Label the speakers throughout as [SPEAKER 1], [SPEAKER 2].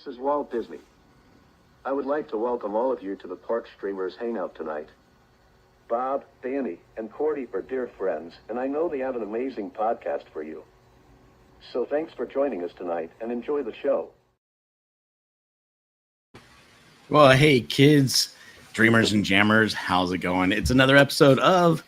[SPEAKER 1] this is Walt Disney. I would like to welcome all of you to the Park Streamers Hangout tonight. Bob, Danny, and Cordy are dear friends, and I know they have an amazing podcast for you. So thanks for joining us tonight, and enjoy the show.
[SPEAKER 2] Well, hey, kids, dreamers and jammers, how's it going? It's another episode of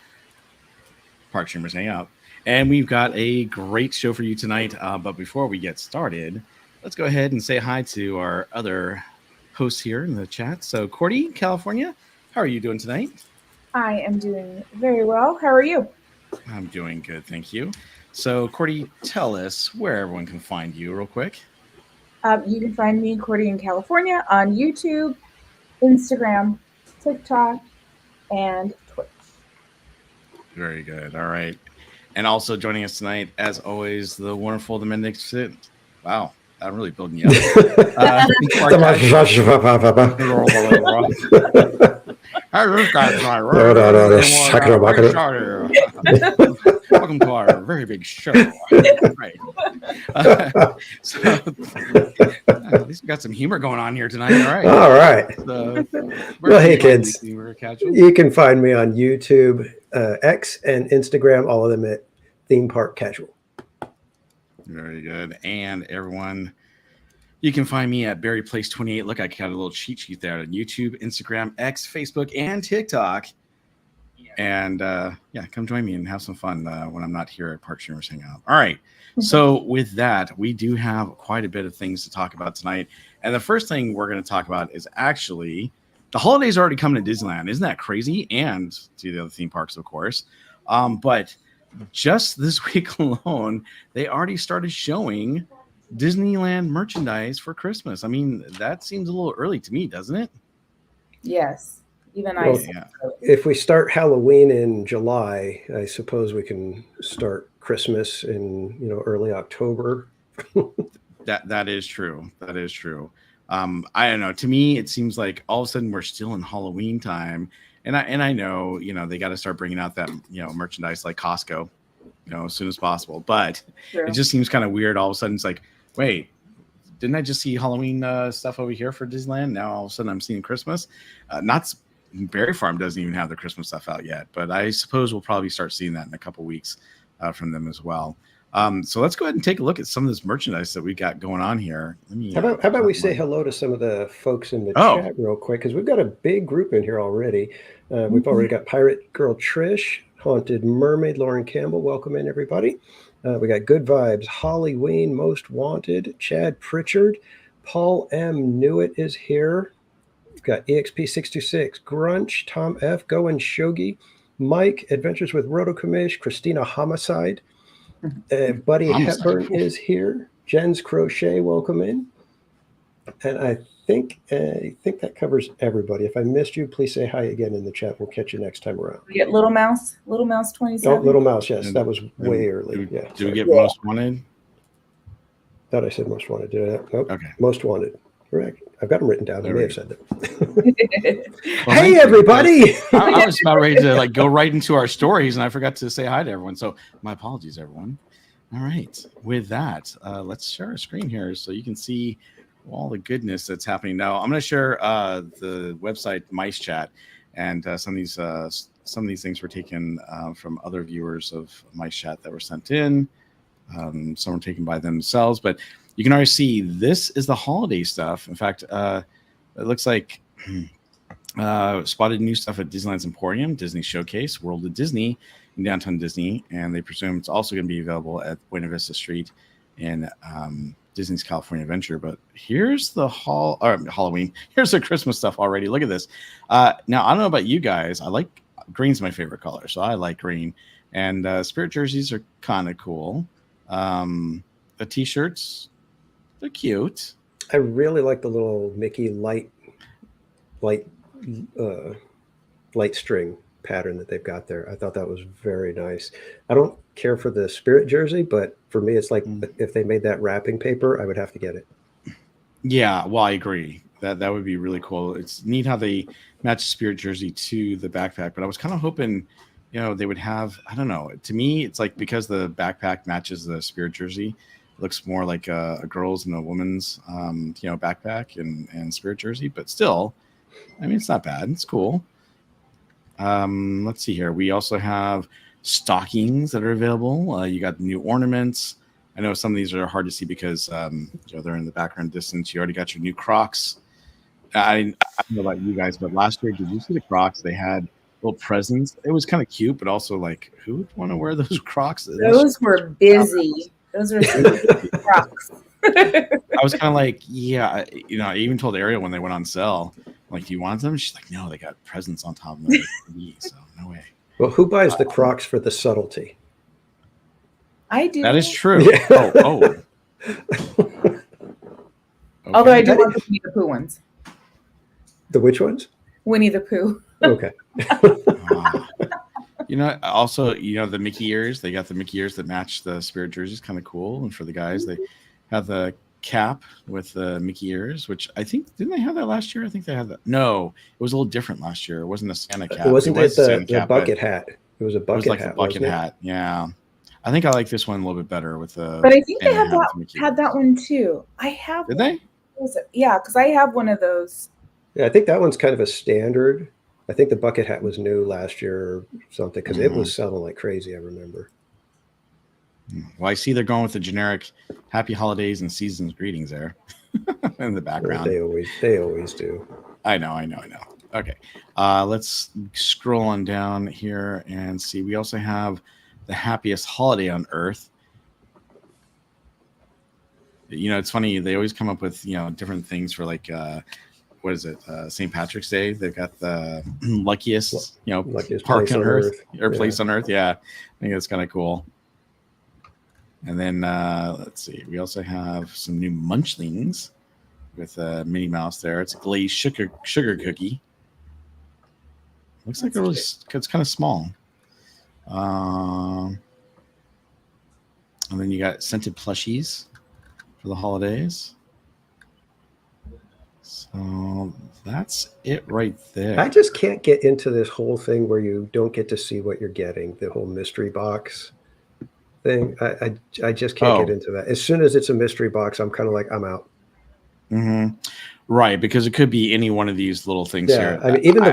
[SPEAKER 2] Park Streamers Hangout, and we've got a great show for you tonight. But before we get started, let's go ahead and say hi to our other hosts here in the chat. So, Cordy, California, how are you doing tonight?
[SPEAKER 3] I am doing very well. How are you?
[SPEAKER 2] I'm doing good, thank you. So, Cordy, tell us where everyone can find you real quick.
[SPEAKER 3] You can find me, Cordy, in California on YouTube, Instagram, TikTok, and Twitch.
[SPEAKER 2] Very good. All right. And also joining us tonight, as always, the wonderful, the magnificent. Wow, I'm really building you up. Welcome to our very big show. Right. So, at least we got some humor going on here tonight.
[SPEAKER 4] All right. So, well, hey, kids. You can find me on YouTube, X, and Instagram, all of them at Theme Park Casual.
[SPEAKER 2] Very good. And everyone, you can find me at Barry Place 28. Look, I got a little cheat sheet there on YouTube, Instagram, X, Facebook, and TikTok. And yeah, come join me and have some fun when I'm not here at Park Streamers Hangout. All right. So with that, we do have quite a bit of things to talk about tonight. And the first thing we're going to talk about is actually the holidays are already coming to Disneyland. Isn't that crazy? And to the other theme parks, of course. But just this week alone, they already started showing Disneyland merchandise for Christmas. I mean, that seems a little early to me, doesn't it?
[SPEAKER 3] Yes. Even
[SPEAKER 4] well, if we start Halloween in July, I suppose we can start Christmas in early October.
[SPEAKER 2] That is true. That is true. I don't know. To me, it seems like all of a sudden we're still in Halloween time, and I know they got to start bringing out that merchandise like Costco, as soon as possible. But It just seems kind of weird. All of a sudden, it's like, wait. Didn't I just see Halloween stuff over here for Disneyland? Now all of a sudden I'm seeing Christmas. Berry Farm doesn't even have the Christmas stuff out yet, but I suppose we'll probably start seeing that in a couple weeks from them as well. So let's go ahead and take a look at some of this merchandise that we got going on here.
[SPEAKER 4] How about we say hello to some of the folks in the chat real quick, because we've got a big group in here already. We've already got Pirate Girl Trish, Haunted Mermaid Lauren Campbell. Welcome in, everybody. We got Good Vibes, Holly Ween, Most Wanted, Chad Pritchard, Paul M. Newitt is here. We've got EXP626, Grunch, Tom F, Goen Shogi, Mike, Adventures with Roto Commish, Christina Homicide, Buddy Hepburn is here. Jen's Crochet, welcome in. And I think that covers everybody. If I missed you, please say hi again in the chat. We'll catch you next time around.
[SPEAKER 3] We get Little Mouse 27.
[SPEAKER 4] Oh, Little Mouse, yes. That was way early. Yeah.
[SPEAKER 2] Do we get Most Wanted?
[SPEAKER 4] Thought I said Most Wanted. Did I? Nope.
[SPEAKER 2] Okay.
[SPEAKER 4] Most Wanted. Correct. I've got them written down. I may have said
[SPEAKER 3] that.
[SPEAKER 2] Well,
[SPEAKER 4] hey, everybody.
[SPEAKER 2] I was about ready to go right into our stories, and I forgot to say hi to everyone. So my apologies, everyone. All right. With that, let's share our screen here so you can see all the goodness that's happening now. I'm going to share the website Mice Chat, and some of these things were taken from other viewers of Mice Chat that were sent in. Some were taken by themselves, but you can already see this is the holiday stuff. In fact, it looks like spotted new stuff at Disneyland's Emporium, Disney Showcase, World of Disney in downtown Disney, and they presume it's also going to be available at Buena Vista Street in Disney's California Adventure. But here's the Halloween. Here's the Christmas stuff already. Look at this. Now, I don't know about you guys. Green's my favorite color, so I like green. And Spirit jerseys are kind of cool. The T-shirts, they're cute.
[SPEAKER 4] I really like the little Mickey light string pattern that they've got there. I thought that was very nice. I don't care for the Spirit jersey, but for me, it's like if they made that wrapping paper, I would have to get it.
[SPEAKER 2] Yeah, well, I agree. That would be really cool. It's neat how they match the Spirit jersey to the backpack, but I was kind of hoping, they would have, I don't know. To me, it's like because the backpack matches the Spirit jersey, looks more like a girl's and a woman's, backpack and spirit jersey, but still, I mean, it's not bad. It's cool. Let's see here. We also have stockings that are available. You got new ornaments. I know some of these are hard to see because they're in the background distance. You already got your new Crocs. I don't know about you guys, but last year, did you see the Crocs? They had little presents. It was kind of cute, but also like, who would want to wear those Crocs?
[SPEAKER 3] Those were busy. Those were Crocs.
[SPEAKER 2] I was kind of like, yeah, I even told Ariel when they went on sale, like, do you want them? She's like, no, they got presents on top of them. So no way.
[SPEAKER 4] Well, who buys the Crocs for the subtlety?
[SPEAKER 3] I do.
[SPEAKER 2] That is true.
[SPEAKER 4] Yeah.
[SPEAKER 2] Oh. Okay.
[SPEAKER 3] Although I do want the Winnie the Pooh ones.
[SPEAKER 4] The which ones?
[SPEAKER 3] Winnie the Pooh.
[SPEAKER 4] Okay.
[SPEAKER 2] Also, the Mickey ears. They got the Mickey ears that match the spirit jerseys. Kind of cool. And for the guys, they have the cap with the Mickey ears, which I think, didn't they have that last year? I think they had that. No, it was a little different last year. It wasn't a Santa cap.
[SPEAKER 4] It wasn't
[SPEAKER 2] the
[SPEAKER 4] cap, bucket hat. It was a bucket hat. It was like
[SPEAKER 2] a bucket hat. Yeah. I think I like this one a little bit better with the.
[SPEAKER 3] But I think they had that one too. I have.
[SPEAKER 2] Did they?
[SPEAKER 3] Yeah, because I have one of those.
[SPEAKER 4] Yeah, I think that one's kind of a standard. I think the bucket hat was new last year or something because it was selling like crazy. I remember.
[SPEAKER 2] Well, I see they're going with the generic "Happy Holidays and Seasons Greetings" there in the background.
[SPEAKER 4] They always do.
[SPEAKER 2] I know. Okay, let's scroll on down here and see. We also have the happiest holiday on Earth. It's funny. They always come up with different things for like. What is it? St. Patrick's Day. They've got the luckiest, park on Earth or place on Earth. Yeah, I think that's kind of cool. And then let's see. We also have some new Munchlings with Minnie Mouse there. It's a glazed sugar cookie. Looks like it's kind of small. And then you got scented plushies for the holidays. So that's it right there.
[SPEAKER 4] I just can't get into this whole thing where you don't get to see what you're getting, the whole mystery box thing. I just can't get into that. As soon as it's a mystery box, I'm kind of like, I'm out.
[SPEAKER 2] Mm-hmm. Right, because it could be any one of these little things here.
[SPEAKER 4] I mean, even the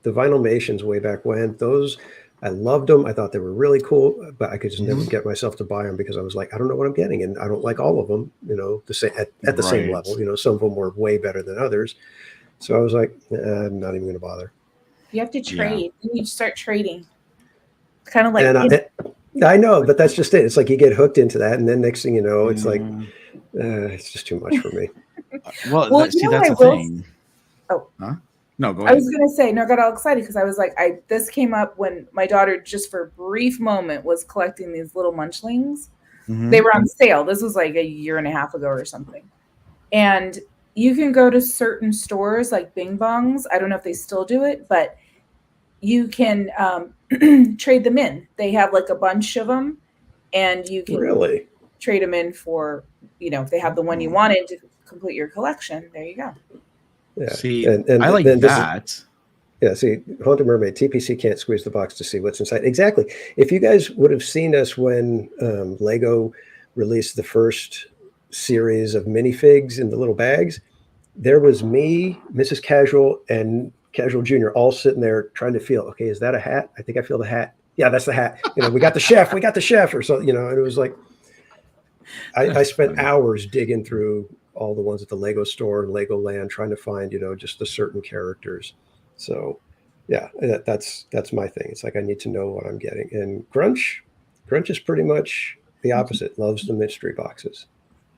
[SPEAKER 4] Vinylmations way back when, those, I loved them. I thought they were really cool, but I could just never get myself to buy them because I was like, I don't know what I'm getting, and I don't like all of them. The same at the same level. Some of them were way better than others. So I was like, I'm not even going to bother.
[SPEAKER 3] You have to trade. You need to start trading. Kind of like.
[SPEAKER 4] I know, but that's just it. It's like you get hooked into that, and then next thing you know, it's like it's just too much for me.
[SPEAKER 2] Well, that's the thing.
[SPEAKER 3] Oh.
[SPEAKER 2] Huh? No, go ahead.
[SPEAKER 3] I was going to say, I got all excited because I was like, this came up when my daughter, just for a brief moment, was collecting these little Munchlings. Mm-hmm. They were on sale. This was like a year and a half ago or something. And you can go to certain stores like Bing Bongs. I don't know if they still do it, but you can trade them in. They have like a bunch of them, and you can trade them in for, if they have the one you wanted to complete your collection. There you go.
[SPEAKER 4] Yeah.
[SPEAKER 2] See, and I like that.
[SPEAKER 4] See, Haunted Mermaid, TPC can't squeeze the box to see what's inside. Exactly. If you guys would have seen us when Lego released the first series of minifigs in the little bags, there was me, Mrs. Casual, and Casual Jr. all sitting there trying to feel, okay, is that a hat? I think I feel the hat. Yeah, that's the hat. We got the chef. We got the chef or something, and it was like, I spent hours digging through all the ones at the Lego store and Legoland trying to find, just the certain characters. So yeah, that's my thing. It's like, I need to know what I'm getting. And Grunch is pretty much the opposite. Loves the mystery boxes.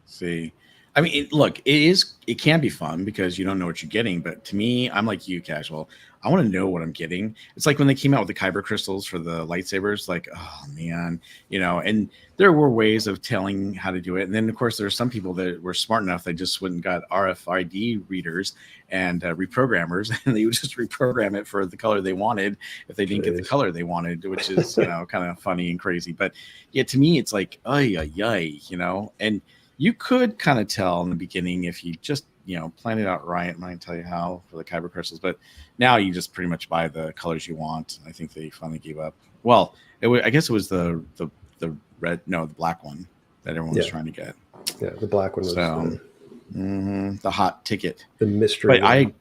[SPEAKER 2] See, I mean, it can be fun because you don't know what you're getting. But to me, I'm like you, Casual. I want to know what I'm getting. It's like when they came out with the Kyber crystals for the lightsabers, like, oh man, and there were ways of telling how to do it. And then of course there are some people that were smart enough, they just went and got RFID readers and reprogrammers, and they would just reprogram it for the color they wanted if they didn't get the color they wanted, which is, kind of funny and crazy. But yeah, to me, it's like, and you could kind of tell in the beginning if you just, plan it out right. I'm not going to tell you how for the Kyber crystals, but now you just pretty much buy the colors you want. I think they finally gave up. Well, I guess it was the red, no, the black one. that everyone's trying to get.
[SPEAKER 4] Yeah, the black one was
[SPEAKER 2] the hot ticket.
[SPEAKER 4] The mystery.
[SPEAKER 2] But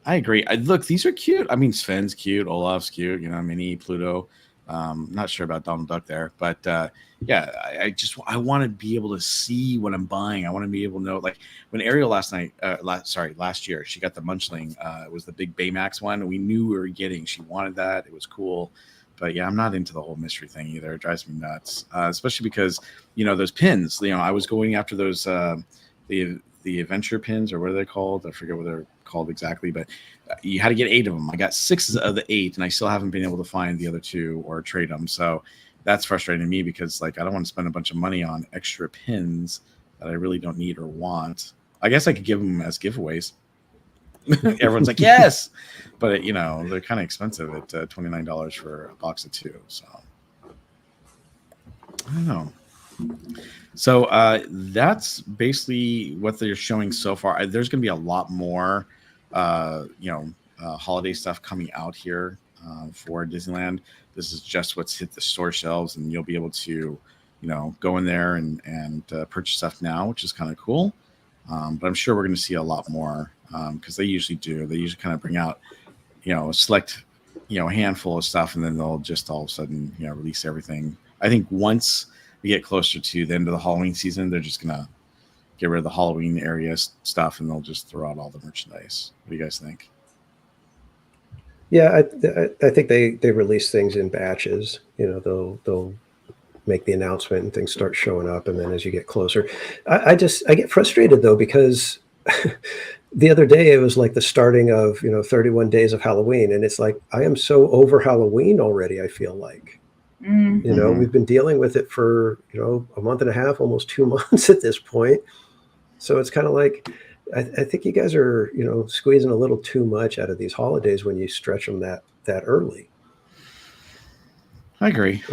[SPEAKER 2] I agree. Look, these are cute. I mean, Sven's cute. Olaf's cute. Minnie, Pluto. Not sure about Donald Duck there, but yeah, I want to be able to see what I'm buying. I want to be able to know, like when Ariel last year, she got the Munchling. It was the big Baymax one. We knew we were getting. She wanted that. It was cool. But yeah, I'm not into the whole mystery thing either. It drives me nuts, especially because those pins. I was going after those the adventure pins, or what are they called? I forget what they're called exactly, but you had to get 8 of them. I got 6 of the 8, and I still haven't been able to find the other 2 or trade them. So that's frustrating to me because I don't want to spend a bunch of money on extra pins that I really don't need or want. I guess I could give them as giveaways. Everyone's like, yes, but they're kind of expensive at $29 for a box of 2. So I don't know. So that's basically what they're showing so far. There's going to be a lot more, holiday stuff coming out here for Disneyland. This is just what's hit the store shelves, and you'll be able to, go in there and purchase stuff now, which is kind of cool. But I'm sure we're going to see a lot more because they usually do. They usually kind of bring out, a select, handful of stuff, and then they'll just all of a sudden, release everything. I think once we get closer to the end of the Halloween season, they're just gonna get rid of the Halloween area stuff, and they'll just throw out all the merchandise. What do you guys think?
[SPEAKER 4] Yeah, I think they release things in batches. They'll make the announcement and things start showing up, and then as you get closer, I get frustrated though because the other day it was like the starting of 31 days of Halloween, and it's like I am so over Halloween already. I feel like. We've been dealing with it for a month and a half, almost 2 months at this point. So it's kind of like I think you guys are squeezing a little too much out of these holidays when you stretch them that early.
[SPEAKER 2] I agree.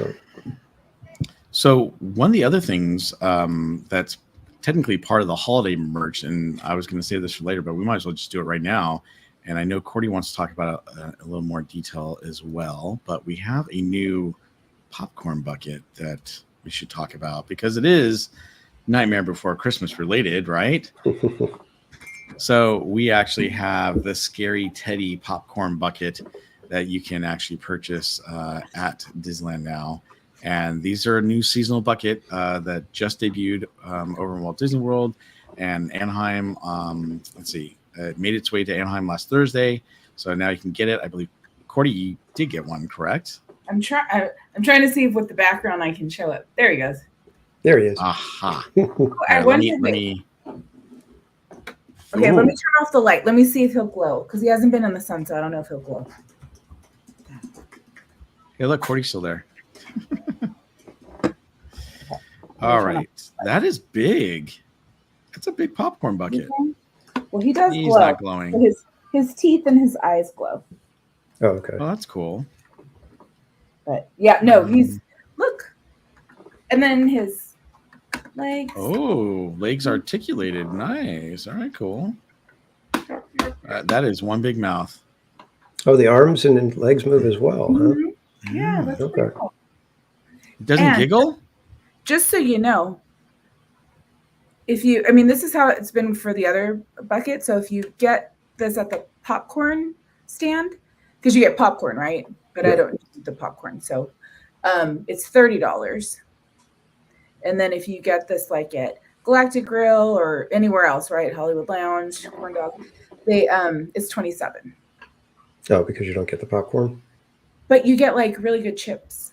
[SPEAKER 2] So one of the other things that's technically part of the holiday merch, and I was going to say this for later, but we might as well just do it right now. And I know Cordy wants to talk about a little more detail as well, but we have a new popcorn bucket that we should talk about because it is Nightmare Before Christmas related, right? So we actually have the Scary Teddy popcorn bucket that you can actually purchase at Disneyland now. And these are a new seasonal bucket that just debuted over in Walt Disney World and Anaheim. It made its way to Anaheim last Thursday. So now you can get it. I believe, Cordy, you did get one, correct?
[SPEAKER 3] I'm trying to see if with the background I can show it. There he goes.
[SPEAKER 4] There he is.
[SPEAKER 2] Aha.
[SPEAKER 3] Let me turn off the light. Let me see if he'll glow because he hasn't been in the sun, so I don't know if he'll glow.
[SPEAKER 2] Hey, look, Cordy's still there. All right. That is big. That's a big popcorn bucket.
[SPEAKER 3] Well, he does
[SPEAKER 2] He's
[SPEAKER 3] glow.
[SPEAKER 2] not glowing.
[SPEAKER 3] His teeth and his eyes glow.
[SPEAKER 4] Oh, okay.
[SPEAKER 2] Oh, that's cool.
[SPEAKER 3] But yeah, no, he's look. And then his legs.
[SPEAKER 2] Oh, legs articulated. Nice. All right, cool. That is one big mouth.
[SPEAKER 4] Oh, the arms and legs move as well, huh?
[SPEAKER 3] Yeah, that's
[SPEAKER 4] okay.
[SPEAKER 3] cool.
[SPEAKER 2] It doesn't giggle?
[SPEAKER 3] Just so you know, this is how it's been for the other bucket. So if you get this at the popcorn stand, because you get popcorn, right? But I don't eat the popcorn. So it's $30. And then if you get this like at Galactic Grill or anywhere else, right? Hollywood Lounge, Corn Dog, it's $27.
[SPEAKER 4] Oh, because you don't get the popcorn?
[SPEAKER 3] But you get like really good chips.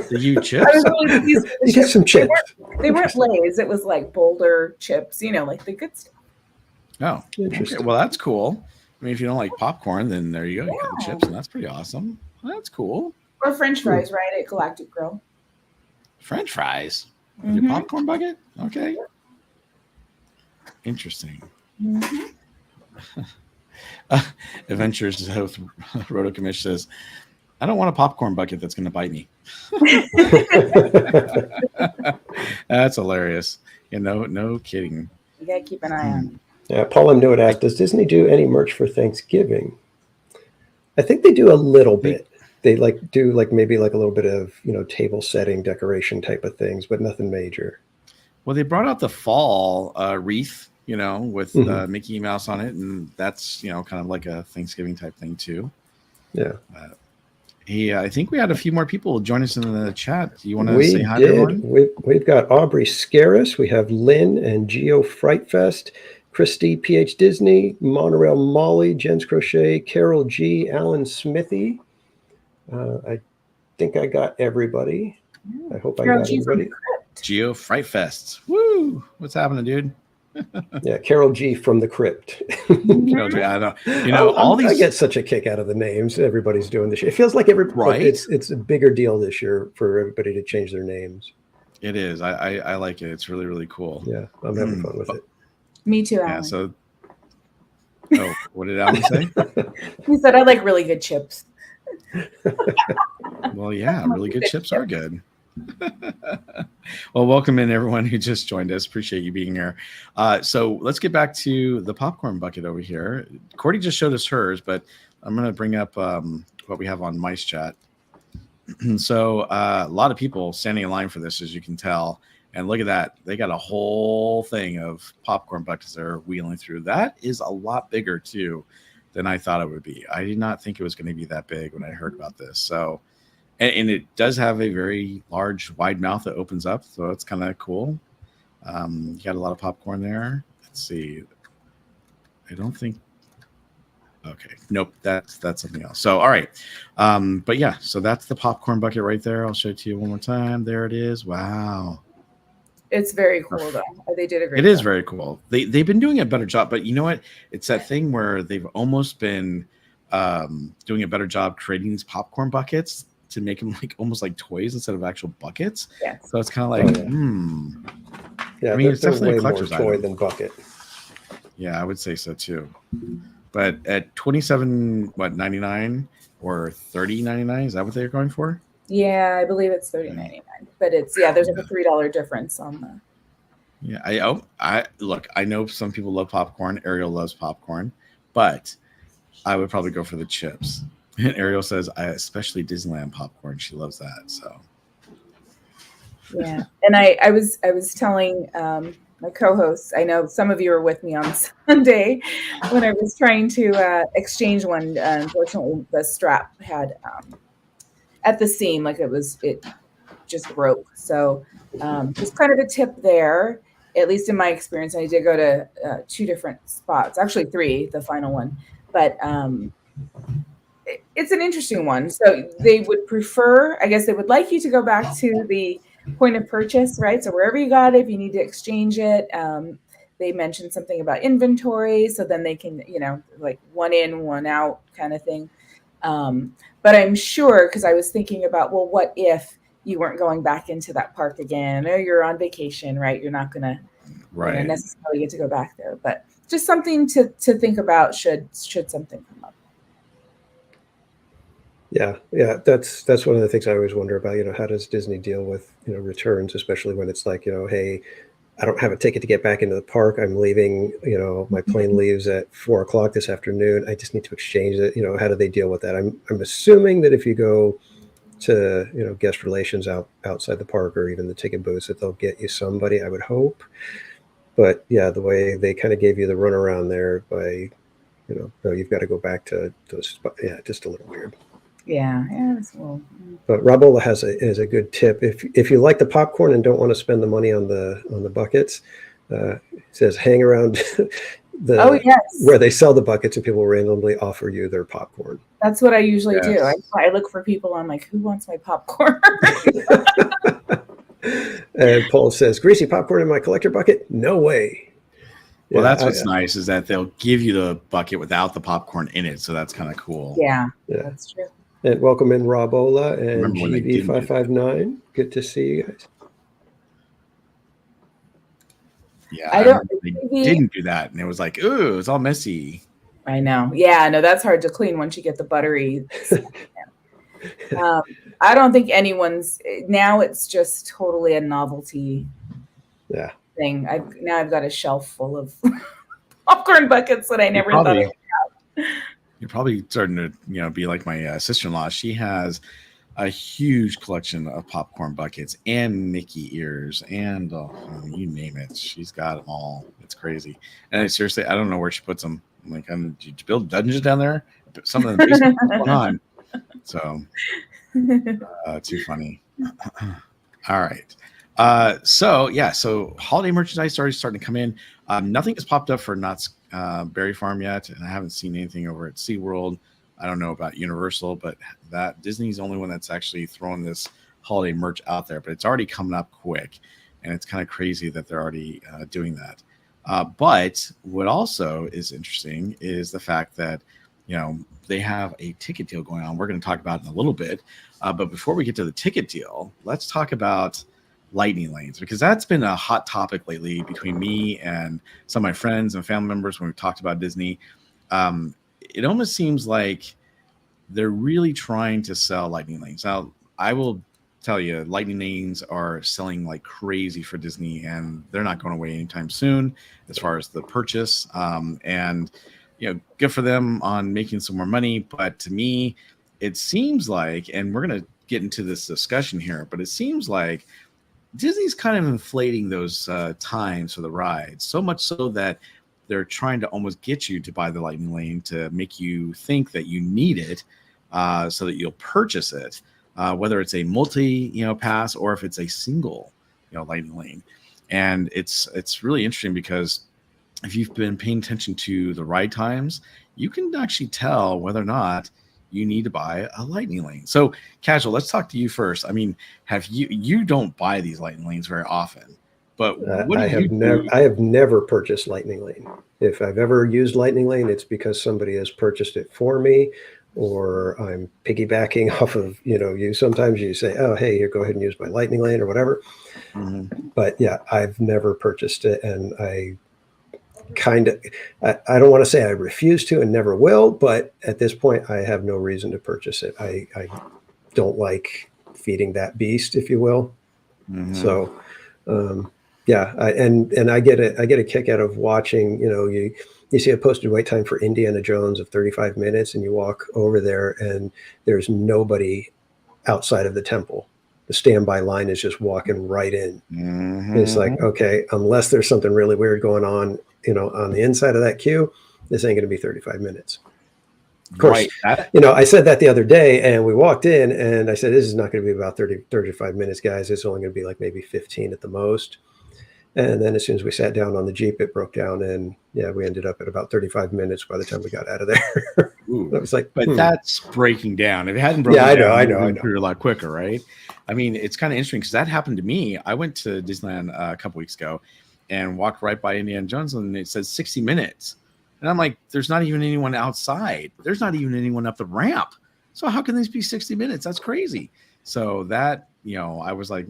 [SPEAKER 2] Did you chips?
[SPEAKER 3] I was really pleased with the
[SPEAKER 4] You get some chips.
[SPEAKER 3] They weren't Lay's. It was like Boulder chips, like the good stuff.
[SPEAKER 2] Oh,
[SPEAKER 4] interesting.
[SPEAKER 2] Okay. Well, that's cool. I mean, if you don't like popcorn, then there you go. You got the chips, and that's pretty awesome. Well, that's cool.
[SPEAKER 3] Or French fries, right, at Galactic Grill.
[SPEAKER 2] French fries? With your popcorn bucket? Okay. Interesting. Adventures with Roto Commish says, I don't want a popcorn bucket that's going to bite me. That's hilarious. No kidding.
[SPEAKER 3] You got to keep an eye on it.
[SPEAKER 4] Paul M. asked, does Disney do any merch for Thanksgiving? I think they do a little bit. they like do like maybe like a little bit of, you know, table setting, decoration type of things, but nothing major.
[SPEAKER 2] Well, they brought out the fall wreath, you know, with Mickey Mouse on it, and that's, you know, kind of like a Thanksgiving type thing too.
[SPEAKER 4] Yeah.
[SPEAKER 2] I think we had a few more people join us in the chat. Do you want to say hi to everyone?
[SPEAKER 4] We've got Aubrey Scaris, we have Lynn and Geo Frightfest, Christy PH Disney, Monorail Molly, Jen's Crochet, Carol G, Alan Smithy. I think I got everybody. I hope I got everybody.
[SPEAKER 2] Geo Frightfest. Woo! What's happening, dude?
[SPEAKER 4] Yeah, Carol G from the Crypt.
[SPEAKER 2] Carol G, I know. You know, I
[SPEAKER 4] get such a kick out of the names everybody's doing this year. It feels like it's a bigger deal this year for everybody to change their names.
[SPEAKER 2] It is. I like it. It's really, really cool.
[SPEAKER 4] Yeah, I'm having fun with it.
[SPEAKER 3] Me too, Alan.
[SPEAKER 2] Yeah, so what did Alan say?
[SPEAKER 3] He said I like really good chips.
[SPEAKER 2] Well, yeah, really good chips are good. Well, welcome in everyone who just joined us. Appreciate you being here. So let's get back to the popcorn bucket over here. Cordy just showed us hers, but I'm going to bring up what we have on Mice Chat. So a lot of people standing in line for this, as you can tell. And look at that. They got a whole thing of popcorn buckets they're wheeling through. That is a lot bigger, too, than I thought it would be. I did not think it was going to be that big when I heard about this. So, and it does have a very large, wide mouth that opens up. So it's kind of cool. You got a lot of popcorn there. Let's see. I don't think. Okay. Nope. That's something else. So, all right. But yeah, so that's the popcorn bucket right there. I'll show it to you one more time. There it is. Wow.
[SPEAKER 3] It's very cool, though. They did a great job.
[SPEAKER 2] It is very cool. They've been doing a better job, but you know what? It's that thing where they've almost been doing a better job creating these popcorn buckets to make them like almost like toys instead of actual buckets.
[SPEAKER 3] Yeah.
[SPEAKER 2] So it's kind of like,
[SPEAKER 4] Yeah,
[SPEAKER 2] I mean, it's definitely
[SPEAKER 4] way
[SPEAKER 2] a collector's
[SPEAKER 4] more toy
[SPEAKER 2] item
[SPEAKER 4] than bucket.
[SPEAKER 2] Yeah, I would say so too. But at $27.99 or $30.99, is that what they're going for?
[SPEAKER 3] Yeah, I believe it's $30.99. But it's there's like a $3 difference on the.
[SPEAKER 2] Yeah, I look. I know some people love popcorn. Ariel loves popcorn, but I would probably go for the chips. And Ariel says, especially Disneyland popcorn. She loves that. So.
[SPEAKER 3] Yeah, and I was telling my co-hosts. I know some of you were with me on Sunday when I was trying to exchange one. Unfortunately, the strap had at the seam, like it just broke. So just kind of a tip there. At least in my experience, I did go to 2 different spots, actually 3, the final one, but it's an interesting one. So they would prefer, I guess they would like you to go back to the point of purchase, right? So wherever you got it, if you need to exchange it, they mentioned something about inventory. So then they can, like one in, one out kind of thing. But I'm sure, because I was thinking about, well, what if you weren't going back into that park again, or you're on vacation, right? You're not going to necessarily get to go back there, but just something to think about should something come up.
[SPEAKER 4] Yeah. That's one of the things I always wonder about, how does Disney deal with, returns, especially when it's like, hey, I don't have a ticket to get back into the park. I'm leaving, my plane leaves at 4:00 this afternoon. I just need to exchange it. How do they deal with that? I'm assuming that if you go to, guest relations outside the park or even the ticket booths, that they'll get you somebody, I would hope. But yeah, the way they kind of gave you the runaround there by, no, you've got to go back to those spots. Yeah, just a little weird.
[SPEAKER 3] Yeah, that's cool.
[SPEAKER 4] But Rabola has a good tip. If you like the popcorn and don't want to spend the money on the buckets, it says hang around where they sell the buckets and people will randomly offer you their popcorn.
[SPEAKER 3] That's what I usually do. I look for people. I'm like, who wants my popcorn?
[SPEAKER 4] And Paul says, greasy popcorn in my collector bucket? No way.
[SPEAKER 2] Well, that's what's nice is that they'll give you the bucket without the popcorn in it. So that's kind of cool.
[SPEAKER 3] Yeah, that's true.
[SPEAKER 4] And welcome in Rabola and GV559. Good to see you guys.
[SPEAKER 2] Yeah, they didn't do that. And it was like, ooh, it's all messy.
[SPEAKER 3] I know. Yeah, no, that's hard to clean once you get the buttery. I don't think now it's just totally a novelty thing. I've got a shelf full of popcorn buckets that I never thought I would have.
[SPEAKER 2] you're probably starting to be like my sister-in-law. She has a huge collection of popcorn buckets and Mickey ears and you name it. She's got them all. It's crazy. And seriously, I don't know where she puts them. I'm like, did you build dungeons down there? Some of the basement, what's going on? So too funny. All right. So holiday merchandise already starting to come in. Nothing has popped up for Knott's Berry Farm yet, and I haven't seen anything over at SeaWorld. I don't know about Universal, but that Disney's the only one that's actually throwing this holiday merch out there. But it's already coming up quick, and it's kind of crazy that they're already doing that. But what also is interesting is the fact that they have a ticket deal going on. We're going to talk about it in a little bit. But before we get to the ticket deal, let's talk about lightning lanes, because that's been a hot topic lately between me and some of my friends and family members when we talked about Disney. It almost seems like they're really trying to sell lightning lanes. Now, I will tell you, lightning lanes are selling like crazy for Disney, and they're not going away anytime soon as far as the purchase. And good for them on making some more money. But to me, it seems like, and we're going to get into this discussion here, but it seems like Disney's kind of inflating those times for the rides, so much so that they're trying to almost get you to buy the lightning lane to make you think that you need it, so that you'll purchase it, whether it's a multi pass or if it's a single lightning lane. And it's really interesting because if you've been paying attention to the ride times, you can actually tell whether or not you need to buy a lightning lane. So, Casual, let's talk to you first. I mean, you don't buy these lightning lanes very often, but what
[SPEAKER 4] I have never purchased lightning lane. If I've ever used lightning lane, it's because somebody has purchased it for me, or I'm piggybacking off of you. Sometimes you say, "Oh, hey, here, go ahead and use my lightning lane," or whatever. Mm-hmm. But yeah, I've never purchased it, and I don't want to say I refuse to and never will, but at this point I have no reason to purchase it. I don't like feeding that beast, if you will. Mm-hmm. So and I get a kick out of watching, you see a posted wait time for Indiana Jones of 35 minutes, and you walk over there and there's nobody outside of the temple. The standby line is just walking right in. Mm-hmm. It's like, okay, unless there's something really weird going on, on the inside of that queue, this ain't going to be 35 minutes. Of course, right. I said that the other day, and we walked in and I said, this is not going to be about 35 minutes, guys. It's only going to be like maybe 15 at the most. And then as soon as we sat down on the Jeep, it broke down, and we ended up at about 35 minutes by the time we got out of there. I was like,
[SPEAKER 2] but that's breaking down. If it hadn't broken down, I know. A lot quicker, right? I mean, it's kind of interesting because that happened to me. I went to Disneyland a couple weeks ago and walked right by Indiana Jones, and it says 60 minutes. And I'm like, there's not even anyone outside. There's not even anyone up the ramp. So how can this be 60 minutes? That's crazy. So that, I was like,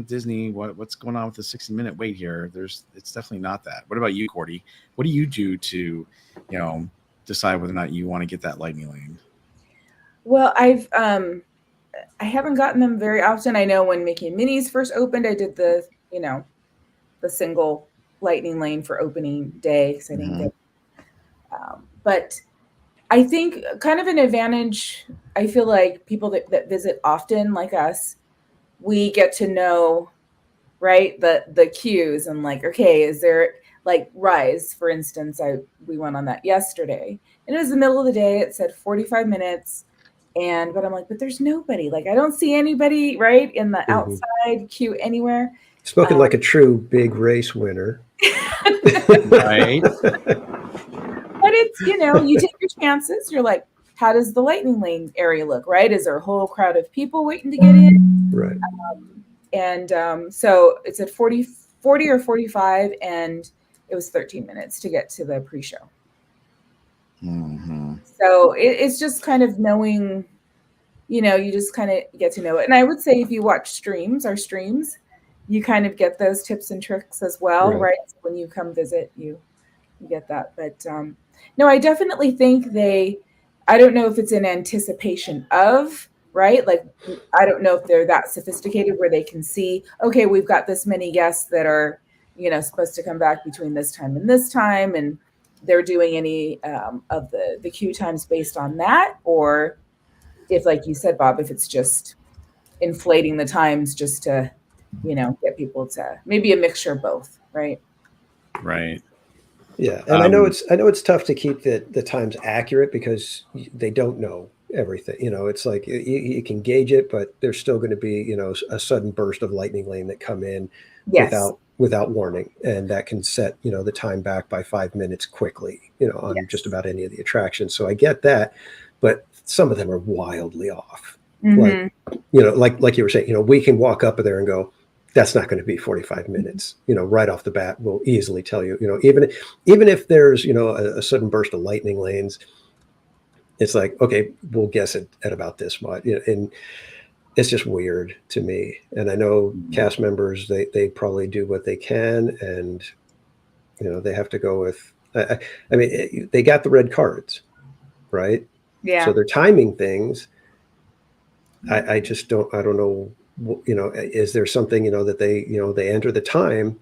[SPEAKER 2] Disney, what's going on with the 60-minute wait here? It's definitely not that. What about you, Cordy? What do you do to, decide whether or not you want to get that lightning lane?
[SPEAKER 3] Well, I haven't gotten them very often. I know when Mickey and Minnie's first opened, I did the single lightning lane for opening day because I didn't get. But I think kind of an advantage. I feel like people that visit often, like us, we get to know, right, the queues and like, okay, is there like Rise, for instance? We went on that yesterday, and it was the middle of the day. It said 45 minutes. But I'm like, but there's nobody. Like, I don't see anybody right in the outside queue anywhere.
[SPEAKER 4] Spoken like a true big race winner.
[SPEAKER 2] Right.
[SPEAKER 3] But it's, you take your chances. You're like, how does the lightning lane area look, right? Is there a whole crowd of people waiting to get in?
[SPEAKER 4] Right.
[SPEAKER 3] So it said 40 or 45, and it was 13 minutes to get to the pre-show. Mm-hmm. So it's just kind of knowing, you just kind of get to know it. And I would say if you watch our streams, you kind of get those tips and tricks as well, right? So when you come visit, you get that. But no, I definitely think I don't know if it's in anticipation of, right? Like, I don't know if they're that sophisticated where they can see, okay, we've got this many guests that are, supposed to come back between this time and this time. And they're doing any of the queue times based on that, or if, like you said, Bob, if it's just inflating the times just to, get people to, maybe a mixture of both, right?
[SPEAKER 2] Right.
[SPEAKER 4] Yeah, and I know it's tough to keep the times accurate because they don't know everything. It's like you can gauge it, but there's still going to be a sudden burst of lightning lane that come in
[SPEAKER 3] Yes.
[SPEAKER 4] without warning, and that can set the time back by 5 minutes quickly. On
[SPEAKER 3] Yes.
[SPEAKER 4] just about any of the attractions. So I get that, but some of them are wildly off.
[SPEAKER 3] Mm-hmm.
[SPEAKER 4] Like you were saying, we can walk up there and go, that's not going to be 45 minutes, right off the bat. We'll easily tell you, even if there's, a sudden burst of lightning lanes, it's like, okay, we'll guess it at about this much. And it's just weird to me. And I know cast members, they probably do what they can, and, they have to go with, I mean, they got the red cards, right?
[SPEAKER 3] Yeah.
[SPEAKER 4] So they're timing things. I don't know, is there something, that they enter the time,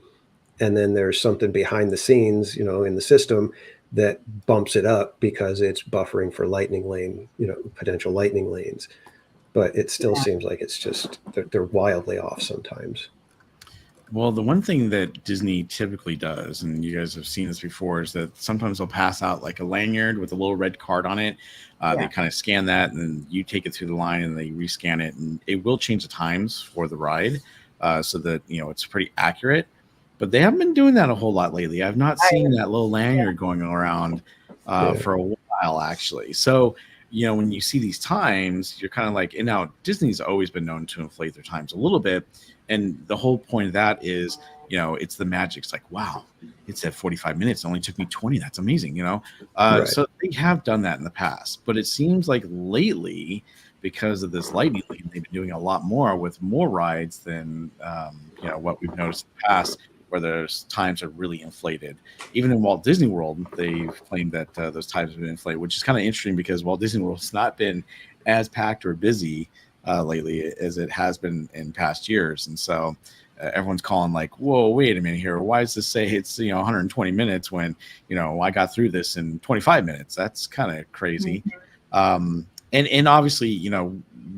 [SPEAKER 4] and then there's something behind the scenes, in the system that bumps it up because it's buffering for lightning lane, potential lightning lanes. But it still seems like it's just, they're wildly off sometimes.
[SPEAKER 2] Well, the one thing that Disney typically does, and you guys have seen this before, is that sometimes they'll pass out like a lanyard with a little red card on it. They kind of scan that, and then you take it through the line, and they rescan it, and it will change the times for the ride, so that it's pretty accurate. But they haven't been doing that a whole lot lately. I've not seen that little lanyard going around for a while, actually. So when you see these times, you're kind of like, and now Disney's always been known to inflate their times a little bit. And the whole point of that is, it's the magic. It's like, wow, it said 45 minutes. It only took me 20. That's amazing,
[SPEAKER 4] Right.
[SPEAKER 2] So they have done that in the past. But it seems like lately, because of this lightning lane, they've been doing a lot more with more rides than, what we've noticed in the past, where those times are really inflated. Even in Walt Disney World, they've claimed that those times have been inflated, which is kind of interesting because Walt Disney World's not been as packed or busy lately as it has been in past years. And so everyone's calling like, whoa, wait a minute here. Why does this say it's 120 minutes when I got through this in 25 minutes? That's kind of crazy. And obviously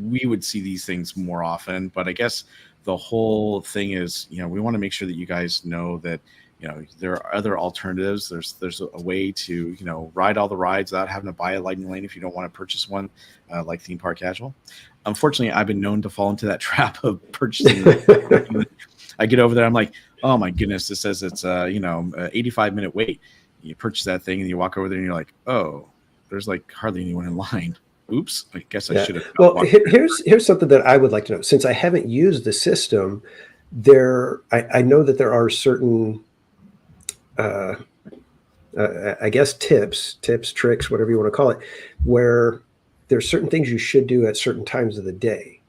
[SPEAKER 2] we would see these things more often, but I guess the whole thing is we want to make sure that you guys know that there are other alternatives. There's a way to ride all the rides without having to buy a lightning lane if you don't want to purchase one, like Theme Park Casual. Unfortunately, I've been known to fall into that trap of purchasing. I get over there, I'm like, oh my goodness, it says it's 85-minute wait. You purchase that thing and you walk over there and you're like, oh, there's like hardly anyone in line. Oops, I guess I should have.
[SPEAKER 4] Well, here's something that I would like to know. Since I haven't used the system, I know that there are certain I guess tips, tricks, whatever you want to call it, where there's certain things you should do at certain times of the day.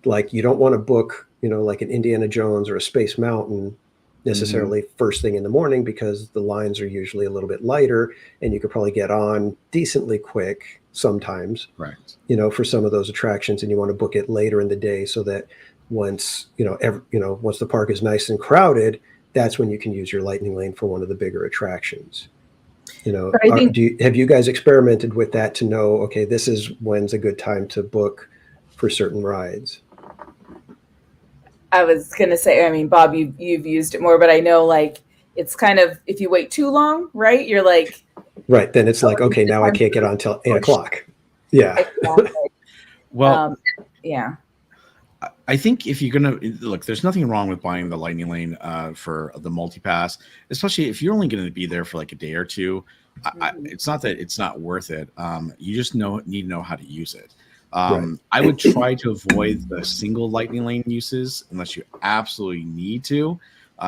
[SPEAKER 4] Like you don't want to book, like an Indiana Jones or a Space Mountain necessarily first thing in the morning, because the lines are usually a little bit lighter and you could probably get on decently quick sometimes,
[SPEAKER 2] right?
[SPEAKER 4] For some of those attractions, and you want to book it later in the day so that once, once the park is nice and crowded, that's when you can use your lightning lane for one of the bigger attractions. Have you guys experimented with that to know, okay, this is when's a good time to book for certain rides?
[SPEAKER 3] I was going to say, I mean, Bob, you've used it more, but I know like it's kind of, if you wait too long, right? You're like,
[SPEAKER 4] right. Then it's like, okay, now I can't get on until 8 o'clock. Yeah.
[SPEAKER 3] Exactly.
[SPEAKER 2] Well,
[SPEAKER 3] yeah.
[SPEAKER 2] I think if you're going to look, there's nothing wrong with buying the lightning lane for the multi-pass, especially if you're only going to be there for like a day or two. It's not that it's not worth it. You just need to know how to use it.
[SPEAKER 4] Right.
[SPEAKER 2] I would try to avoid the single lightning lane uses unless you absolutely need to,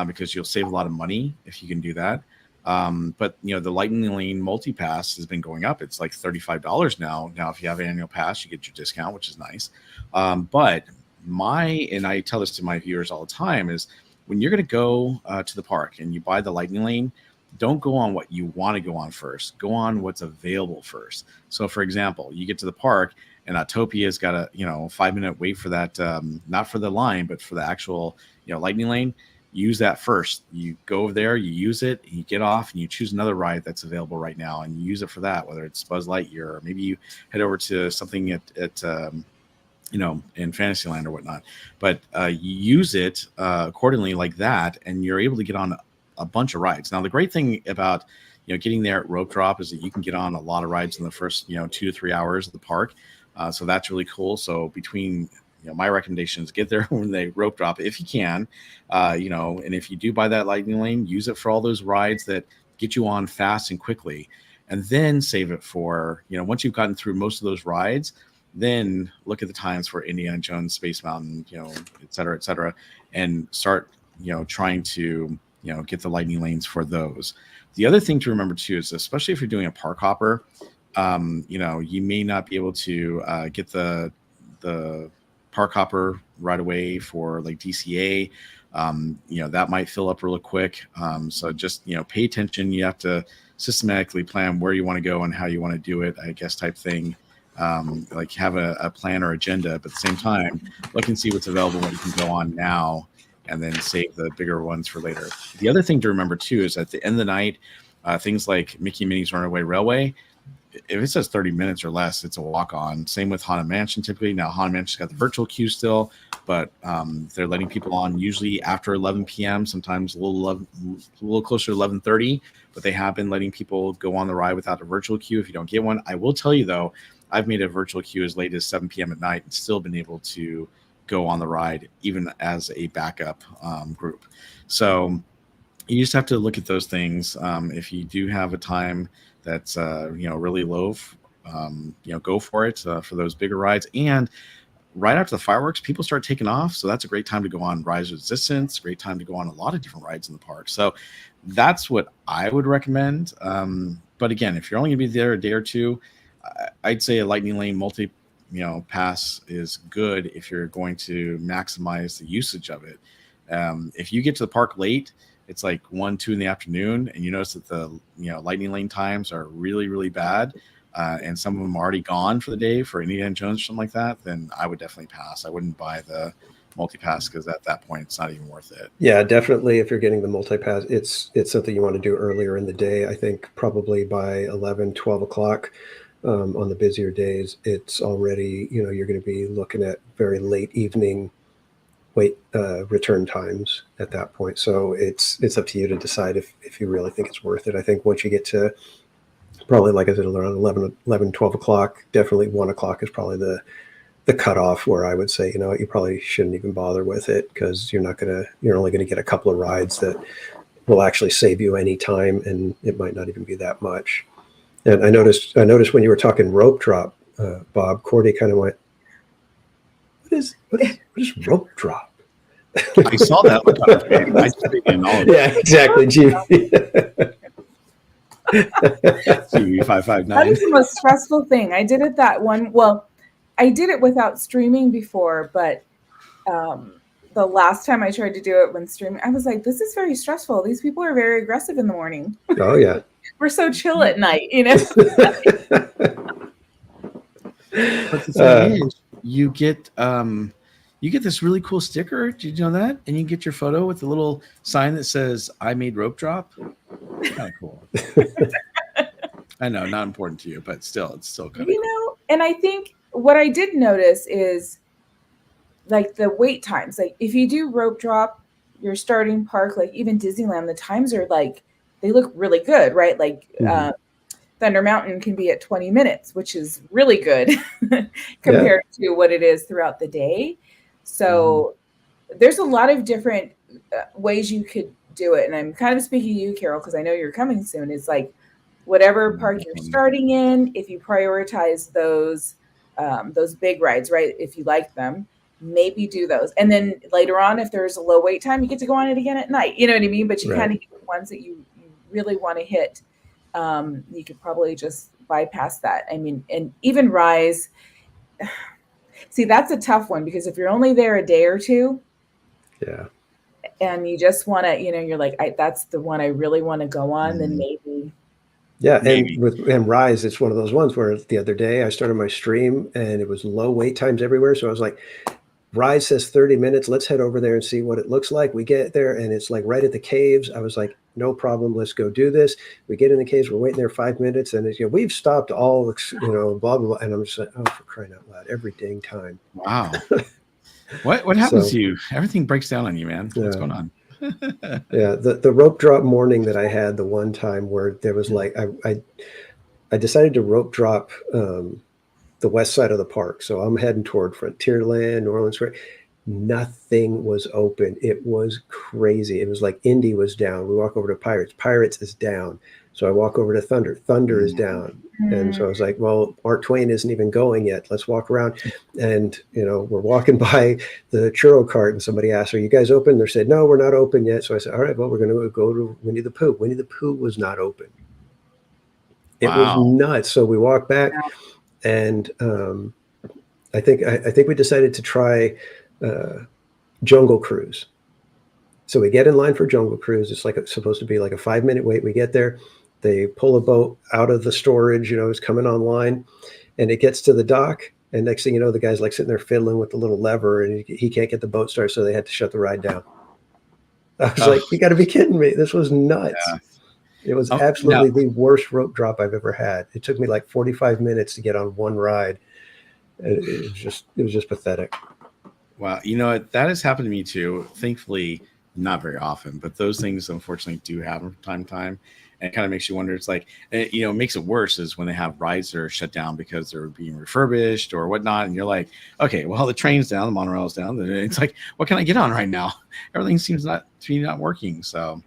[SPEAKER 2] because you'll save a lot of money if you can do that. But the lightning lane multi-pass has been going up. It's like $35 now. Now, if you have an annual pass, you get your discount, which is nice. But and I tell this to my viewers all the time, is when you're going to go to the park and you buy the lightning lane, don't go on what you want to go on first. Go on what's available first. So, for example, you get to the park and Autopia's got a 5-minute wait for that, not for the line, but for the actual lightning lane. use that first. You go over there, you use it, and you get off, and you choose another ride that's available right now, and you use it for that, whether it's Buzz Lightyear, or maybe you head over to something at in Fantasyland or whatnot. But you use it accordingly like that, and you're able to get on a bunch of rides. Now, the great thing about getting there at rope drop is that you can get on a lot of rides in the first 2 to 3 hours of the park. So that's really cool. So between my recommendation is get there when they rope drop if you can, and if you do buy that lightning lane, use it for all those rides that get you on fast and quickly, and then save it for once you've gotten through most of those rides, then look at the times for Indiana Jones, Space Mountain, et cetera, and start trying to get the lightning lanes for those. The other thing to remember too is, especially if you're doing a park hopper, you may not be able to get the park hopper right away for like DCA. That might fill up real quick. So just pay attention. You have to systematically plan where you want to go and how you want to do it, I guess, type thing. Like have a plan or agenda, but at the same time, look and see what's available, what you can go on now, and then save the bigger ones for later. The other thing to remember too is at the end of the night, things like Mickey and Minnie's Runaway Railway, if it says 30 minutes or less, it's a walk-on. Same with Haunted Mansion typically. Now, Haunted Mansion's got the virtual queue still, but they're letting people on usually after 11 p.m., sometimes a little closer to 11:30, but they have been letting people go on the ride without a virtual queue if you don't get one. I will tell you, though, I've made a virtual queue as late as 7 p.m. at night and still been able to go on the ride, even as a backup group. So you just have to look at those things. If you do have a time that's really low, go for it for those bigger rides. And right after the fireworks, people start taking off, so that's a great time to go on Rise of Resistance. Great time to go on a lot of different rides in the park. So that's what I would recommend. But again, if you're only going to be there a day or two, I'd say a Lightning Lane multi pass is good if you're going to maximize the usage of it. If you get to the park late, it's like 1, 2 in the afternoon, and you notice that the Lightning Lane times are really, really bad, and some of them are already gone for the day for Indiana Jones or something like that, then I would definitely pass. I wouldn't buy the multi-pass because at that point it's not even worth it.
[SPEAKER 4] Yeah, definitely. If you're getting the multi-pass, it's something you want to do earlier in the day. I think probably by 11, 12 o'clock on the busier days, it's already, you're going to be looking at very late evening return times at that point. So it's up to you to decide if you really think it's worth it. I think once you get to probably, like I said, around 11, 12 o'clock, definitely 1 o'clock is probably the cutoff where I would say, you probably shouldn't even bother with it, because you're only going to get a couple of rides that will actually save you any time, and it might not even be that much. And I noticed when you were talking rope drop, Bob, Cordy kind of went, what is rope drop?
[SPEAKER 2] I saw that one. I just didn't know.
[SPEAKER 4] Yeah, exactly.
[SPEAKER 2] TV 559.
[SPEAKER 3] That is the most stressful thing. I did it that one. Well, I did it without streaming before, but the last time I tried to do it when streaming, I was like, this is very stressful. These people are very aggressive in the morning.
[SPEAKER 4] Oh, yeah.
[SPEAKER 3] We're so chill at night,
[SPEAKER 2] But the thing is, you get this really cool sticker. Did you know that? And you get your photo with a little sign that says, I made rope drop. Kind of cool. I know, not important to you, but still, it's still good.
[SPEAKER 3] And I think what I did notice is like the wait times. Like if you do rope drop, your starting park, like even Disneyland, the times are like, they look really good, right? Like Thunder Mountain can be at 20 minutes, which is really good compared to what it is throughout the day. So there's a lot of different ways you could do it. And I'm kind of speaking to you, Carol, because I know you're coming soon. It's like whatever park you're starting in, if you prioritize those big rides, right? If you like them, maybe do those. And then later on, if there's a low wait time, you get to go on it again at night. You know what I mean? But you kind of get the ones that you really want to hit. You could probably just bypass that. I mean, and even Rise, see, that's a tough one, because if you're only there a day or two, and you just want to, you're like, that's the one I really want to go on, then maybe.
[SPEAKER 4] Yeah, and Rise, it's one of those ones where the other day I started my stream and it was low wait times everywhere. So I was like, ride says 30 minutes. Let's head over there and see what it looks like. We get there and it's like right at the caves. I was like, no problem. Let's go do this. We get in the caves. We're waiting there 5 minutes. And it's, we've stopped all, blah, blah, blah. And I'm just like, oh, for crying out loud, every dang time.
[SPEAKER 2] Wow. What happens to you? Everything breaks down on you, man. What's going on?
[SPEAKER 4] Yeah. The rope drop morning that I had the one time where there was like, I decided to rope drop, the west side of the park. So I'm heading toward Frontierland, New Orleans. Nothing was open. It was crazy. It was like Indy was down. We walk over to Pirates. Pirates is down. So I walk over to Thunder. Thunder is down. And so I was like, well, Mark Twain isn't even going yet. Let's walk around. And, we're walking by the churro cart and somebody asked, are you guys open? They said, no, we're not open yet. So I said, all right, well, we're going to go to Winnie the Pooh. Winnie the Pooh was not open. It was nuts. So we walked back. And I think we decided to try Jungle Cruise. So we get in line for Jungle Cruise. It's like supposed to be like a 5-minute wait. We get there. They pull a boat out of the storage. It's coming online, and it gets to the dock. And next thing you know, the guy's like sitting there fiddling with the little lever, and he can't get the boat started. So they had to shut the ride down. I was like, you got to be kidding me! This was nuts. Yeah. It was absolutely the worst rope drop I've ever had. It took me like 45 minutes to get on one ride. It was just pathetic.
[SPEAKER 2] Wow. That has happened to me too. Thankfully, not very often, but those things unfortunately do happen from time to time. And it kind of makes you wonder. It's like, it makes it worse is when they have rides that are shut down because they're being refurbished or whatnot. And you're like, okay, well, the train's down, the monorail's down. It's like, what can I get on right now? Everything seems to be not working. So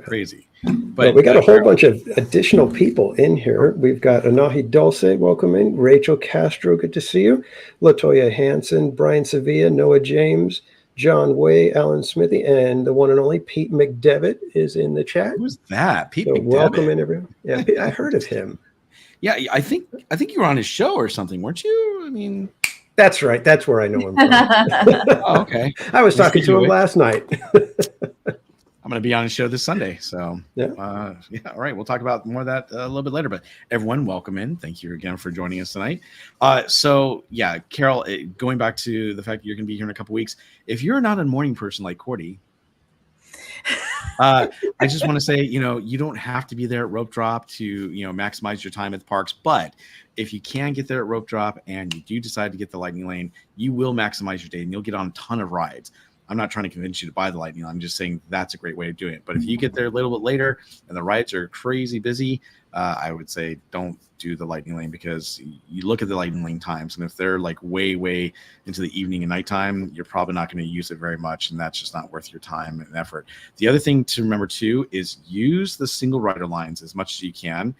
[SPEAKER 2] crazy. But
[SPEAKER 4] we got a whole bunch of additional people in here. We've got Anahi Dulce, welcome in. Rachel Castro, good to see you. Latoya Hanson, Brian Sevilla, Noah James, John Way, Alan Smithy, and the one and only Pete McDevitt is in the chat.
[SPEAKER 2] Who's that? Pete McDevitt.
[SPEAKER 4] Welcome in, everyone. Yeah, I heard of him.
[SPEAKER 2] Yeah, I think you were on his show or something, weren't you? I mean,
[SPEAKER 4] that's right. That's where I know him from.
[SPEAKER 2] Oh, okay.
[SPEAKER 4] I was talking to him last night.
[SPEAKER 2] I'm going to be on a show this Sunday. So, all right. We'll talk about more of that a little bit later. But everyone, welcome in. Thank you again for joining us tonight. Carol, going back to the fact that you're going to be here in a couple weeks, if you're not a morning person like Cordy, I just want to say, you don't have to be there at rope drop to, maximize your time at the parks. But if you can get there at rope drop and you do decide to get the lightning lane, you will maximize your day and you'll get on a ton of rides. I'm not trying to convince you to buy the lightning lane. I'm just saying that's a great way of doing it. But if you get there a little bit later and the rides are crazy busy, I would say don't do the lightning lane because you look at the lightning lane times. And if they're like way, way into the evening and nighttime, you're probably not going to use it very much. And that's just not worth your time and effort. The other thing to remember too is use the single rider lines as much as you can.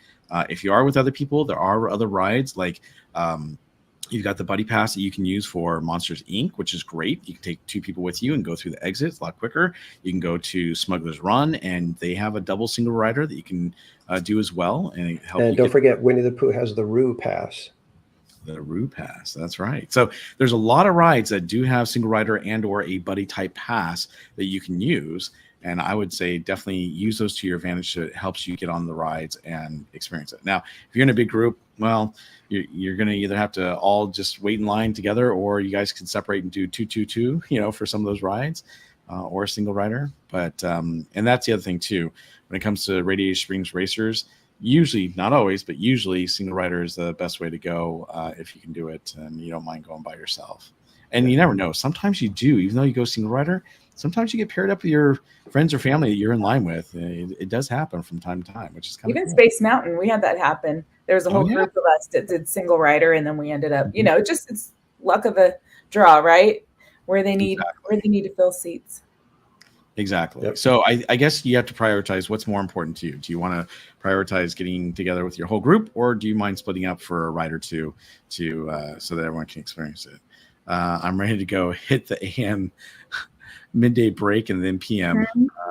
[SPEAKER 2] If you are with other people, there are other rides like, you've got the buddy pass that you can use for Monsters Inc., which is great. You can take 2 people with you and go through the exits a lot quicker. You can go to Smuggler's Run, and they have a double single rider that you can do as well. And
[SPEAKER 4] don't forget, Winnie the Pooh has the Roo Pass.
[SPEAKER 2] The Roo Pass, that's right. So there's a lot of rides that do have single rider and or a buddy type pass that you can use. And I would say definitely use those to your advantage so it helps you get on the rides and experience it. Now, if you're in a big group, well, you're going to either have to all just wait in line together or you guys can separate and do 2-2-2, for some of those rides or a single rider. But and that's the other thing, too. When it comes to Radiator Springs racers, usually, not always, but usually single rider is the best way to go if you can do it and you don't mind going by yourself. And you never know. Sometimes you do, even though you go single rider, sometimes you get paired up with your friends or family that you're in line with. It does happen from time to time, which is kind of
[SPEAKER 3] cool. Space Mountain, we had that happen. There was a whole group of us that did single rider, and then we ended up, it's luck of the draw, right? Where they need to fill seats.
[SPEAKER 2] Exactly. Yep. So I guess you have to prioritize what's more important to you. Do you want to prioritize getting together with your whole group, or do you mind splitting up for a ride or two so that everyone can experience it? I'm ready to go hit the AM midday break and then PM.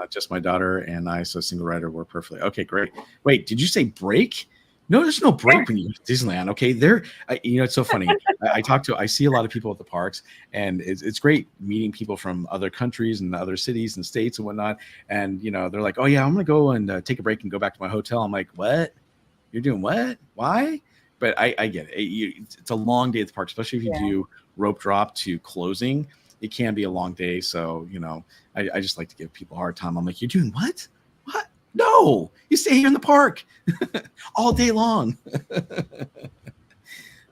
[SPEAKER 2] Just my daughter and I, so single rider work perfectly. Okay, great. Wait, did you say break? No, there's no break when you go to Disneyland. Okay, it's so funny. I see a lot of people at the parks, and it's great meeting people from other countries and other cities and states and whatnot. And they're like, "Oh yeah, I'm gonna go and take a break and go back to my hotel." I'm like, "What? You're doing what? Why?" But I get it. It's a long day at the park, especially if you do rope drop to closing, it can be a long day. So, I just like to give people a hard time. I'm like, you're doing what? What? No, you stay here in the park all day long.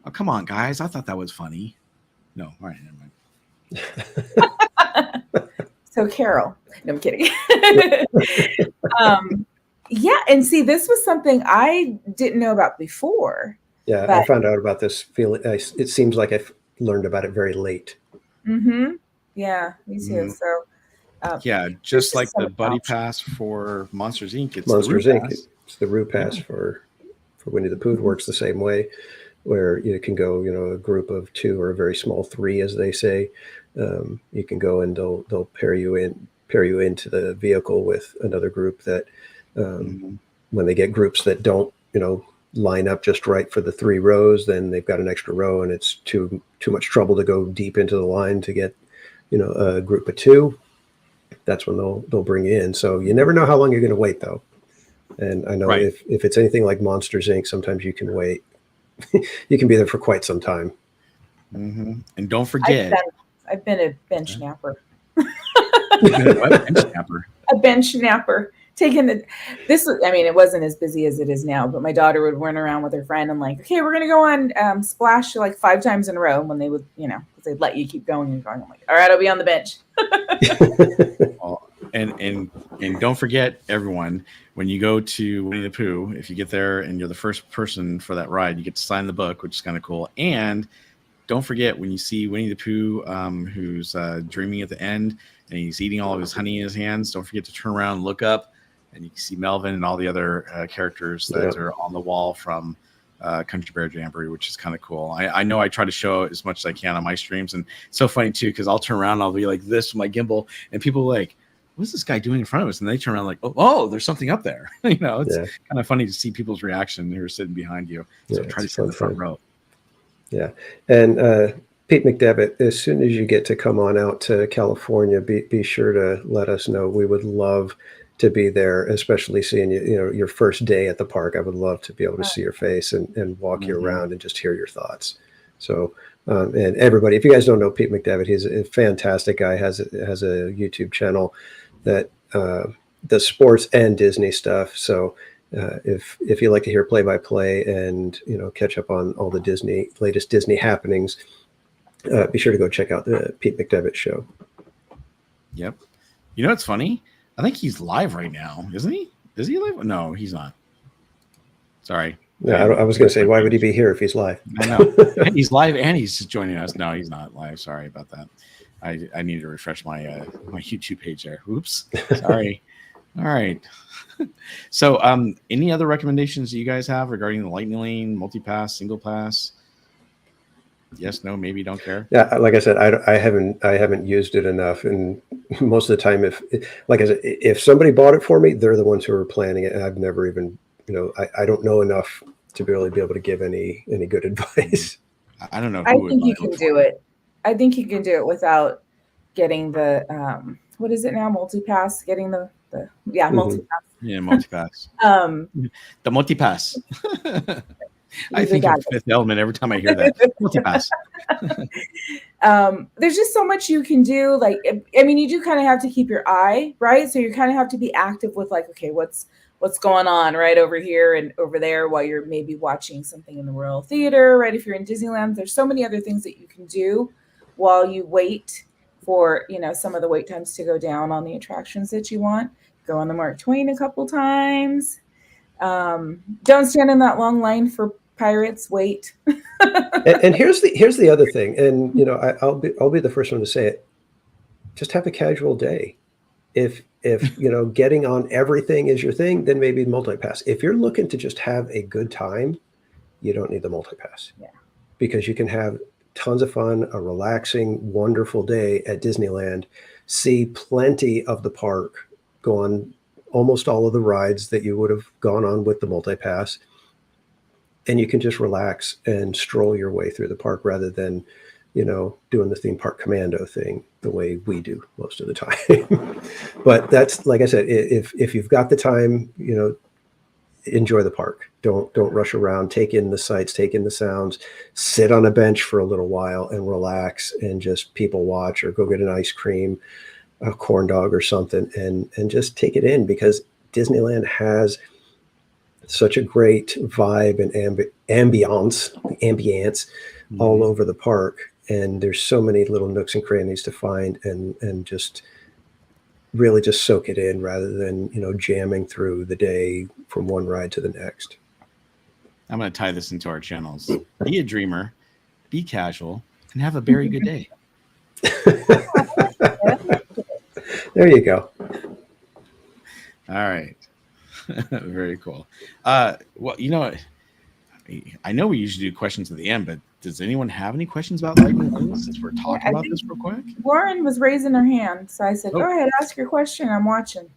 [SPEAKER 2] Oh, come on, guys. I thought that was funny. No, all right, never mind.
[SPEAKER 3] So Carol, no, I'm kidding. Yeah, and see, this was something I didn't know about before.
[SPEAKER 4] Yeah, I found out about this feeling. It seems like I've learned about it very late.
[SPEAKER 3] Mm-hmm. Yeah, me too.
[SPEAKER 2] Mm-hmm.
[SPEAKER 3] So,
[SPEAKER 2] yeah, just like the buddy pass for Monsters Inc. It's
[SPEAKER 4] Monsters
[SPEAKER 2] the
[SPEAKER 4] Inc. It's the Roo Pass for Winnie the Pooh. Works the same way, where you can go, a group of 2 or a very small 3, as they say. You can go and they'll pair you into the vehicle with another group that, when they get groups that don't, line up just right for the 3 rows, then they've got an extra row, and it's too much trouble to go deep into the line to get, a group of 2. That's when they'll bring you in. So you never know how long you're going to wait, though. And I know if it's anything like Monsters Inc., sometimes you can wait. You can be there for quite some time.
[SPEAKER 2] Mm-hmm. And don't forget,
[SPEAKER 3] I've been a bench napper. A bench napper. It wasn't as busy as it is now, but my daughter would run around with her friend and like, okay, we're gonna go on Splash like 5 times in a row. When they would, they'd let you keep going and going. I'm like, all right, I'll be on the bench.
[SPEAKER 2] And don't forget, everyone, when you go to Winnie the Pooh, if you get there and you're the first person for that ride, you get to sign the book, which is kind of cool. And don't forget, when you see Winnie the Pooh, who's dreaming at the end and he's eating all of his honey in his hands, don't forget to turn around and look up, and you can see Melvin and all the other characters that are on the wall from Country Bear Jamboree, which is kind of cool. I know I try to show as much as I can on my streams, and it's so funny too, because I'll turn around and I'll be like this with my gimbal, and people are like, what's this guy doing in front of us? And they turn around like, oh, there's something up there. It's kind of funny to see people's reaction who are sitting behind you. So try to sit in the front row.
[SPEAKER 4] Yeah. And Pete McDevitt, as soon as you get to come on out to California, be sure to let us know. We would love to be there, especially seeing your first day at the park. I would love to be able to see your face and walk you around and just hear your thoughts. So, and everybody, if you guys don't know Pete McDevitt, he's a fantastic guy, has a YouTube channel that does sports and Disney stuff. So if you like to hear play-by-play and catch up on all the latest Disney happenings, be sure to go check out the Pete McDevitt show.
[SPEAKER 2] Yep. It's funny. I think he's live right now, isn't he? Is he live? No, he's not. Sorry.
[SPEAKER 4] Yeah, I was going to say, why would he be here if he's live?
[SPEAKER 2] I know. He's live and he's joining us. No, he's not live. Sorry about that. I need to refresh my YouTube page there. Oops. Sorry. All right. So any other recommendations you guys have regarding the Lightning Lane, multi-pass, single pass? Yes, no, maybe, don't care. Yeah,
[SPEAKER 4] like I said, I haven't used it enough, and most of the time, if somebody bought it for me, they're the ones who are planning it, and I've never even, I don't know enough to really be able to give any good advice.
[SPEAKER 2] I don't know.
[SPEAKER 3] I think you can do it. I think you can do it without getting the what is it now? Multi-pass. Getting the multi-pass.
[SPEAKER 2] Yeah, multi-pass. The multi-pass. I think of Fifth Element every time I hear that. Multi-pass.
[SPEAKER 3] There's just so much you can do. Like, you do kind of have to keep your eye, right? So you kind of have to be active with like, okay, what's going on right over here and over there while you're maybe watching something in the Royal Theater, right? If you're in Disneyland, there's so many other things that you can do while you wait for, some of the wait times to go down on the attractions that you want. Go on the Mark Twain a couple times. Don't stand in that long line for Pirates. Wait.
[SPEAKER 4] and here's the other thing, and I'll be the first one to say it. Just have a casual day. If getting on everything is your thing, then maybe multi-pass. If you're looking to just have a good time, you don't need the multi-pass.
[SPEAKER 3] Yeah.
[SPEAKER 4] Because you can have tons of fun, a relaxing, wonderful day at Disneyland, see plenty of the park, go on almost all of the rides that you would have gone on with the multi-pass, and you can just relax and stroll your way through the park rather than, doing the theme park commando thing the way we do most of the time. But that's, like I said, if you've got the time, enjoy the park. Don't rush around. Take in the sights, take in the sounds, sit on a bench for a little while and relax and just people watch or go get an ice cream, a corn dog or something and just take it in because Disneyland has such a great vibe and ambiance all over the park. And there's so many little nooks and crannies to find and just really just soak it in rather than, jamming through the day from one ride to the next.
[SPEAKER 2] I'm going to tie this into our channels. Be a dreamer, be casual, and have a very good day.
[SPEAKER 4] There you go.
[SPEAKER 2] All right. Very cool. Well, I know we usually do questions at the end, but does anyone have any questions about Lightning Lanes since we're talking about this real quick?
[SPEAKER 3] Lauren was raising her hand, so I said, go ahead, ask your question. I'm watching.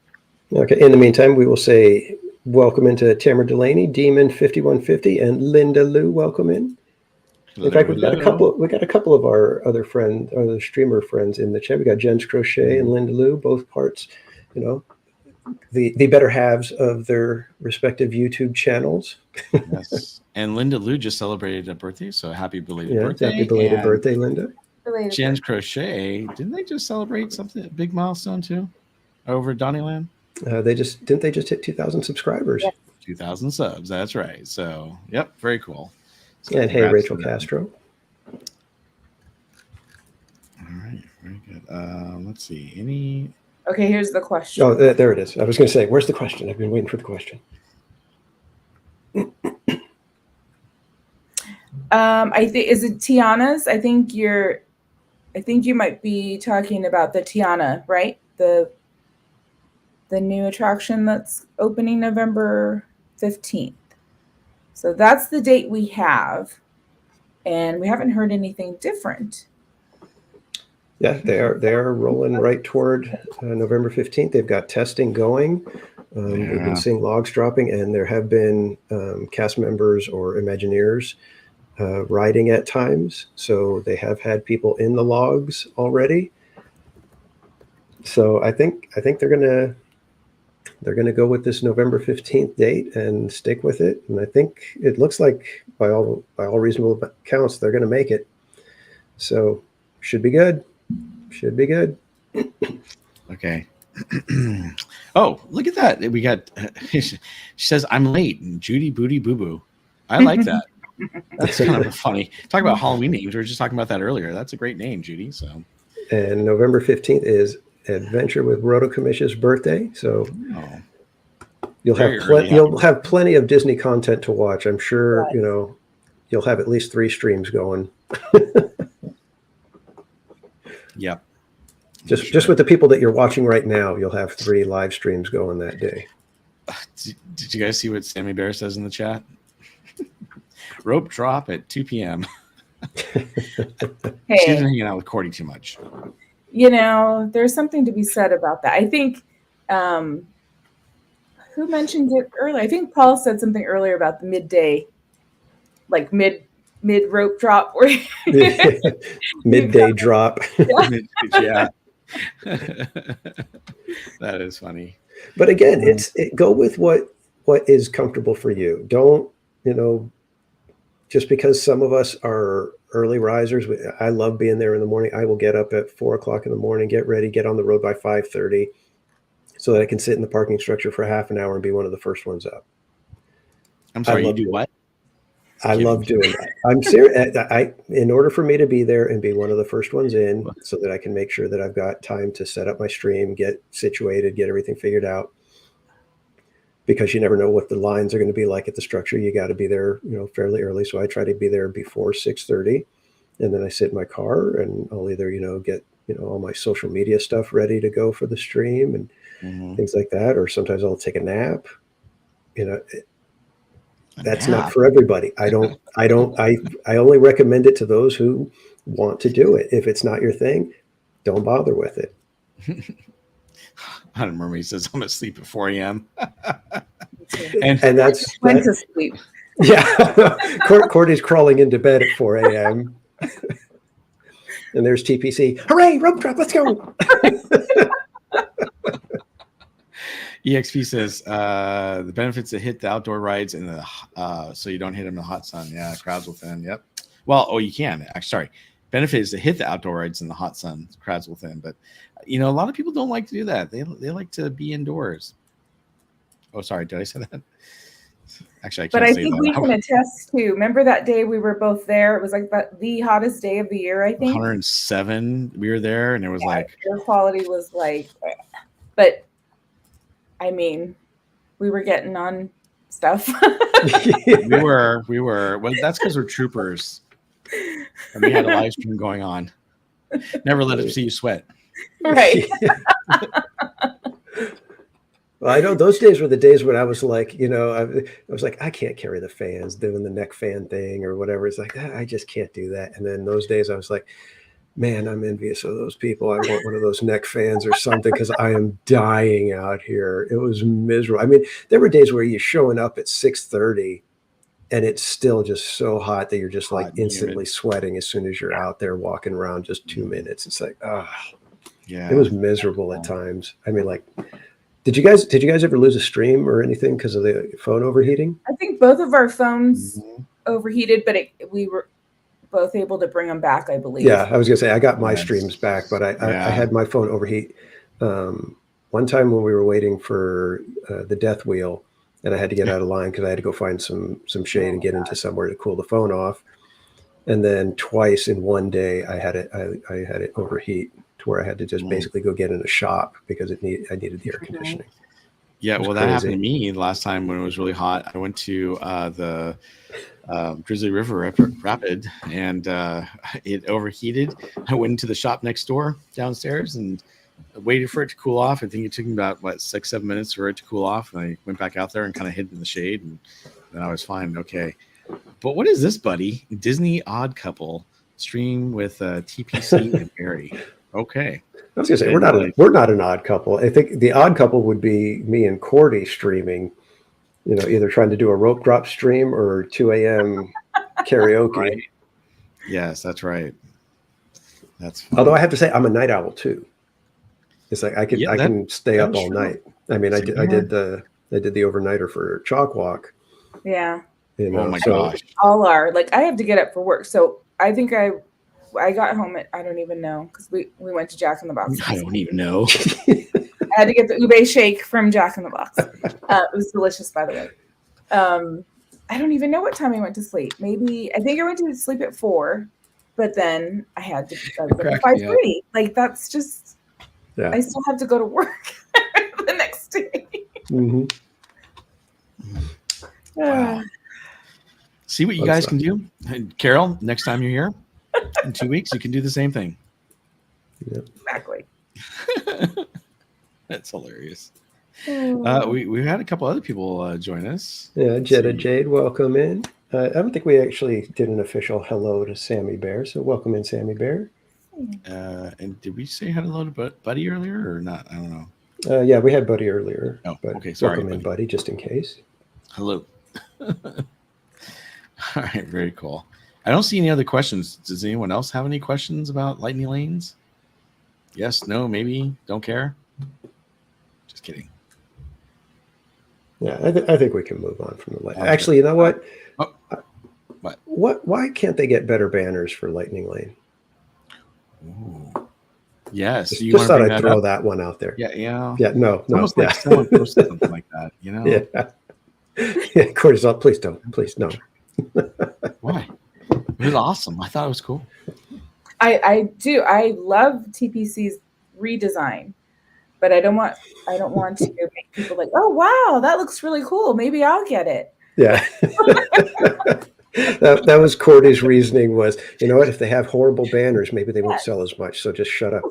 [SPEAKER 4] Okay. In the meantime, we will say welcome into Tamara Delaney, Demon 5150, and Linda Lou. Welcome in. In fact, we got a couple of our other streamer friends in the chat. We got Jen's Crochet and Linda Lou, both parts, the better halves of their respective YouTube channels.
[SPEAKER 2] Yes. And Linda Lou just celebrated a birthday, so happy belated birthday.
[SPEAKER 4] Happy belated birthday, Linda.
[SPEAKER 2] Jen's Crochet, didn't they just celebrate something, a big milestone too, over at Donnyland?
[SPEAKER 4] They just hit 2,000 subscribers.
[SPEAKER 3] Yes.
[SPEAKER 2] 2,000 subs, that's right. So, yep, very cool. So
[SPEAKER 4] and hey, Rachel Castro.
[SPEAKER 2] All right, very good. Let's see, any...
[SPEAKER 3] Okay, here's the question.
[SPEAKER 4] Oh, there it is. I was going to say, where's the question? I've been waiting for the question.
[SPEAKER 3] Is it Tiana's? I think you might be talking about the Tiana, right? The new attraction that's opening November 15th. So that's the date we have, and we haven't heard anything different.
[SPEAKER 4] Yeah, they are rolling right toward November 15th. They've got testing going. We've been seeing logs dropping, and there have been cast members or Imagineers riding at times. So they have had people in the logs already. So I think they're gonna go with this November 15th date and stick with it. And I think it looks like by all reasonable accounts, they're gonna make it. So should be good. Should be good.
[SPEAKER 2] Okay. Oh, look at that. We got, she says, I'm late. Judy Booty Boo Boo. I like that. That's kind of funny. Talk about Halloween names. We were just talking about that earlier. That's a great name, Judy. So,
[SPEAKER 4] and November 15th is Adventure with Roto Commission's birthday. So you'll have plenty of Disney content to watch. I'm sure, right. You'll have at least 3 streams going.
[SPEAKER 2] Yep.
[SPEAKER 4] Just with the people that you're watching right now, you'll have 3 live streams going that day.
[SPEAKER 2] Did you guys see what Sammy Bear says in the chat? Rope drop at 2 p.m.
[SPEAKER 3] Hey,
[SPEAKER 2] She's been hanging out with Cordy too much.
[SPEAKER 3] There's something to be said about that. I think, who mentioned it earlier? I think Paul said something earlier about the midday, like mid rope drop or
[SPEAKER 4] midday drop.
[SPEAKER 2] Yeah. That is funny.
[SPEAKER 4] But again, go with what is comfortable for you. Don't, just because some of us are early risers. I love being there in the morning. I will get up at 4:00 in the morning, get ready, get on the road by 5:30 so that I can sit in the parking structure for half an hour and be one of the first ones up.
[SPEAKER 2] I'm sorry, you do what?
[SPEAKER 4] I love doing that. I'm serious. In order for me to be there and be one of the first ones in so that I can make sure that I've got time to set up my stream, get situated, get everything figured out, because you never know what the lines are going to be like at the structure. You got to be there, fairly early. So I try to be there before 6:30, and then I sit in my car and I'll either, get, all my social media stuff ready to go for the stream and things like that. Or sometimes I'll take a nap, That's not for everybody. I only recommend it to those who want to do it. If it's not your thing, don't bother with it.
[SPEAKER 2] Hunter Mermaid says, I'm asleep at 4 a.m.
[SPEAKER 4] and that's
[SPEAKER 3] went to sleep.
[SPEAKER 4] Yeah. Cordy's crawling into bed at 4 a.m. And there's TPC. Hooray, rope drop, let's go.
[SPEAKER 2] EXP says the benefits to hit the outdoor rides in the so you don't hit them in the hot sun. Yeah, crowds will thin. Yep. Well, you can. Actually, sorry. Benefit is to hit the outdoor rides in the hot sun. Crowds will thin. But a lot of people don't like to do that. They like to be indoors. Oh, sorry. Did I say that? Actually, I can't
[SPEAKER 3] but I
[SPEAKER 2] say
[SPEAKER 3] think
[SPEAKER 2] that.
[SPEAKER 3] we can attest to. Remember that day we were both there? It was like the hottest day of the year, I think.
[SPEAKER 2] 107. We were there, and it was like
[SPEAKER 3] air quality was like. But I mean, we were getting on stuff.
[SPEAKER 2] we were. Well, that's because we're troopers, and we had a live stream going on. Never let them see you sweat.
[SPEAKER 3] Right.
[SPEAKER 4] Well, I know those days were the days when I was like, I was like, I can't carry the fans, doing the neck fan thing or whatever. It's like, I just can't do that. And then those days I was like, man, I'm envious of those people. I want one of those neck fans or something because I am dying out here. It was miserable. I mean, there were days where you're showing up at 6:30 and it's still just so hot that you're just like instantly sweating as soon as you're out there walking around just 2 minutes. It's like, yeah, it was miserable at times. I mean, like, did you guys ever lose a stream or anything because of the phone overheating?
[SPEAKER 3] I think both of our phones overheated, but we were both able to bring them back, I believe.
[SPEAKER 4] Yeah, I was gonna say I got my streams back, but I had my phone overheat. One time when we were waiting for the death wheel, and I had to get out of line because I had to go find some shade and get into somewhere to cool the phone off. And then twice in one day, I had it overheat to where I had to just basically go get in a shop because I needed the air conditioning.
[SPEAKER 2] Yeah, well, that happened to me last time when it was really hot. I went to the Grizzly River Rapid, and it overheated. I went into the shop next door downstairs and waited for it to cool off. I think it took me about 6-7 minutes for it to cool off, and I went back out there and kind of hid in the shade, and then I was fine. Okay, but what is this, buddy? Disney Odd Couple stream with TPC and Barry. Okay.
[SPEAKER 4] I was gonna say we're not an odd couple. I think the odd couple would be me and Cordy streaming, either trying to do a rope drop stream or 2 a.m. karaoke.
[SPEAKER 2] Right. Yes, that's right. That's fun.
[SPEAKER 4] Although I have to say I'm a night owl too. It's like I can stay up all night. I mean, I did the overnighter for Chalk Walk.
[SPEAKER 3] Yeah.
[SPEAKER 2] Oh my gosh.
[SPEAKER 3] All are like I have to get up for work, so I think I got home at I don't even know because we went to Jack in the Box.
[SPEAKER 2] I don't even know.
[SPEAKER 3] I had to get the ube shake from Jack in the Box. It was delicious, by the way. I don't even know what time I went to sleep. Maybe I think I went to sleep at 4, but then I had to go at 5:30. Like that's just. Yeah. I still have to go to work the next day.
[SPEAKER 4] Mm-hmm.
[SPEAKER 2] Wow. See what you guys can do. And Carol, next time you're here in 2 weeks, you can do the same thing.
[SPEAKER 4] Yep.
[SPEAKER 3] Exactly.
[SPEAKER 2] That's hilarious. We had a couple other people join us.
[SPEAKER 4] Yeah, Jetta Jade, welcome in. I don't think we actually did an official hello to Sammy Bear, so welcome in, Sammy Bear.
[SPEAKER 2] And did we say hello to Buddy earlier or not? I don't know.
[SPEAKER 4] Yeah, we had Buddy earlier.
[SPEAKER 2] Oh, okay. Sorry.
[SPEAKER 4] Welcome in, Buddy, just in case.
[SPEAKER 2] Hello. All right. Very cool. I don't see any other questions. Does anyone else have any questions about lightning lanes? Yes, no, maybe, don't care. Just kidding.
[SPEAKER 4] Yeah, I think we can move on from the lightning. Actually, you know what?
[SPEAKER 2] Oh,
[SPEAKER 4] what? Why can't they get better banners for Lightning Lane?
[SPEAKER 2] Ooh. Yes,
[SPEAKER 4] just thought I'd throw that one out there.
[SPEAKER 2] Yeah.
[SPEAKER 4] No.
[SPEAKER 2] Almost like someone posted something like that,
[SPEAKER 4] Yeah, cortisol. Please don't. Please no.
[SPEAKER 2] Why? It was awesome. I thought it was cool.
[SPEAKER 3] I do. I love TPC's redesign, but I don't want to make people like, oh wow, that looks really cool. Maybe I'll get it.
[SPEAKER 4] Yeah. That was Cordy's reasoning was, you know what, if they have horrible banners, maybe they won't sell as much. So just shut up.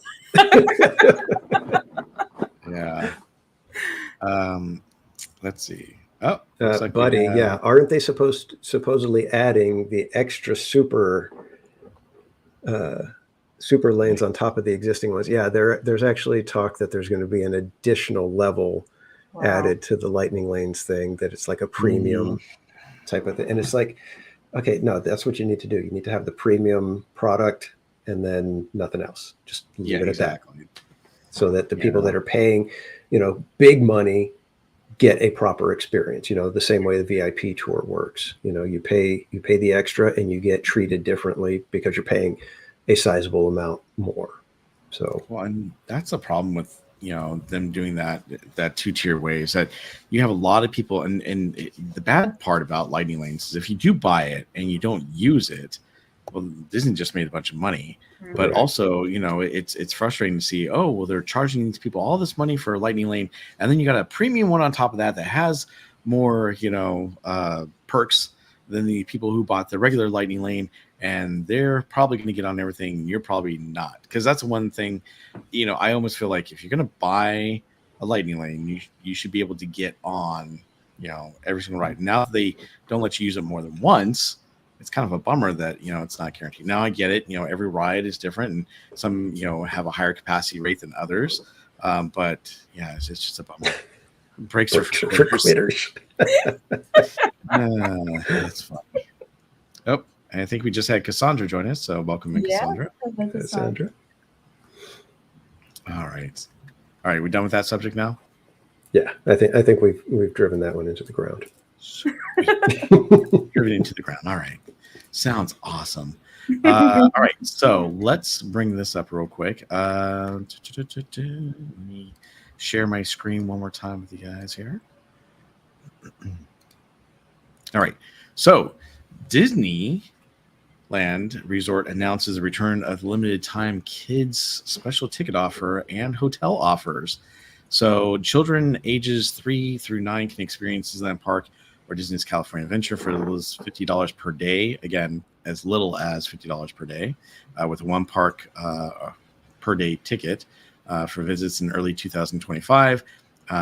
[SPEAKER 2] Yeah. Let's see. Oh,
[SPEAKER 4] like Buddy, yeah. Aren't they supposedly adding the extra super lanes on top of the existing ones? Yeah, there's actually talk that there's going to be an additional level added to the Lightning Lanes thing, that it's like a premium type of thing. And it's like, okay, no, that's what you need to do. You need to have the premium product and then nothing else. Just leave it at that. so that the people that are paying, big money get a proper experience, the same way the VIP tour works. You pay the extra and you get treated differently because you're paying a sizable amount more. So,
[SPEAKER 2] well, and that's a problem with, them doing that 2-tier way, is that you have a lot of people. And the bad part about Lightning Lanes is if you do buy it and you don't use it, well, Disney just made a bunch of money. But also, it's frustrating to see, oh, well, they're charging these people all this money for a Lightning Lane, and then you got a premium one on top of that has more, perks than the people who bought the regular Lightning Lane, and they're probably going to get on everything, and you're probably not. Because that's one thing, I almost feel like if you're going to buy a Lightning Lane, you should be able to get on, every single ride. Now that they don't let you use it more than once, it's kind of a bummer that, it's not guaranteed. Now I get it. Every ride is different, and some, have a higher capacity rate than others. But yeah, it's just a bummer. Breaks are for
[SPEAKER 4] quitters.
[SPEAKER 2] That's fun. Oh, I think we just had Cassandra join us. So welcome in, Cassandra.
[SPEAKER 4] Cassandra.
[SPEAKER 2] All right. We done with that subject now?
[SPEAKER 4] Yeah, I think we've driven that one into the ground.
[SPEAKER 2] Driven into the ground. All right. Sounds awesome. All right. So let's bring this up real quick. Let me share my screen one more time with you guys here. All right. So Disneyland Resort announces the return of limited time kids special ticket offer and hotel offers. So children ages 3 through 9 can experience Disneyland Park or Disney's California Adventure for as little as $50 per day. Again, as little as $50 per day, with one park per day ticket for visits in early 2025.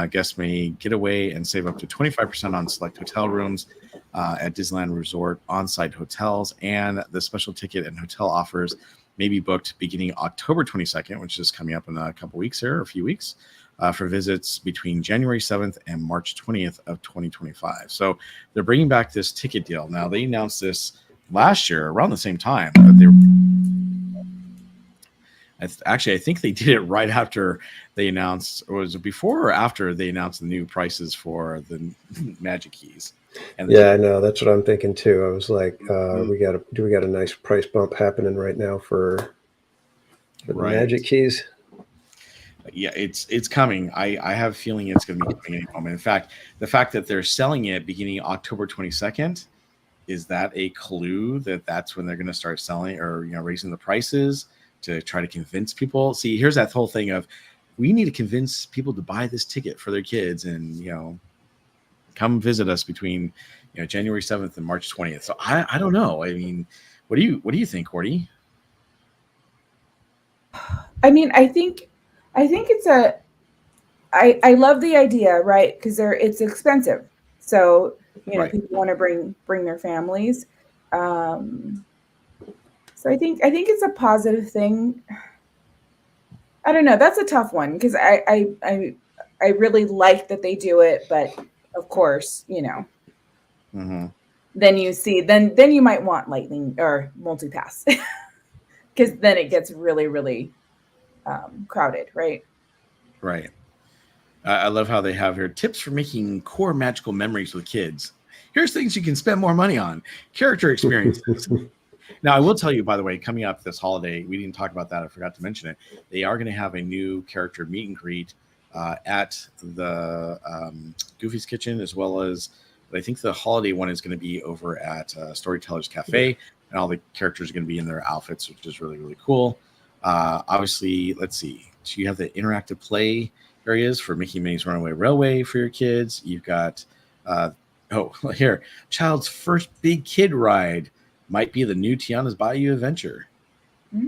[SPEAKER 2] Guests may get away and save up to 25% on select hotel rooms at Disneyland Resort on-site hotels, and the special ticket and hotel offers may be booked beginning October 22nd, which is coming up in a couple weeks here, or a few weeks, for visits between January 7th and March 20th of 2025. So they're bringing back this ticket deal. Now, they announced this last year around the same time. I think they did it right after they announced, or was it before or after they announced the new prices for the Magic Keys?
[SPEAKER 4] And I know, that's what I'm thinking too. I was like, we got a nice price bump happening right now for the Magic Keys?
[SPEAKER 2] Yeah, it's coming. I have a feeling it's going to be coming any moment. In fact, the fact that they're selling it beginning October 22nd, is that a clue that that's when they're going to start selling or raising the prices to try to convince people? See, here's that whole thing of, we need to convince people to buy this ticket for their kids and come visit us between January 7th and March 20th. So I don't know. I mean, what do you think, Cordy?
[SPEAKER 3] I mean, I think it's I love the idea, right? Because it's expensive. So, people want to bring their families. So I think it's a positive thing. I don't know. That's a tough one because I really like that they do it, but of course,
[SPEAKER 2] Mm-hmm.
[SPEAKER 3] Then you might want Lightning or multi-pass because then it gets really, really crowded, right?
[SPEAKER 2] Right. I love how they have here tips for making core magical memories with kids. Here's things you can spend more money on. Character experiences. Now, I will tell you, by the way, coming up this holiday, we didn't talk about that. I forgot to mention it. They are going to have a new character meet and greet at the Goofy's Kitchen, as well as, but I think the holiday one is going to be over at Storytellers Cafe, and all the characters are going to be in their outfits, which is really, really cool. Obviously, let's see. So you have the interactive play areas for Mickey and Minnie's Runaway Railway for your kids. You've got, here, child's first big kid ride might be the new Tiana's Bayou Adventure. All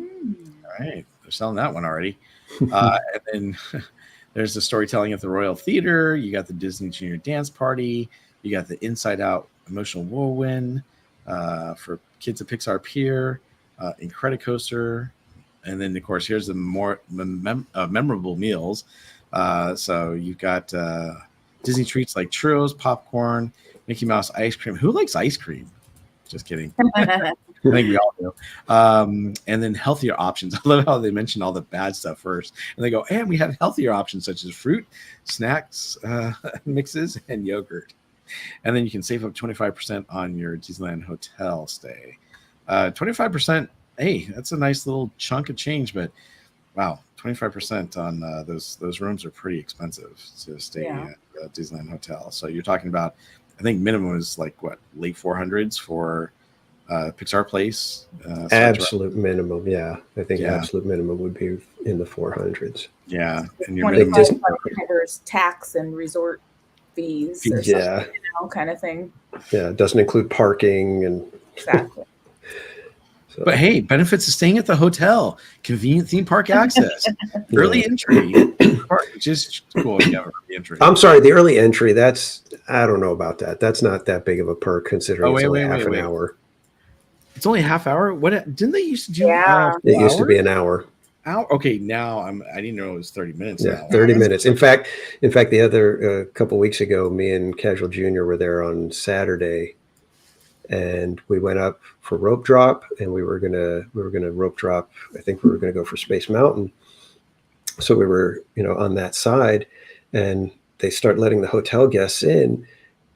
[SPEAKER 2] right. They're selling that one already. And then there's the storytelling at the Royal Theater. You got the Disney Junior Dance Party. You got the Inside Out Emotional Whirlwind for kids at Pixar Pier, Incredicoaster. And then, of course, here's the more memorable meals. So you've got Disney treats like churros, popcorn, Mickey Mouse ice cream. Who likes ice cream? Just kidding. I think we all do. And then healthier options. I love how they mention all the bad stuff first. And they go, and we have healthier options such as fruit, snacks, mixes, and yogurt. And then you can save up 25% on your Disneyland hotel stay. 25%, hey, that's a nice little chunk of change, but wow, 25% on those rooms are pretty expensive to stay at Disneyland Hotel. So you're talking about, I think minimum is like what, late 400s for Pixar Place?
[SPEAKER 4] Absolute minimum, yeah. I think absolute minimum would be in the 400s.
[SPEAKER 2] Yeah, and your
[SPEAKER 3] 25 covers tax and resort fees or something, kind of thing.
[SPEAKER 4] Yeah, it doesn't include parking and
[SPEAKER 3] exactly.
[SPEAKER 4] So.
[SPEAKER 2] But hey, benefits of staying at the hotel, convenient theme park access, early entry. Just cool. You have early entry.
[SPEAKER 4] I'm sorry, the early entry. I don't know about that. That's not that big of a perk considering it's only half an hour.
[SPEAKER 2] It's only a half hour. What didn't they used to do?
[SPEAKER 4] It used to be an hour.
[SPEAKER 2] Okay, now I didn't know it was 30 minutes.
[SPEAKER 4] Yeah, 30 minutes. In fact, the other couple weeks ago, me and Casual Junior were there on Saturday, and we went up for rope drop, and we were gonna rope drop. I think we were gonna go for Space Mountain. So we were, on that side, and they start letting the hotel guests in,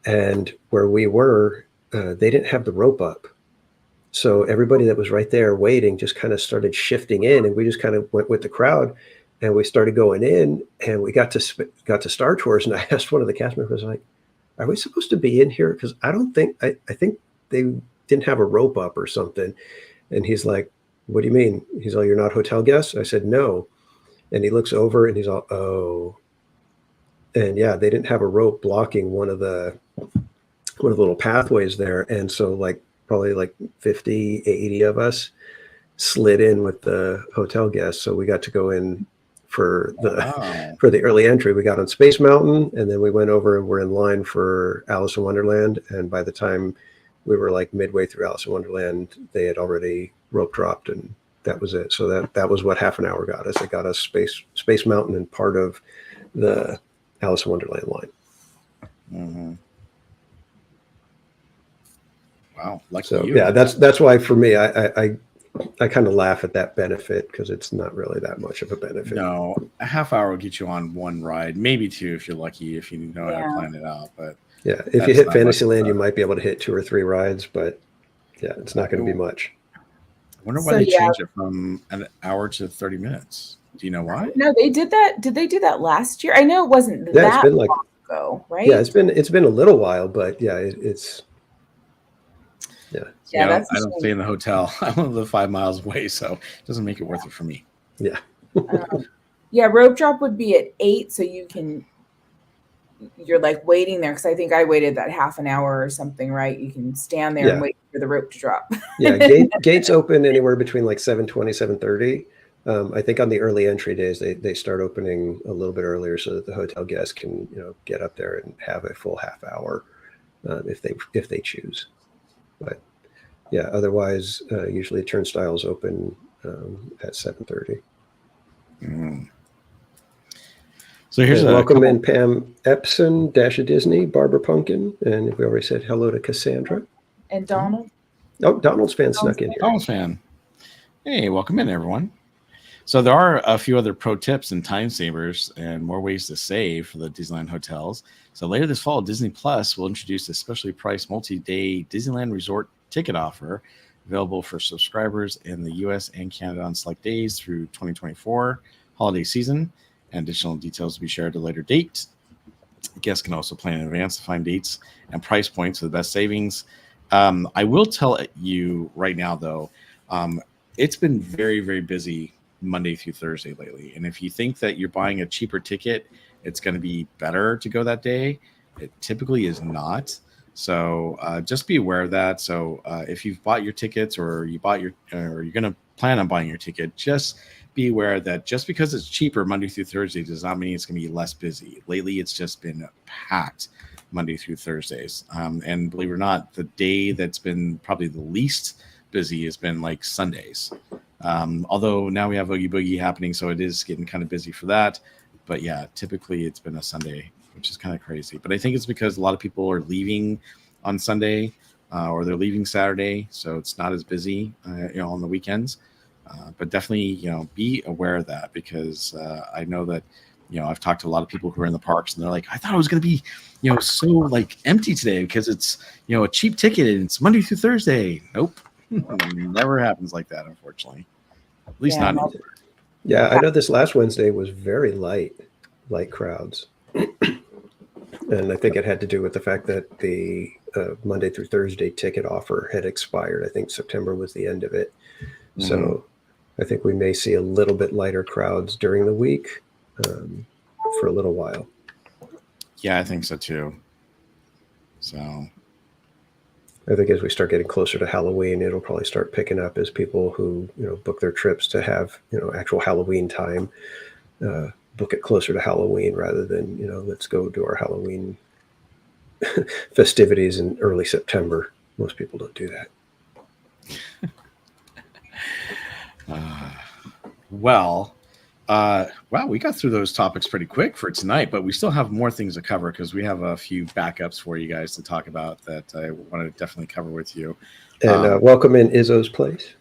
[SPEAKER 4] and where we were, they didn't have the rope up. So everybody that was right there waiting just kind of started shifting in, and we just kind of went with the crowd, and we started going in, and we got to Star Tours, and I asked one of the cast members, like, "Are we supposed to be in here? Because I don't think I think they didn't have a rope up or something." And he's like, "What do you mean?" He's like, "You're not hotel guests?" I said, "No." And he looks over and he's all, "Oh." And yeah, they didn't have a rope blocking one of the little pathways there, and so probably 50, 80 of us slid in with the hotel guests. So we got to go in for the early entry. We got on Space Mountain, and then we went over and were in line for Alice in Wonderland. And by the time we were midway through Alice in Wonderland, they had already rope dropped, and that was it. So that was what half an hour got us. It got us Space Mountain and part of the Alice in Wonderland line.
[SPEAKER 2] Mm-hmm. Wow,
[SPEAKER 4] you. Yeah, that's why for me, I kind of laugh at that benefit because it's not really that much of a benefit.
[SPEAKER 2] No, a half hour will get you on one ride, maybe two if you're lucky, if you know how to plan it out. But
[SPEAKER 4] yeah, if you hit Fantasyland, you might be able to hit 2 or 3 rides, but yeah, it's not going to be much.
[SPEAKER 2] I wonder why they changed it from an hour to 30 minutes. Do you know why?
[SPEAKER 3] No, they did that. Did they do that last year? I know it wasn't that long ago, right?
[SPEAKER 4] Yeah, it's been a little while, but yeah, it's.
[SPEAKER 2] Yeah, I don't stay in the hotel. I only live 5 miles away, so it doesn't make it worth it for me.
[SPEAKER 4] Yeah.
[SPEAKER 3] Rope drop would be at 8, so you're waiting there, because I think I waited that half an hour or something, right? You can stand there and wait for the rope to drop.
[SPEAKER 4] Yeah, gates open anywhere between 7:20, 7:30. I think on the early entry days, they start opening a little bit earlier so that the hotel guests can get up there and have a full half hour if they choose. But yeah, otherwise, usually turnstiles open at 7:30.
[SPEAKER 2] Mm. So here's
[SPEAKER 4] welcome in Pam Epson, Dash of Disney, Barbara Pumpkin, and we already said hello to Cassandra.
[SPEAKER 3] And Donald.
[SPEAKER 4] Oh, Donald's fan snuck in here.
[SPEAKER 2] Donald's fan. Hey, welcome in, everyone. So there are a few other pro tips and time savers and more ways to save for the Disneyland hotels. So later this fall, Disney Plus will introduce a specially priced multi-day Disneyland resort ticket offer available for subscribers in the U.S. and Canada on select days through 2024 holiday season. And additional details will be shared at a later date. Guests can also plan in advance to find dates and price points for the best savings. I will tell you right now, though, it's been very, very busy Monday through Thursday lately. And if you think that you're buying a cheaper ticket, it's going to be better to go that day, it typically is not. So just be aware of that. So if you've bought your tickets or you're going to plan on buying your ticket, just be aware that just because it's cheaper Monday through Thursday does not mean it's going to be less busy. Lately, it's just been packed Monday through Thursdays. And believe it or not, the day that's been probably the least busy has been Sundays. Although now we have Oogie Boogie happening, so it is getting kind of busy for that. But yeah, typically it's been a Sunday, which is kind of crazy. But I think it's because a lot of people are leaving on Sunday or they're leaving Saturday, so it's not as busy, on the weekends. But definitely, be aware of that, because I know that, I've talked to a lot of people who are in the parks, and they're like, I thought it was going to be, so like empty today because it's, a cheap ticket and it's Monday through Thursday. Nope. Never happens like that, unfortunately. At least not anymore.
[SPEAKER 4] Yeah, I know this last Wednesday was very light crowds. And I think it had to do with the fact that the Monday through Thursday ticket offer had expired. I think September was the end of it. Mm-hmm. So I think we may see a little bit lighter crowds during the week for a little while.
[SPEAKER 2] Yeah, I think so too. So
[SPEAKER 4] I think as we start getting closer to Halloween, it'll probably start picking up as people who, book their trips to have, actual Halloween time, book it closer to Halloween rather than, let's go do our Halloween festivities in early September. Most people don't do that.
[SPEAKER 2] Wow, we got through those topics pretty quick for tonight, but we still have more things to cover because we have a few backups for you guys to talk about that I want to definitely cover with you.
[SPEAKER 4] And welcome in Izzo's Place.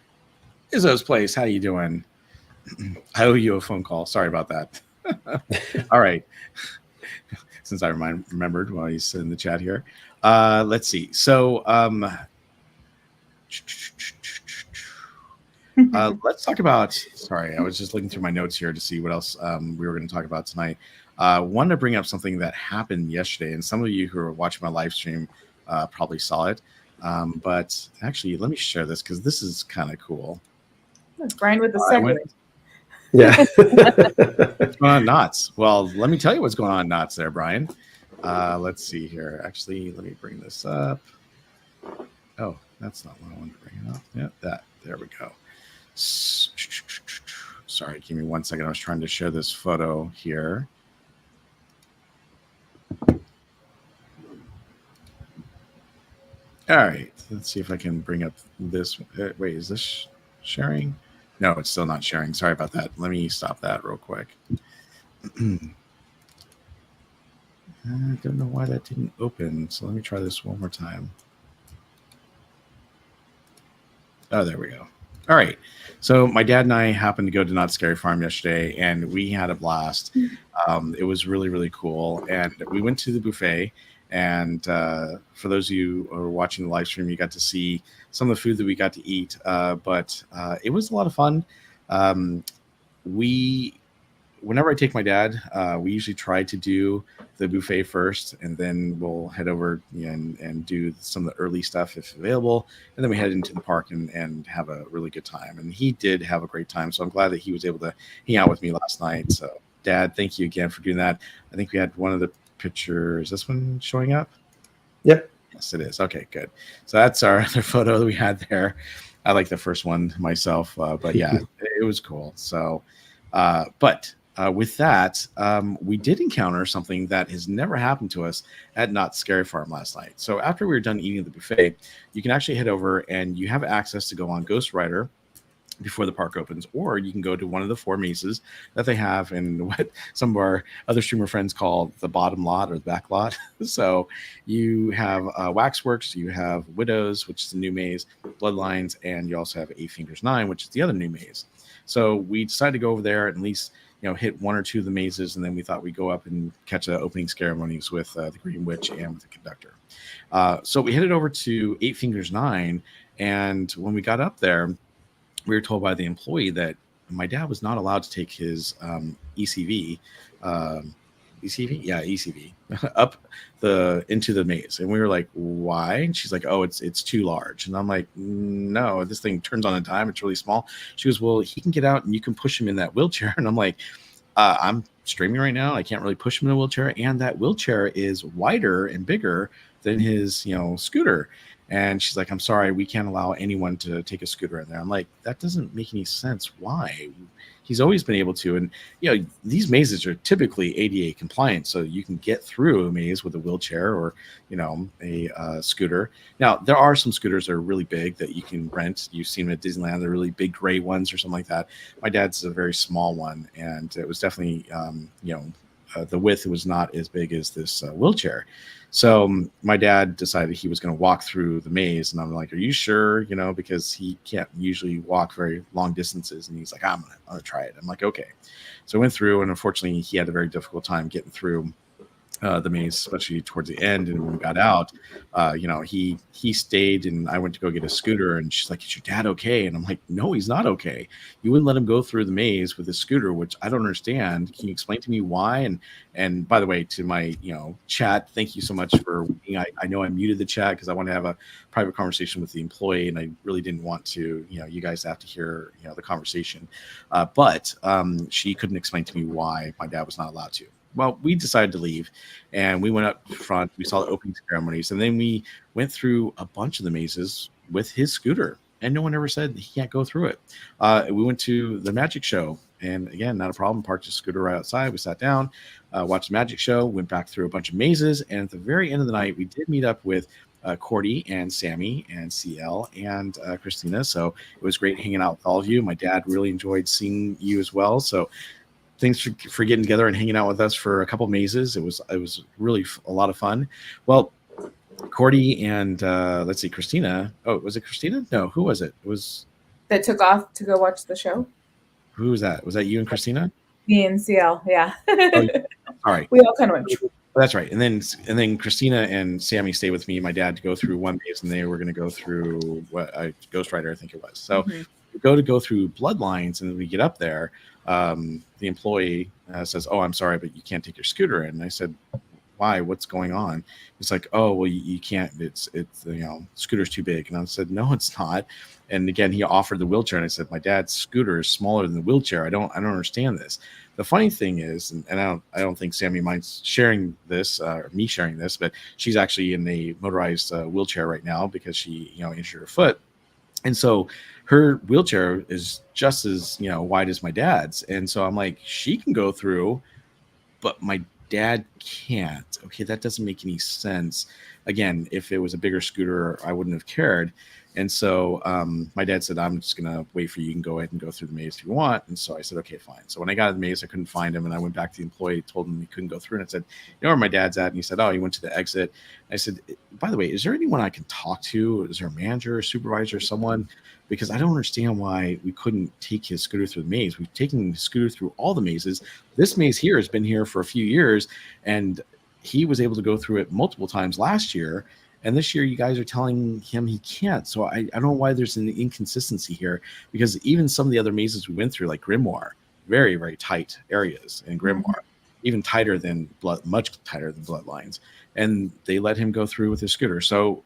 [SPEAKER 2] Izzo's Place, how you doing? I owe you a phone call. Sorry about that. All right. Since I remembered while he's in the chat here. Let's see. So let's talk about, sorry, I was just looking through my notes here to see what else we were going to talk about tonight. Wanted to bring up something that happened yesterday, and some of you who are watching my live stream probably saw it. But actually, let me share this because this is kind of cool.
[SPEAKER 3] Brian with the segue.
[SPEAKER 4] Yeah.
[SPEAKER 2] What's going on, Knots? Well, let me tell you what's going on, Knots there, Brian. Let's see here. Actually, let me bring this up. Oh, that's not what I wanted to bring it up. Yeah, that. There we go. Sorry, give me 1 second. I was trying to share this photo here. All right, let's see if I can bring up this. Wait, is this sharing? No, it's still not sharing. Sorry about that. Let me stop that real quick. I don't know why that didn't open. So let me try this one more time. Oh, there we go. All right. So my dad and I happened to go to Not Scary Farm yesterday, and we had a blast. It was really, really cool. And we went to the buffet. And for those of you who are watching the live stream, you got to see some of the food that we got to eat. But it was a lot of fun. Whenever I take my dad, we usually try to do the buffet first, and then we'll head over and do some of the early stuff if available. And then we head into the park and have a really good time. And he did have a great time. So I'm glad that he was able to hang out with me last night. So Dad, thank you again for doing that. I think we had one of the pictures. Is this one showing up?
[SPEAKER 4] Yeah.
[SPEAKER 2] Yes, it is. Okay, good. So that's our other photo that we had there. I like the first one myself, but yeah, it was cool. So, with that, we did encounter something that has never happened to us at Not Scary Farm last night. So after we were done eating at the buffet, you can actually head over and you have access to go on Ghost Rider before the park opens, or you can go to one of the 4 mazes that they have in what some of our other streamer friends call the bottom lot or the back lot. So you have Waxworks, you have Widows, which is the new maze, Bloodlines, and you also have 8 Fingers 9, which is the other new maze. So we decided to go over there and at least hit 1 or 2 of the mazes, and then we thought we'd go up and catch the opening ceremonies with the Green Witch and with the conductor. So we headed over to 8 Fingers 9, and when we got up there, we were told by the employee that my dad was not allowed to take his ECV up into the maze. And we were like, why? And she's like, oh, it's too large. And I'm like, no, this thing turns on a dime. It's really small. She goes, well, he can get out and you can push him in that wheelchair. And I'm like, I'm streaming right now. I can't really push him in a wheelchair. And that wheelchair is wider and bigger than his, scooter. And she's like, I'm sorry, we can't allow anyone to take a scooter in there. I'm like, that doesn't make any sense. Why? He's always been able to. And, these mazes are typically ADA compliant. So you can get through a maze with a wheelchair or, a scooter. Now, there are some scooters that are really big that you can rent. You've seen them at Disneyland. They're really big gray ones or something like that. My dad's is a very small one. And it was definitely, the width was not as big as this wheelchair. So my dad decided he was going to walk through the maze, and I'm like, "Are you sure?" Because he can't usually walk very long distances, and he's like, "I'm gonna try it." I'm like, "Okay." So I went through, and unfortunately, he had a very difficult time getting through the maze, especially towards the end. And when we got out, he stayed, and I went to go get a scooter, and she's like, "Is your dad okay?" And I'm like, "No, he's not okay. You wouldn't let him go through the maze with a scooter, which I don't understand. Can you explain to me why?" And by the way, to my chat, thank you so much for. I know I muted the chat because I want to have a private conversation with the employee, and I really didn't want to you guys have to hear the conversation, but she couldn't explain to me why my dad was not allowed to. Well, we decided to leave, and we went up front. We saw the opening ceremonies, and then we went through a bunch of the mazes with his scooter, and no one ever said he can't go through it. We went to the magic show, and again, not a problem. Parked his scooter right outside. We sat down, watched the magic show, went back through a bunch of mazes, and at the very end of the night, we did meet up with Cordy and Sammy and CL and Christina. So it was great hanging out with all of you. My dad really enjoyed seeing you as well. So thanks for getting together and hanging out with us for a couple of mazes. It was really a lot of fun. Well, Cordy and let's see, Christina. Oh, was it Christina? No, who was it? It was
[SPEAKER 3] that took off to go watch the show.
[SPEAKER 2] Who was that? Was that you and Christina?
[SPEAKER 3] Me and CL, yeah.
[SPEAKER 2] Oh, yeah. All right.
[SPEAKER 3] We all kind of went.
[SPEAKER 2] That's right. And then Christina and Sammy stayed with me and my dad to go through one maze, and they were going to go through Ghost Rider, I think it was. So we go through Bloodlines, and we get up there. The employee says, "Oh, I'm sorry, but you can't take your scooter in." And I said, "Why? What's going on?" It's like, "Oh, well, you can't. It's scooter's too big." And I said, "No, it's not." And again, he offered the wheelchair, and I said, "My dad's scooter is smaller than the wheelchair. I don't understand this." The funny thing is, and I don't think Sammy minds sharing this or me sharing this, but she's actually in a motorized wheelchair right now because she injured her foot, and so her wheelchair is just as wide as my dad's, and so I'm like, she can go through, but my dad can't. Okay, that doesn't make any sense. Again, if it was a bigger scooter, I wouldn't have cared. And so my dad said, "I'm just going to wait for you. You can go ahead and go through the maze if you want." And so I said, "Okay, fine." So when I got to the maze, I couldn't find him. And I went back to the employee, told him he couldn't go through. And I said, "You know where my dad's at?" And he said, "Oh, he went to the exit." I said, "By the way, is there anyone I can talk to? Is there a manager, a supervisor, someone? Because I don't understand why we couldn't take his scooter through the maze. We've taken his scooter through all the mazes. This maze here has been here for a few years, and he was able to go through it multiple times last year. And this year, you guys are telling him he can't. So I don't know why there's an inconsistency here, because even some of the other mazes we went through, like Grimoire, very, very tight areas in Grimoire, even tighter than much tighter than Bloodlines. And they let him go through with his scooter. So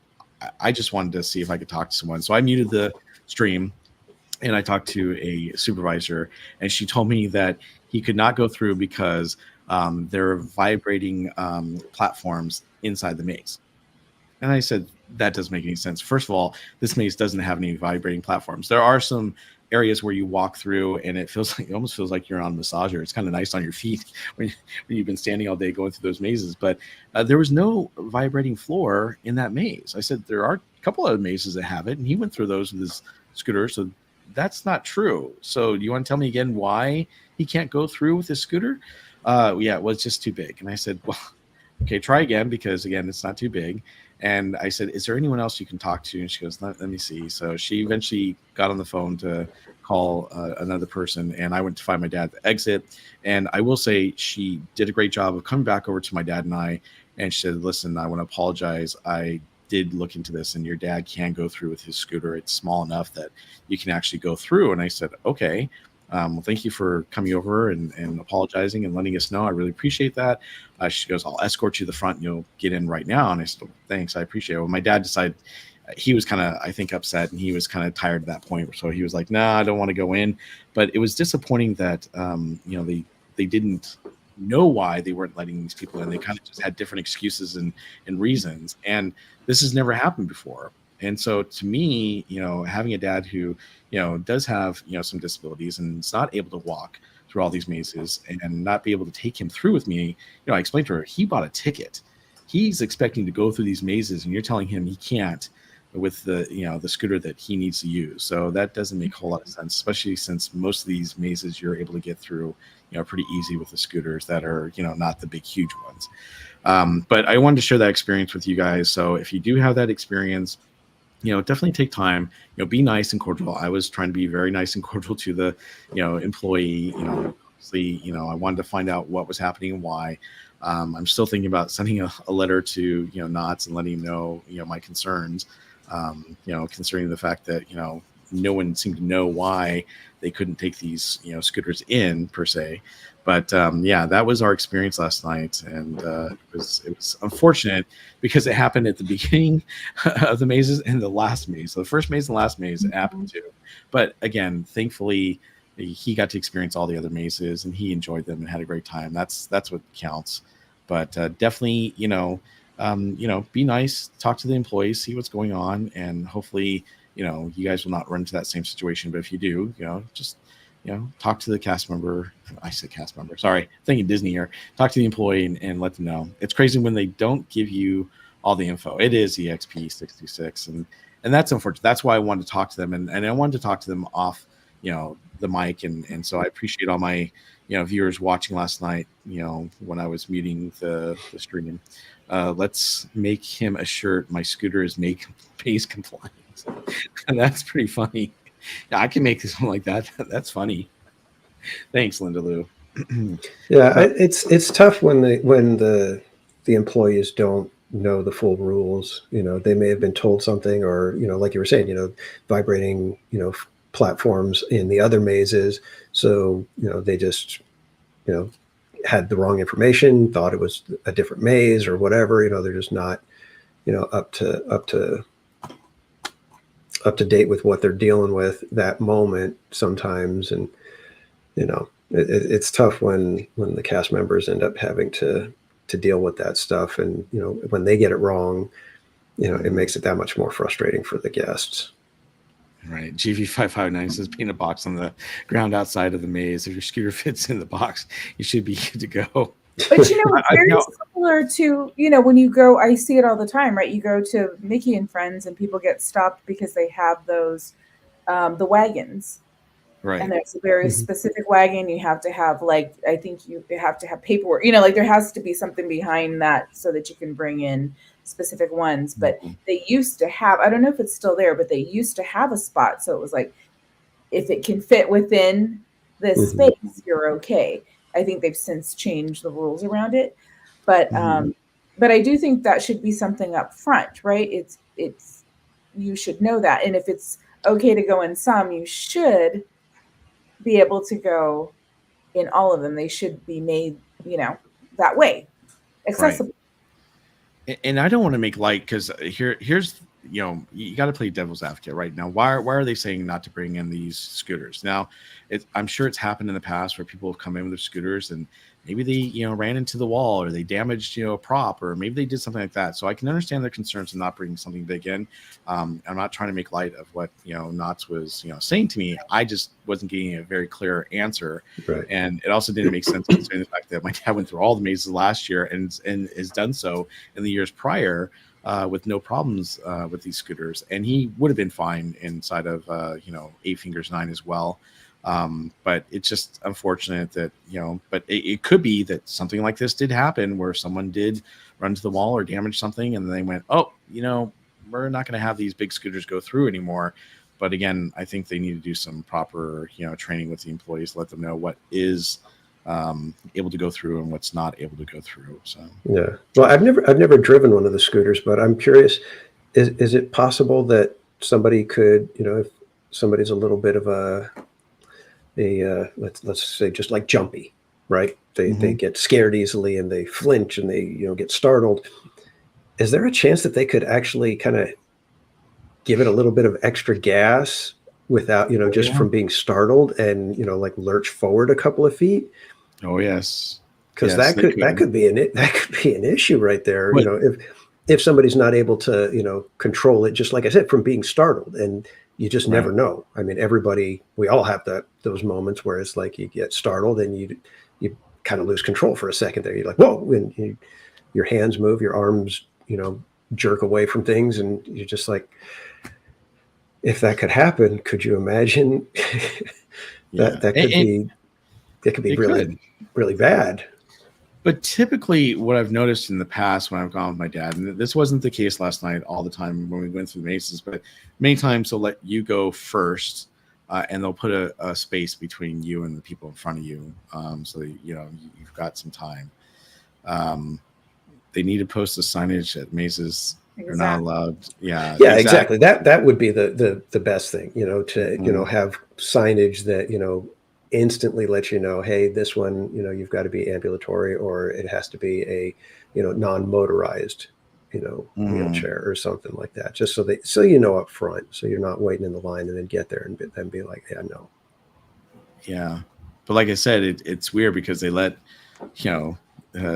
[SPEAKER 2] I just wanted to see if I could talk to someone. So I muted the stream, and I talked to a supervisor, and she told me that he could not go through because there are vibrating platforms inside the maze. And I said, that doesn't make any sense. First of all, this maze doesn't have any vibrating platforms. There are some areas where you walk through and it almost feels like you're on a massager. It's kind of nice on your feet when you've been standing all day going through those mazes. But there was no vibrating floor in that maze. I said, there are a couple of mazes that have it, and he went through those with his scooter. So that's not true. So do you want to tell me again why he can't go through with his scooter? Yeah, well, it's just too big. And I said, well, okay, try again, because again, it's not too big. And I said, is there anyone else you can talk to? And she goes, let me see. So she eventually got on the phone to call another person, and I went to find my dad at the exit. And I will say she did a great job of coming back over to my dad and I, and she said, listen, I want to apologize. I did look into this, and your dad can go through with his scooter. It's small enough that you can actually go through. And I said, okay. Well, thank you for coming over and apologizing and letting us know. I really appreciate that. She goes, I'll escort you to the front and you'll get in right now. And I said, thanks, I appreciate it. Well, my dad decided he was kind of, I think, upset, and he was kind of tired at that point. So he was like, nah, I don't want to go in. But it was disappointing that, they didn't know why they weren't letting these people in. They kind of just had different excuses and reasons. And this has never happened before. And so to me, having a dad who, does have, some disabilities and is not able to walk through all these mazes and not be able to take him through with me, I explained to her, he bought a ticket. He's expecting to go through these mazes, and you're telling him he can't. with the the scooter that he needs to use. So that doesn't make a whole lot of sense, especially since most of these mazes you're able to get through pretty easy with the scooters that are not the big huge ones. But I wanted to share that experience with you guys. So if you do have that experience, definitely take time, be nice and cordial. I was trying to be very nice and cordial to the employee. Obviously, I wanted to find out what was happening and why. I'm still thinking about sending a letter to Knott's and letting him know my concerns, concerning the fact that no one seemed to know why they couldn't take these scooters in per se. But that was our experience last night, and it was unfortunate because it happened at the beginning of the mazes and the last maze. So the first maze and the last maze it happened to. But again, thankfully, he got to experience all the other mazes and he enjoyed them and had a great time. That's what counts. But definitely, be nice, talk to the employees, see what's going on, and hopefully, you guys will not run into that same situation. But if you do, just talk to the cast member. I said cast member. Sorry, thinking Disney here. Talk to the employee and let them know. It's crazy when they don't give you all the info. It is EXP66, and that's unfortunate. That's why I wanted to talk to them, and I wanted to talk to them off, the mic, and so I appreciate all my viewers watching last night. When I was muting the stream, let's make him a shirt. My scooter is maze compliant, and that's pretty funny. Yeah, I can make this one like that. That's funny. Thanks, Linda Lou.
[SPEAKER 4] It's tough when the employees don't know the full rules. They may have been told something, or like you were saying, vibrating platforms in the other mazes. So they just had the wrong information, thought it was a different maze or whatever. They're just not up to date with what they're dealing with that moment sometimes. And it's tough when the cast members end up having to deal with that stuff, and when they get it wrong, it makes it that much more frustrating for the guests.
[SPEAKER 2] Right. GV559 says paint a box on the ground outside of the maze. If your scooter fits in the box, you should be good to go.
[SPEAKER 3] But it's very similar to, when you go, I see it all the time, right? You go to Mickey and Friends and people get stopped because they have those, the wagons. Right. And there's a very specific wagon. You have to have, I think you have to have paperwork, there has to be something behind that so that you can bring in specific ones. But they used to have, I don't know if it's still there, but they used to have a spot. So it was like, if it can fit within this space, you're okay. I think they've since changed the rules around it. But I do think that should be something up front, right? It's you should know that. And if it's okay to go in some, you should be able to go in all of them. They should be made, that way, accessible.
[SPEAKER 2] Right. And I don't want to make light, because here's you got to play devil's advocate right now. Why are they saying not to bring in these scooters? Now, I'm sure it's happened in the past where people have come in with their scooters and maybe they ran into the wall, or they damaged a prop, or maybe they did something like that. So I can understand their concerns in not bringing something big in. I'm not trying to make light of what Knott's was saying to me. I just wasn't getting a very clear answer, right. And it also didn't make sense considering the fact that my dad went through all the mazes last year and has done so in the years prior. With no problems with these scooters, and he would have been fine inside of Eight Fingers 9 as well. But it's just unfortunate that but it could be that something like this did happen, where someone did run to the wall or damage something, and they went, oh, we're not going to have these big scooters go through anymore. But again, I think they need to do some proper training with the employees, let them know what is able to go through and what's not able to go through. So
[SPEAKER 4] yeah, well, I've never driven one of the scooters, but I'm curious, is it possible that somebody could, if somebody's a little bit of a let's say just like jumpy, right? They get scared easily and they flinch and they get startled. Is there a chance that they could actually kind of give it a little bit of extra gas without just from being startled and like lurch forward a couple of feet?
[SPEAKER 2] Oh yes,
[SPEAKER 4] because that could be an issue right there. But, if somebody's not able to control it, just like I said, from being startled, and you just never know. I mean, we all have those moments where it's like you get startled and you kind of lose control for a second there. You're like, whoa, and your hands move, your arms jerk away from things, and you're just like, if that could happen, could you imagine? that could be really, really bad.
[SPEAKER 2] But typically, what I've noticed in the past when I've gone with my dad, and this wasn't the case last night all the time when we went through the maces, but many times they'll let you go first, and they'll put a space between you and the people in front of you, so that, you've got some time. They need to post the signage at maces. They're not allowed. Yeah,
[SPEAKER 4] exactly. That would be the best thing, to have signage that instantly let you know, hey, this one, you've got to be ambulatory, or it has to be a non-motorized wheelchair or something like that, just so up front, so you're not waiting in the line and then get there and then be like, yeah, no.
[SPEAKER 2] Yeah, but like I said, it's weird because they let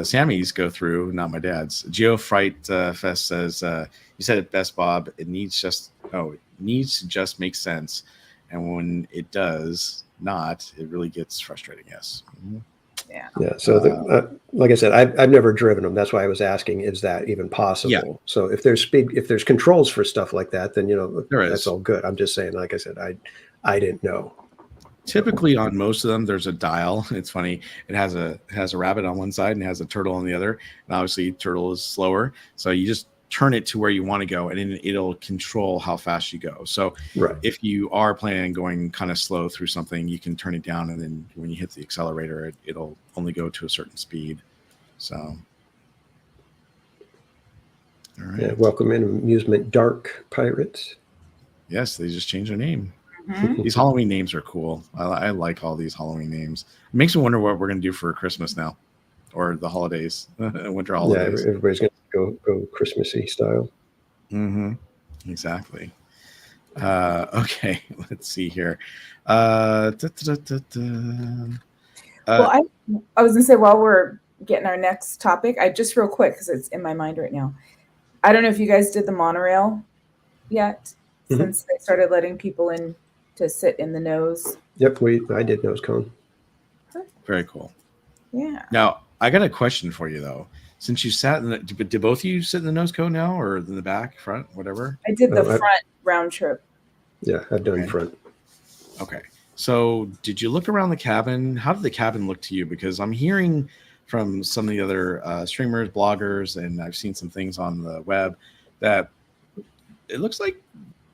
[SPEAKER 2] Sammy's go through, not my dad's. Geo Fright Fest says, you said it best, Bob. It needs to just make sense, and when it does not, it really gets frustrating. Yes. Mm-hmm.
[SPEAKER 4] Yeah. So like I said, I've never driven them. That's why I was asking, is that even possible? Yeah. So if there's controls for stuff like that, then that's all good. I'm just saying, like I said, I didn't know.
[SPEAKER 2] Typically on most of them, there's a dial. It's funny. It has a rabbit on one side and has a turtle on the other. And obviously turtle is slower. So you just turn it to where you want to go, and then it'll control how fast you go. So if you are planning on going kind of slow through something, you can turn it down, and then when you hit the accelerator, it'll only go to a certain speed. So, all right.
[SPEAKER 4] Yeah, welcome in Amusement Dark Pirates.
[SPEAKER 2] Yes, they just changed their name. Mm-hmm. These Halloween names are cool. I like all these Halloween names. It makes me wonder what we're going to do for Christmas now, or the holidays, winter holidays.
[SPEAKER 4] Yeah, everybody's going to go Christmassy style.
[SPEAKER 2] Mm-hmm. Exactly. Okay, let's see here. Well,
[SPEAKER 3] I was going to say, while we're getting our next topic, I just real quick, because it's in my mind right now. I don't know if you guys did the monorail yet, since they started letting people in to sit in the nose.
[SPEAKER 4] Yep, I did nose cone.
[SPEAKER 2] Very cool.
[SPEAKER 3] Yeah.
[SPEAKER 2] Now, I got a question for you, though. Since you sat in did both of you sit in the nose cone now, or in the back, front, whatever?
[SPEAKER 3] I did the front round trip.
[SPEAKER 4] Yeah, I've done front.
[SPEAKER 2] Okay. So did you look around the cabin? How did the cabin look to you? Because I'm hearing from some of the other streamers, bloggers, and I've seen some things on the web that it looks like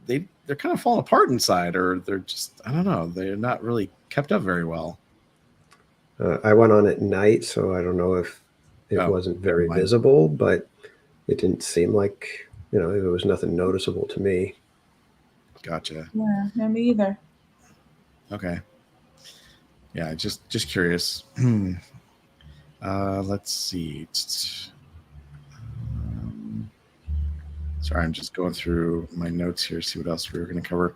[SPEAKER 2] they're kind of falling apart inside, or they're just, I don't know, they're not really kept up very well.
[SPEAKER 4] I went on at night, so I don't know if it wasn't very visible, but it didn't seem like, it was nothing noticeable to me.
[SPEAKER 2] Gotcha.
[SPEAKER 3] Yeah, no, me either.
[SPEAKER 2] Okay. Yeah, just curious. Let's see. Sorry, I'm just going through my notes here, see what else we were going to cover.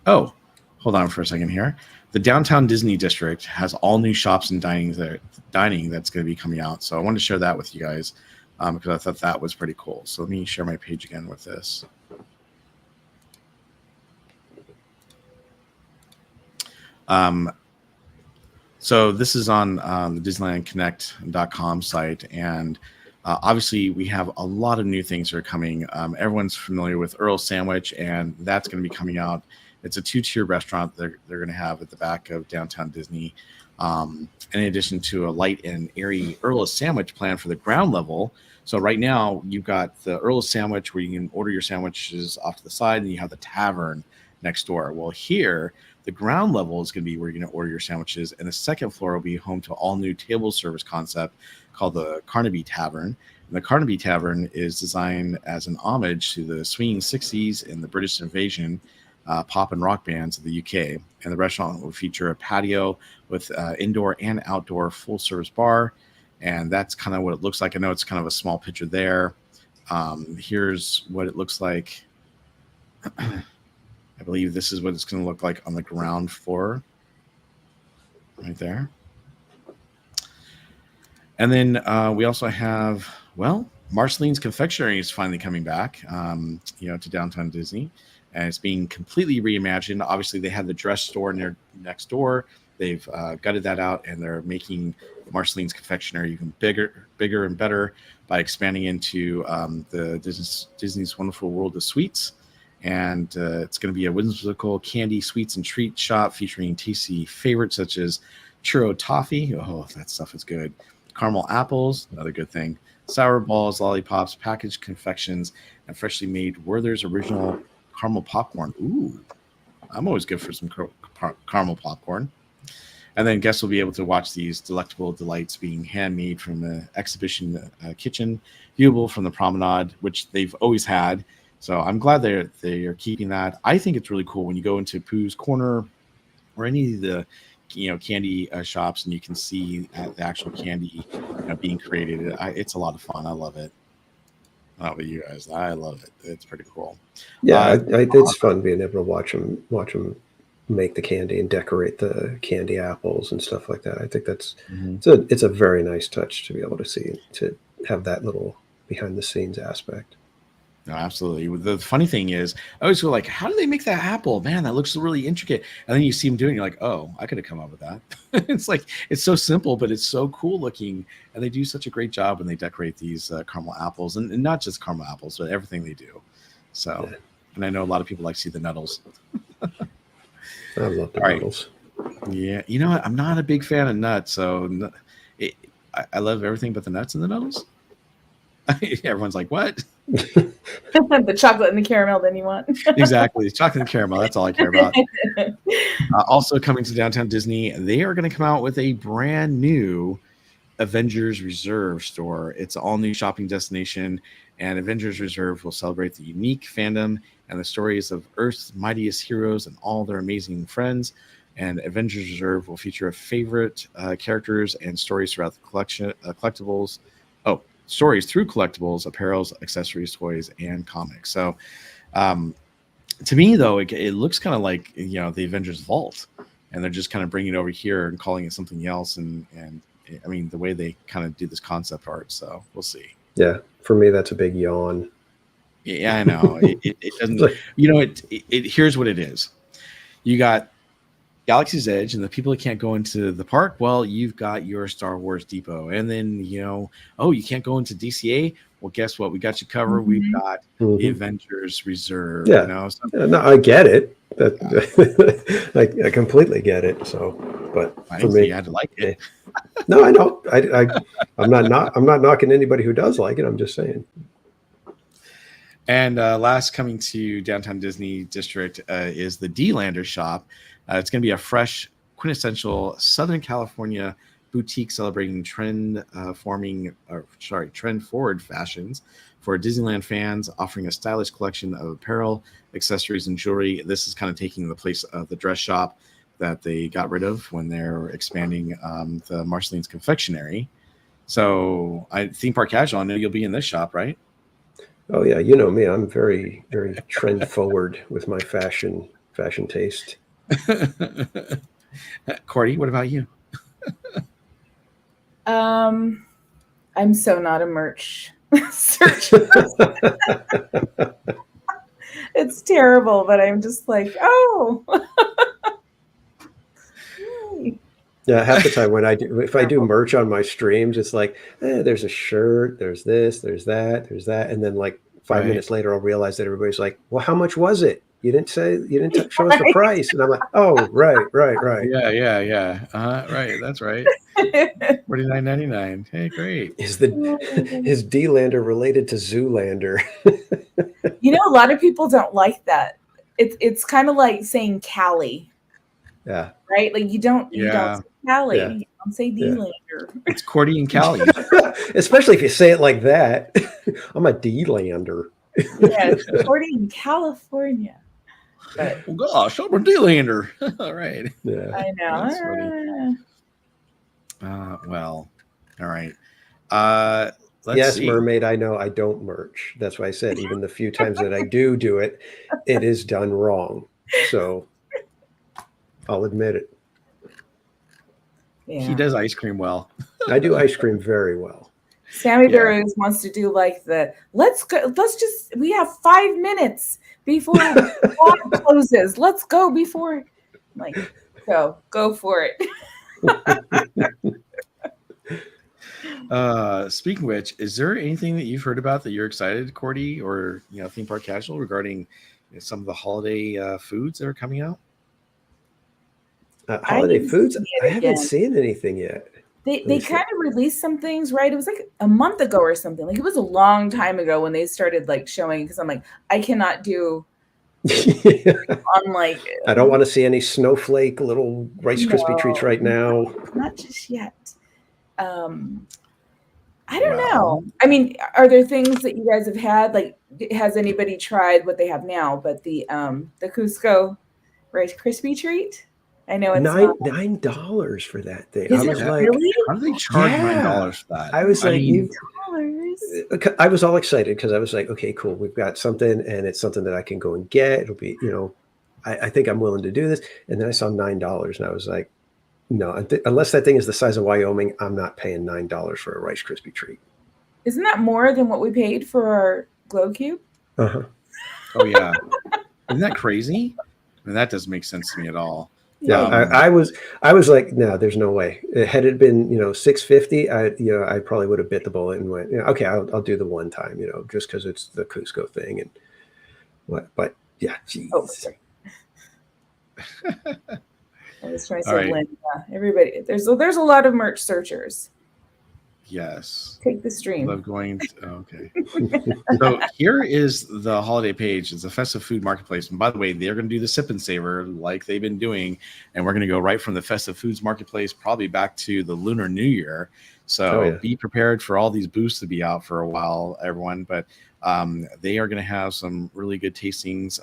[SPEAKER 2] Oh, hold on for a second here. The Downtown Disney District has all new shops and dining that's going to be coming out. So I wanted to share that with you guys because I thought that was pretty cool. So let me share my page again with this. So this is on the DisneylandConnect.com site, and obviously we have a lot of new things that are coming. Everyone's familiar with Earl's Sandwich, and that's going to be coming out. It's a 2-tier restaurant they're going to have at the back of Downtown Disney. In addition to a light and airy Earl's Sandwich plan for the ground level. So right now you've got the Earl's Sandwich where you can order your sandwiches off to the side, and you have the tavern next door. Well, here the ground level is going to be where you're going to order your sandwiches, and the second floor will be home to all new table service concept called the Carnaby Tavern. And the Carnaby Tavern is designed as an homage to the swinging 60s and the British invasion pop and rock bands of the UK. And the restaurant will feature a patio with indoor and outdoor full service bar. And that's kind of what it looks like. I know it's kind of a small picture there. Here's what it looks like. I believe this is what it's going to look like on the ground floor. Right there. And then we also have, Marceline's Confectionery is finally coming back, to Downtown Disney. And it's being completely reimagined. Obviously, they had the dress store next door. they've gutted that out, and they're making Marceline's Confectionery even bigger and better by expanding into the Disney's Wonderful World of Sweets. And it's going to be a whimsical candy, sweets, and treat shop featuring tasty favorites such as churro toffee. Oh, that stuff is good. Caramel apples, another good thing. Sour balls, lollipops, packaged confections, and freshly made Werther's original caramel popcorn. Ooh, I'm always good for some caramel popcorn. And then guests will be able to watch these delectable delights being handmade from the exhibition kitchen, viewable from the promenade, which they've always had. So I'm glad they are keeping that. I think it's really cool when you go into Pooh's Corner or any of the candy shops, and you can see the actual candy being created. It's a lot of fun. I love it. How about you guys? I love it. It's pretty cool.
[SPEAKER 4] Yeah, it's fun being able to watch them make the candy and decorate the candy apples and stuff like that. I think that's it's a very nice touch to be able to see, to have that little behind the scenes aspect.
[SPEAKER 2] No, absolutely. The funny thing is, I always feel like, how do they make that apple? Man, that looks really intricate. And then you see them doing it, you're like, oh, I could have come up with that. It's like, it's so simple, but it's so cool looking. And they do such a great job when they decorate these caramel apples, and not just caramel apples, but everything they do. So, and I know a lot of people like to see the Nuddles.
[SPEAKER 4] I love the Nuddles.
[SPEAKER 2] Yeah. You know what? I'm not a big fan of nuts. So I love everything but the nuts and the Nuddles. Everyone's like, what?
[SPEAKER 3] The chocolate and the caramel, then you want?
[SPEAKER 2] Exactly. Chocolate and caramel. That's all I care about. Also coming to Downtown Disney, they are going to come out with a brand new Avengers Reserve store. It's an all-new shopping destination, and Avengers Reserve will celebrate the unique fandom and the stories of Earth's mightiest heroes and all their amazing friends. And Avengers Reserve will feature favorite characters and stories throughout the collection, collectibles. Stories through collectibles, apparels, accessories, toys, and comics. So to me, though, it looks kind of like the Avengers Vault, and they're just kind of bringing it over here and calling it something else. And I mean, the way they kind of do this concept art. So we'll see.
[SPEAKER 4] Yeah, for me, that's a big yawn.
[SPEAKER 2] Yeah, I know. It doesn't. Here's what it is. You got Galaxy's Edge, and the people that can't go into the park, well, you've got your Star Wars Depot. And then, you can't go into DCA? Well, guess what? We got you covered. We've got the Avengers Reserve.
[SPEAKER 4] Yeah. No, I get it. I completely get it. So, but for me,
[SPEAKER 2] you had to like it.
[SPEAKER 4] No, I know. I'm not knocking anybody who does like it. I'm just saying.
[SPEAKER 2] And last coming to Downtown Disney District is the D-Lander shop. It's going to be a fresh, quintessential Southern California boutique celebrating trend-forward fashions for Disneyland fans, offering a stylish collection of apparel, accessories, and jewelry. This is kind of taking the place of the dress shop that they got rid of when they're expanding the Marceline's Confectionery. So, Theme Park Casual, I know you'll be in this shop, right?
[SPEAKER 4] Oh yeah, you know me. I'm very, very trend-forward with my fashion taste.
[SPEAKER 2] Cordy, what about you?
[SPEAKER 3] I'm so not a merch searcher. It's terrible, but I'm just like, oh.
[SPEAKER 4] Yeah, half the time if I do merch on my streams, it's like, there's a shirt, there's this, there's that, and then like 5 minutes later, I'll realize that everybody's like, well, how much was it? You didn't show us the price. And I'm like, oh, right.
[SPEAKER 2] Yeah. Right. That's right. $49.99. Hey, great.
[SPEAKER 4] Is D-Lander related to Zoolander?
[SPEAKER 3] A lot of people don't like that. It's kind of like saying Cali.
[SPEAKER 4] Yeah.
[SPEAKER 3] Right? Like you don't say Cali.
[SPEAKER 4] Yeah.
[SPEAKER 3] You don't say D-Lander.
[SPEAKER 2] It's Cordy and Cali.
[SPEAKER 4] Especially if you say it like that. I'm a D-Lander.
[SPEAKER 3] Yeah, Cordy in California. But,
[SPEAKER 2] well, gosh, I'm a D-Lander. All right.
[SPEAKER 4] Yeah.
[SPEAKER 3] I know.
[SPEAKER 2] Well, all right.
[SPEAKER 4] Yes,
[SPEAKER 2] see.
[SPEAKER 4] Mermaid, I know I don't merch. That's why I said even the few times that I do it, it is done wrong. So I'll admit it.
[SPEAKER 3] Yeah.
[SPEAKER 2] He does ice cream well.
[SPEAKER 4] I do ice cream very well.
[SPEAKER 3] Sammy Burrows wants to do like we have 5 minutes before the clock closes. Let's go before, like, So go for it.
[SPEAKER 2] Speaking of which, is there anything that you've heard about that you're excited, Cordy, or Theme Park Casual, regarding some of the holiday foods that are coming out?
[SPEAKER 4] Holiday foods? I haven't seen anything yet.
[SPEAKER 3] They kind of released some things, right? It was like a month ago or something. Like it was a long time ago when they started like showing, because I'm like, I cannot do on like
[SPEAKER 4] I don't want to see any snowflake little Rice Krispie treats right now.
[SPEAKER 3] Not just yet. I don't know. I mean, are there things that you guys have had? Like, has anybody tried what they have now? But the Cusco Rice Krispie treat. I know it's
[SPEAKER 4] $9 for that thing.
[SPEAKER 3] Is it really?
[SPEAKER 2] How do they charge $9 for that?
[SPEAKER 4] I was like,
[SPEAKER 3] $9.
[SPEAKER 4] I was all excited because I was like, okay, cool. We've got something, and it's something that I can go and get. It'll be, I think I'm willing to do this. And then I saw $9, and I was like, no, unless that thing is the size of Wyoming, I'm not paying $9 for a Rice Krispie treat.
[SPEAKER 3] Isn't that more than what we paid for our Glow Cube?
[SPEAKER 4] Uh-huh.
[SPEAKER 2] Oh yeah, isn't that crazy? I mean, that doesn't make sense to me at all.
[SPEAKER 4] Yeah, I was like, no, there's no way. Had it been, $6.50, I probably would have bit the bullet and went, okay, I'll do the one time, just because it's the Cusco thing and what. But yeah, geez.
[SPEAKER 3] Oh, sorry. I was trying to say, Linda. Everybody, there's a lot of merch searchers.
[SPEAKER 2] Yes.
[SPEAKER 3] Take the stream.
[SPEAKER 2] Love going. Okay. So here is the holiday page. It's a festive food marketplace. And by the way, they're going to do the sip and savor like they've been doing. And we're going to go right from the festive foods marketplace, probably back to the Lunar New Year. So be prepared for all these booths to be out for a while, everyone. But they are going to have some really good tastings.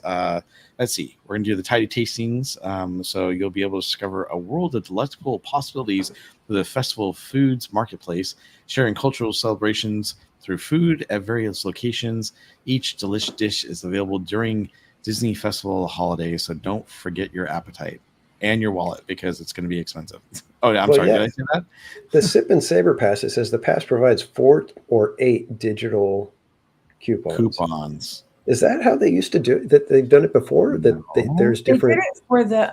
[SPEAKER 2] Let's see. We're going to do the tidy tastings. So you'll be able to discover a world of delectable possibilities with the Festival Foods Marketplace, sharing cultural celebrations through food at various locations. Each delicious dish is available during Disney Festival holidays. So don't forget your appetite and your wallet because it's going to be expensive. Oh, I'm sorry. Did I say that?
[SPEAKER 4] The Sip and Savor Pass, it says the pass provides 4 or 8 digital coupons. Is that how they used to do it? That they've done it before? There's different.
[SPEAKER 3] They did it for the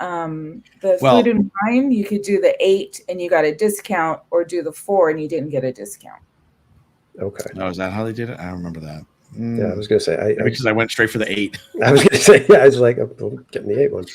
[SPEAKER 3] food and wine. You could do the 8 and you got a discount, or do the 4 and you didn't get a discount.
[SPEAKER 4] Okay.
[SPEAKER 2] Oh, is that how they did it? I don't remember that.
[SPEAKER 4] Yeah, I was going to say
[SPEAKER 2] because I went straight for the 8.
[SPEAKER 4] I was going to say, I was like, I'm getting the 8 one.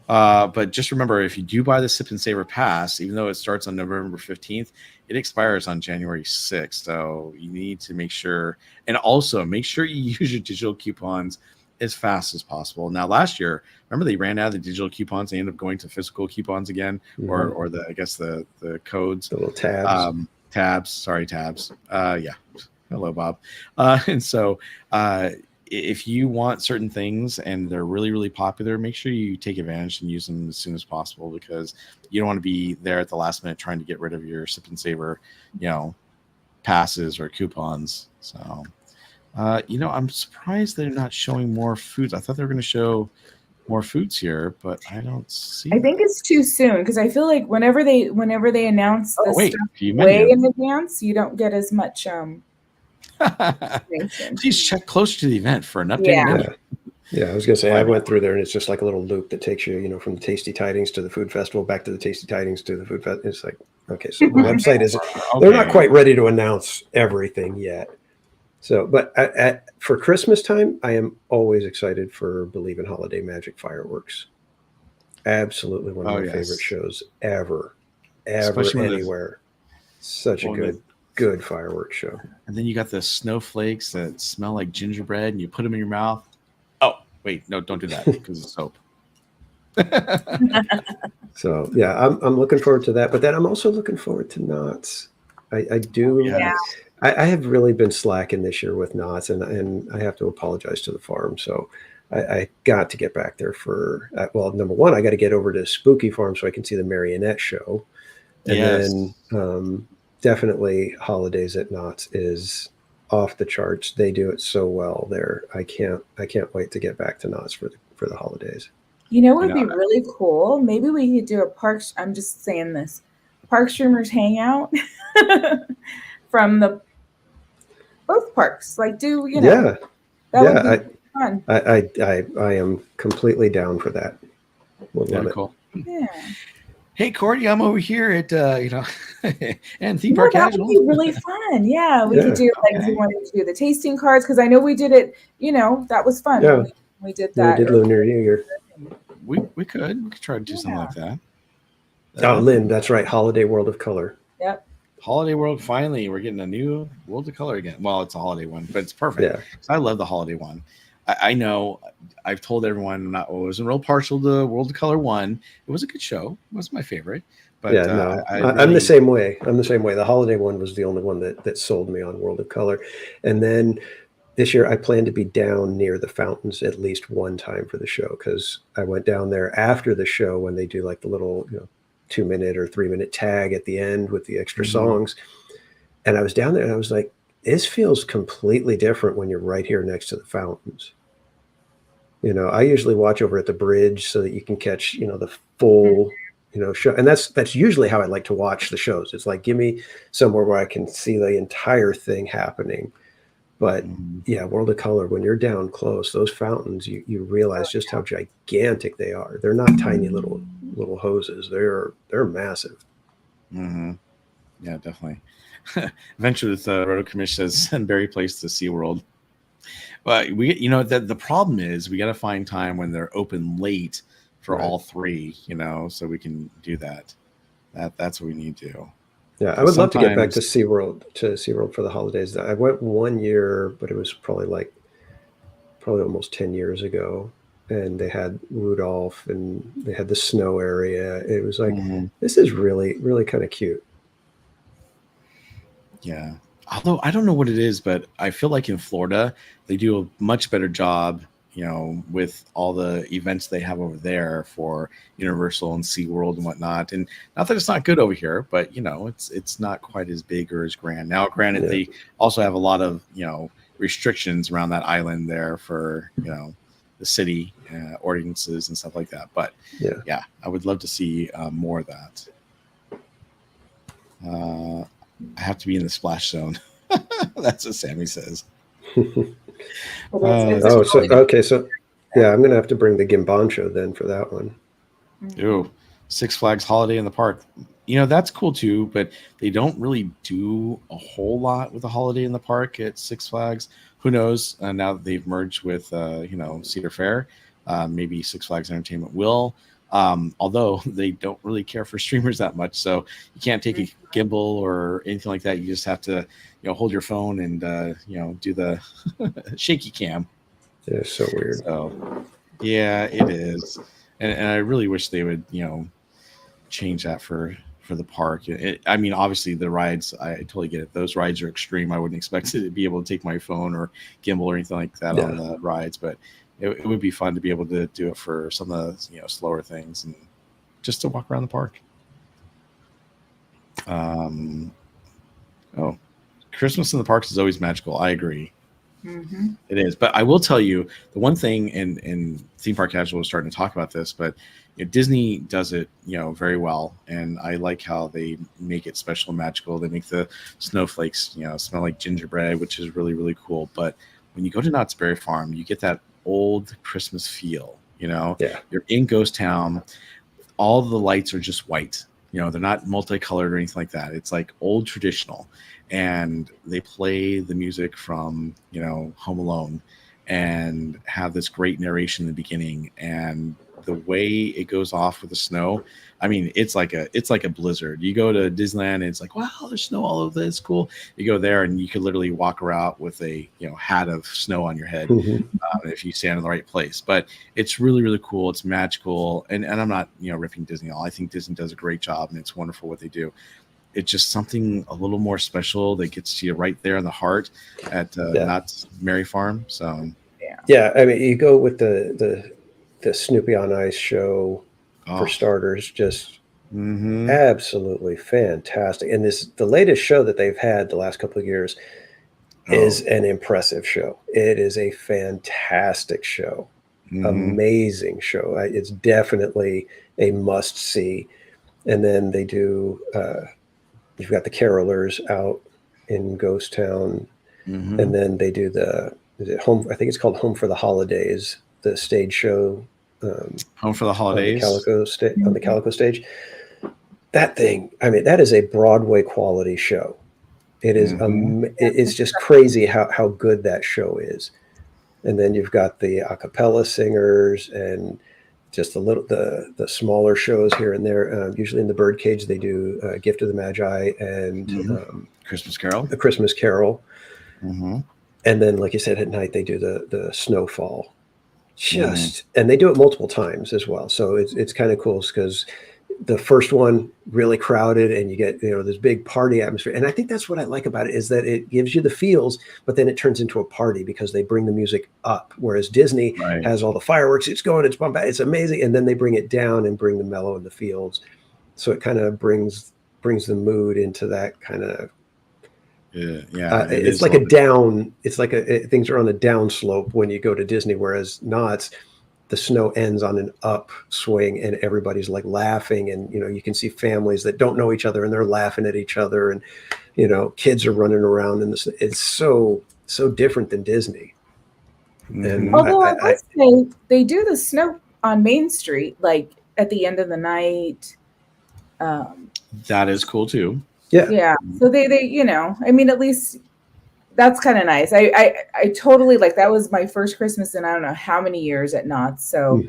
[SPEAKER 2] But just remember, if you do buy the Sip and Savor Pass, even though it starts on November 15th, it expires on January 6th. So you need to make sure, and also make sure you use your digital coupons as fast as possible. Now, last year, remember they ran out of the digital coupons. They ended up going to physical coupons again, or the codes.
[SPEAKER 4] The little tabs.
[SPEAKER 2] Tabs. Yeah. Hello, Bob. And so if you want certain things and they're really, really popular, make sure you take advantage and use them as soon as possible, because you don't want to be there at the last minute trying to get rid of your Sip and Savor, passes or coupons. So, I'm surprised they're not showing more foods. I thought they were going to show more foods here, but I don't see.
[SPEAKER 3] I think it's too soon, because I feel like whenever they announce this stuff way in advance, you don't get as much.
[SPEAKER 2] Please check closer to the event for an update.
[SPEAKER 4] Yeah, I was gonna say I went through there and it's just like a little loop that takes you, from the Tasty Tidings to the Food Festival, back to the Tasty Tidings to the Food Festival. It's like, okay, so the website is they're not quite ready to announce everything yet. So, but for Christmas time, I am always excited for Believe in Holiday Magic Fireworks. Absolutely one of my favorite shows ever anywhere. Such a good fireworks show. And
[SPEAKER 2] then you got the snowflakes that smell like gingerbread, and you put them in your mouth. Oh, wait, no, don't do that because it's soap.
[SPEAKER 4] So yeah, I'm looking forward to that. But then I'm also looking forward to Knott's. I do. Yeah. I have really been slacking this year with Knott's, and I have to apologize to the farm. So I got to get back there for number one, I got to get over to Spooky Farm so I can see the marionette show, and then definitely holidays at Knott's is off the charts. They do it so well there. I can't wait to get back to Knott's for the holidays.
[SPEAKER 3] What would be really cool? Maybe we could do a I'm just saying this, Park Streamers Hangout from both parks. Like that would be fun.
[SPEAKER 4] I am completely down for that. We'll love it.
[SPEAKER 2] Cool.
[SPEAKER 3] Yeah.
[SPEAKER 2] Hey, Cordy, I'm over here at and Theme
[SPEAKER 3] No,
[SPEAKER 2] Park
[SPEAKER 3] that
[SPEAKER 2] Casual.
[SPEAKER 3] would be really fun. Yeah, we could do do you want to do the tasting cards? Because I know we did it. That was fun.
[SPEAKER 4] Yeah,
[SPEAKER 3] we did that.
[SPEAKER 4] We did Lunar New Year.
[SPEAKER 2] We could try to do something like that.
[SPEAKER 4] Oh, Lynn, that's right. Holiday World of Color.
[SPEAKER 3] Yep.
[SPEAKER 2] Holiday World. Finally, we're getting a new World of Color again. Well, it's a holiday one, but it's perfect. Yeah. I love the holiday one. I know I've told everyone I wasn't real partial to World of Color 1. It was a good show. It was my favorite. But
[SPEAKER 4] I'm the same way. The holiday one was the only one that sold me on World of Color. And then this year I plan to be down near the fountains at least one time for the show, because I went down there after the show when they do like the little 2-minute or 3-minute tag at the end with the extra songs. And I was down there and I was like, this feels completely different when you're right here next to the fountains. I usually watch over at the bridge so that you can catch, the full, show. And that's usually how I like to watch the shows. It's like, give me somewhere where I can see the entire thing happening. But yeah, World of Color, when you're down close, those fountains, you realize just how gigantic they are. They're not tiny little hoses. They're massive.
[SPEAKER 2] Mm-hmm. Yeah, definitely. Adventure with Roto Commission says send Barry Place to SeaWorld. But the problem is we got to find time when they're open late for all three, so we can do that. That's what we need to do.
[SPEAKER 4] Yeah, I would love to get back to SeaWorld for the holidays. I went one year, but it was probably almost 10 years ago. And they had Rudolph and they had the snow area. It was like, this is really, really kind of cute.
[SPEAKER 2] Yeah. Although I don't know what it is, but I feel like in Florida, they do a much better job, with all the events they have over there for Universal and SeaWorld and whatnot. And not that it's not good over here, but, it's not quite as big or as grand. Now, granted, they also have a lot of, restrictions around that island there for, the city ordinances and stuff like that. But, yeah, I would love to see more of that. I have to be in the splash zone. That's what Sammy says.
[SPEAKER 4] So I'm gonna have to bring the Gimbancho then for that one.
[SPEAKER 2] Ooh, Six Flags Holiday in the Park. That's cool too, but they don't really do a whole lot with the Holiday in the Park at Six Flags. Who knows? Now that they've merged with Cedar Fair, maybe Six Flags Entertainment will. Although they don't really care for streamers that much, so you can't take a gimbal or anything like that. You just have to, hold your phone and do the shaky cam.
[SPEAKER 4] Yeah, it's so weird.
[SPEAKER 2] So, yeah, it is, and I really wish they would, change that for the park. I mean, obviously the rides, I totally get it. Those rides are extreme. I wouldn't expect to be able to take my phone or gimbal or anything like that on the rides, but it would be fun to be able to do it for some of the slower things and just to walk around the park. Christmas in the parks is always magical. I agree. Mm-hmm. It is, but I will tell you the one thing, and Theme Park Casual was starting to talk about this, but Disney does it, very well, and I like how they make it special and magical. They make the snowflakes, smell like gingerbread, which is really, really cool. But when you go to Knott's Berry Farm, you get that old Christmas feel. You're in Ghost Town. All the lights are just white. They're not multicolored or anything like that. It's like old traditional, and they play the music from Home Alone, and have this great narration in the beginning, and the way it goes off with the snow. I mean, it's like a blizzard. You go to Disneyland and it's like, wow, there's snow all over this. Cool. You go there and you could literally walk around with a hat of snow on your head if you stand in the right place. But it's really, really cool. It's magical. And I'm not ripping Disney off. I think Disney does a great job and it's wonderful what they do. It's just something a little more special that gets to you right there in the heart at Knott's Berry Farm. So
[SPEAKER 4] yeah, I mean, you go with the Snoopy on Ice show for starters, just absolutely fantastic. And the latest show that they've had the last couple of years is an impressive show. It is a fantastic show, amazing show. It's definitely a must see. And then they do, you've got the Carolers out in Ghost Town, and then they do is it Home? I think it's called Home for the Holidays, the stage show
[SPEAKER 2] Home for the Holidays
[SPEAKER 4] on the Calico stage. That thing, I mean, that is a Broadway quality show. It is it's just crazy how good that show is. And then you've got the a cappella singers and just the smaller shows here and there. Usually in the Birdcage they do Gift of the Magi and
[SPEAKER 2] Christmas Carol.
[SPEAKER 4] The Christmas Carol. And then, like you said, at night they do the Snowfall. And they do it multiple times as well. So it's kind of cool because the first one really crowded and you get, this big party atmosphere. And I think that's what I like about it is that it gives you the feels, but then it turns into a party because they bring the music up. Whereas Disney has all the fireworks, it's going, it's bumping, it's amazing. And then they bring it down and bring the mellow and the feels. So it kind of brings the mood into that kind of, it's like things are on a down slope when you go to Disney, whereas Knott's, the snow ends on an upswing and everybody's like laughing and you can see families that don't know each other and they're laughing at each other and kids are running around and it's so different than Disney. And
[SPEAKER 3] although I must say they do the snow on Main Street like at the end of the night.
[SPEAKER 2] That is cool too.
[SPEAKER 3] Yeah. So they I mean, at least that's kind of nice. I totally like that was my first Christmas in I don't know how many years at Knott's. So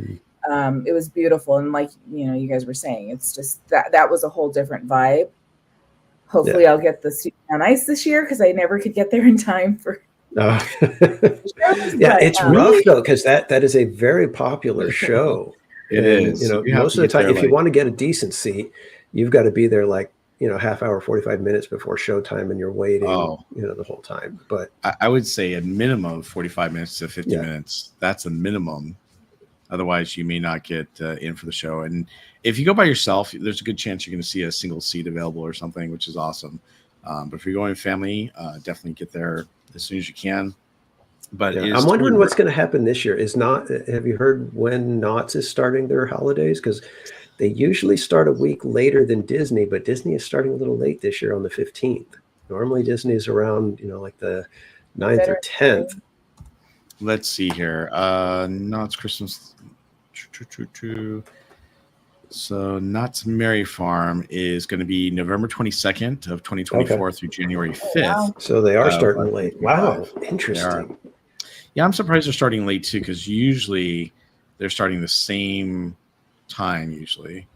[SPEAKER 3] it was beautiful. And like, you guys were saying, it's just that was a whole different vibe. Hopefully I'll get the Studio on Ice this year because I never could get there in time for.
[SPEAKER 4] It's rough though, because that is a very popular show.
[SPEAKER 2] It is.
[SPEAKER 4] Most of the time, if you want to get a decent seat, you've got to be there like, half hour, 45 minutes before showtime and you're waiting, the whole time. But
[SPEAKER 2] I would say a minimum of 45 minutes to 50 minutes. That's a minimum. Otherwise, you may not get in for the show. And if you go by yourself, there's a good chance you're going to see a single seat available or something, which is awesome. But if you're going family, definitely get there as soon as you can. But
[SPEAKER 4] I'm wondering what's going to happen this year. Have you heard when Knott's is starting their holidays? Because they usually start a week later than Disney, but Disney is starting a little late this year on the 15th. Normally Disney is around, like the 9th or 10th.
[SPEAKER 2] Let's see here. Knott's Christmas. So Knott's Merry Farm is going to be November 22nd of 2024 through January 5th.
[SPEAKER 3] Wow.
[SPEAKER 4] So they are starting late. Wow. Interesting.
[SPEAKER 2] Yeah, I'm surprised they're starting late too, because usually they're starting the same time usually.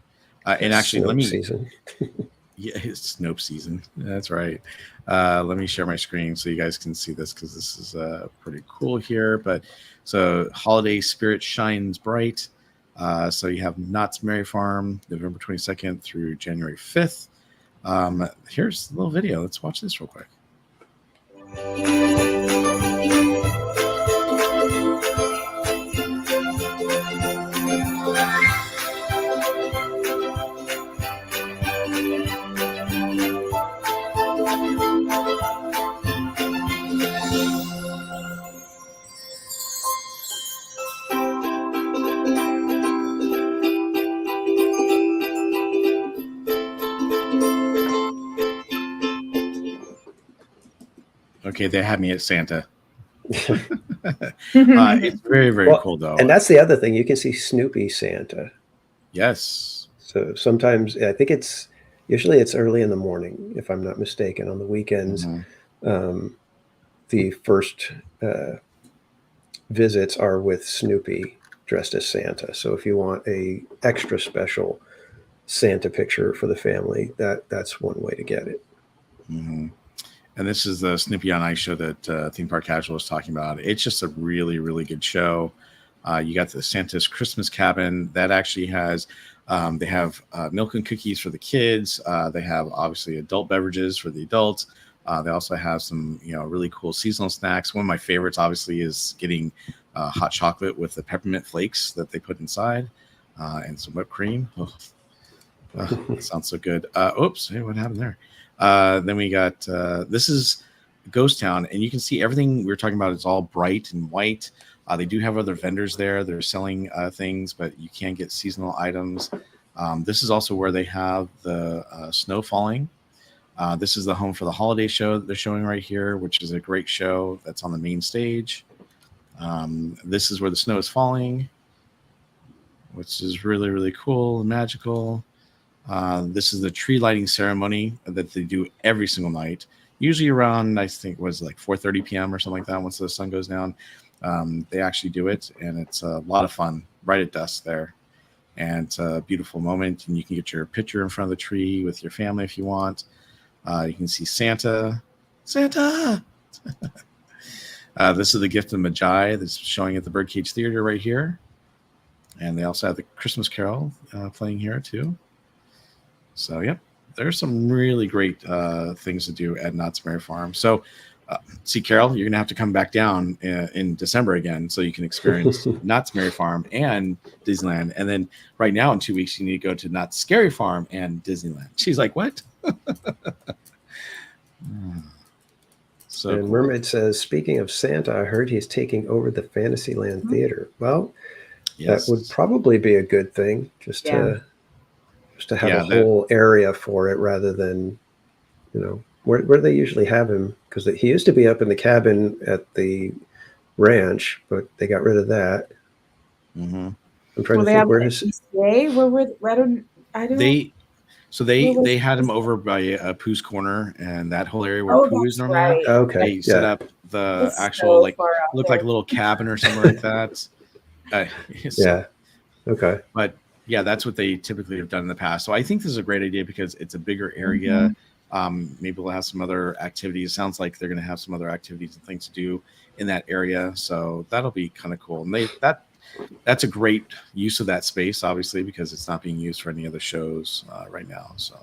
[SPEAKER 2] And actually,
[SPEAKER 4] season.
[SPEAKER 2] It's Snope season. That's right. Let me share my screen so you guys can see this because this is pretty cool here. But so holiday spirit shines bright. So you have Knott's Merry Farm, November 22nd through January 5th. Here's a little video. Let's watch this real quick. Okay, they had me at Santa. It's very, very cool, though.
[SPEAKER 4] And that's the other thing. You can see Snoopy Santa.
[SPEAKER 2] Yes.
[SPEAKER 4] So sometimes, I think usually it's early in the morning, if I'm not mistaken. On the weekends, the first visits are with Snoopy dressed as Santa. So if you want a extra special Santa picture for the family, that's one way to get it.
[SPEAKER 2] Mm-hmm. And this is the Snoopy on Ice show that Theme Park Casual was talking about. It's just a really, really good show. You got the Santa's Christmas Cabin that actually has, they have milk and cookies for the kids. They have obviously adult beverages for the adults. They also have some, really cool seasonal snacks. One of my favorites, obviously, is getting hot chocolate with the peppermint flakes that they put inside and some whipped cream. Oh, that sounds so good. Oops, hey, what happened there? Then we got, this is Ghost Town, and you can see everything we were talking about is all bright and white. They do have other vendors there that are selling things, but you can get seasonal items. This is also where they have the snow falling. This is the Home for the Holiday show that they're showing right here, which is a great show that's on the main stage. This is where the snow is falling. which is really, really cool and magical. This is the tree lighting ceremony that they do every single night, usually around, I think it was like 4:30 p.m. or something like that. Once the sun goes down, they actually do it, and it's a lot of fun right at dusk there. And it's a beautiful moment, and you can get your picture in front of the tree with your family if you want. You can see Santa. This is the Gift of Magi that's showing at the Birdcage Theater right here. And they also have the Christmas Carol playing here too. So, yep, there's some really great things to do at Knott's Berry Farm. So, see, Carol, you're going to have to come back down in December again so you can experience Knott's Berry Farm and Disneyland. And then right now in 2 weeks, you need to go to Knott's Scary Farm and Disneyland. She's like, what? So
[SPEAKER 4] and
[SPEAKER 2] cool.
[SPEAKER 4] Mermaid says, speaking of Santa, I heard he's taking over the Fantasyland Theater. Well,
[SPEAKER 2] Yes.
[SPEAKER 4] that would probably be a good thing, just to have a whole area for it rather than, where they usually have him, because he used to be up in the cabin at the ranch, but they got rid of that.
[SPEAKER 2] Mm-hmm.
[SPEAKER 4] I'm trying to think where his
[SPEAKER 2] they had him over by Pooh's Corner and that whole area where Pooh is normally.
[SPEAKER 3] Right.
[SPEAKER 4] Okay,
[SPEAKER 2] they set up the actual looked like a little cabin or something like that.
[SPEAKER 4] Okay.
[SPEAKER 2] But yeah, that's what they typically have done in the past. So I think this is a great idea because it's a bigger area. Mm-hmm. Maybe we'll have some other activities. Sounds like they're going to have some other activities and things to do in that area. So that'll be kind of cool. And that's a great use of that space, obviously, because it's not being used for any other shows right now. So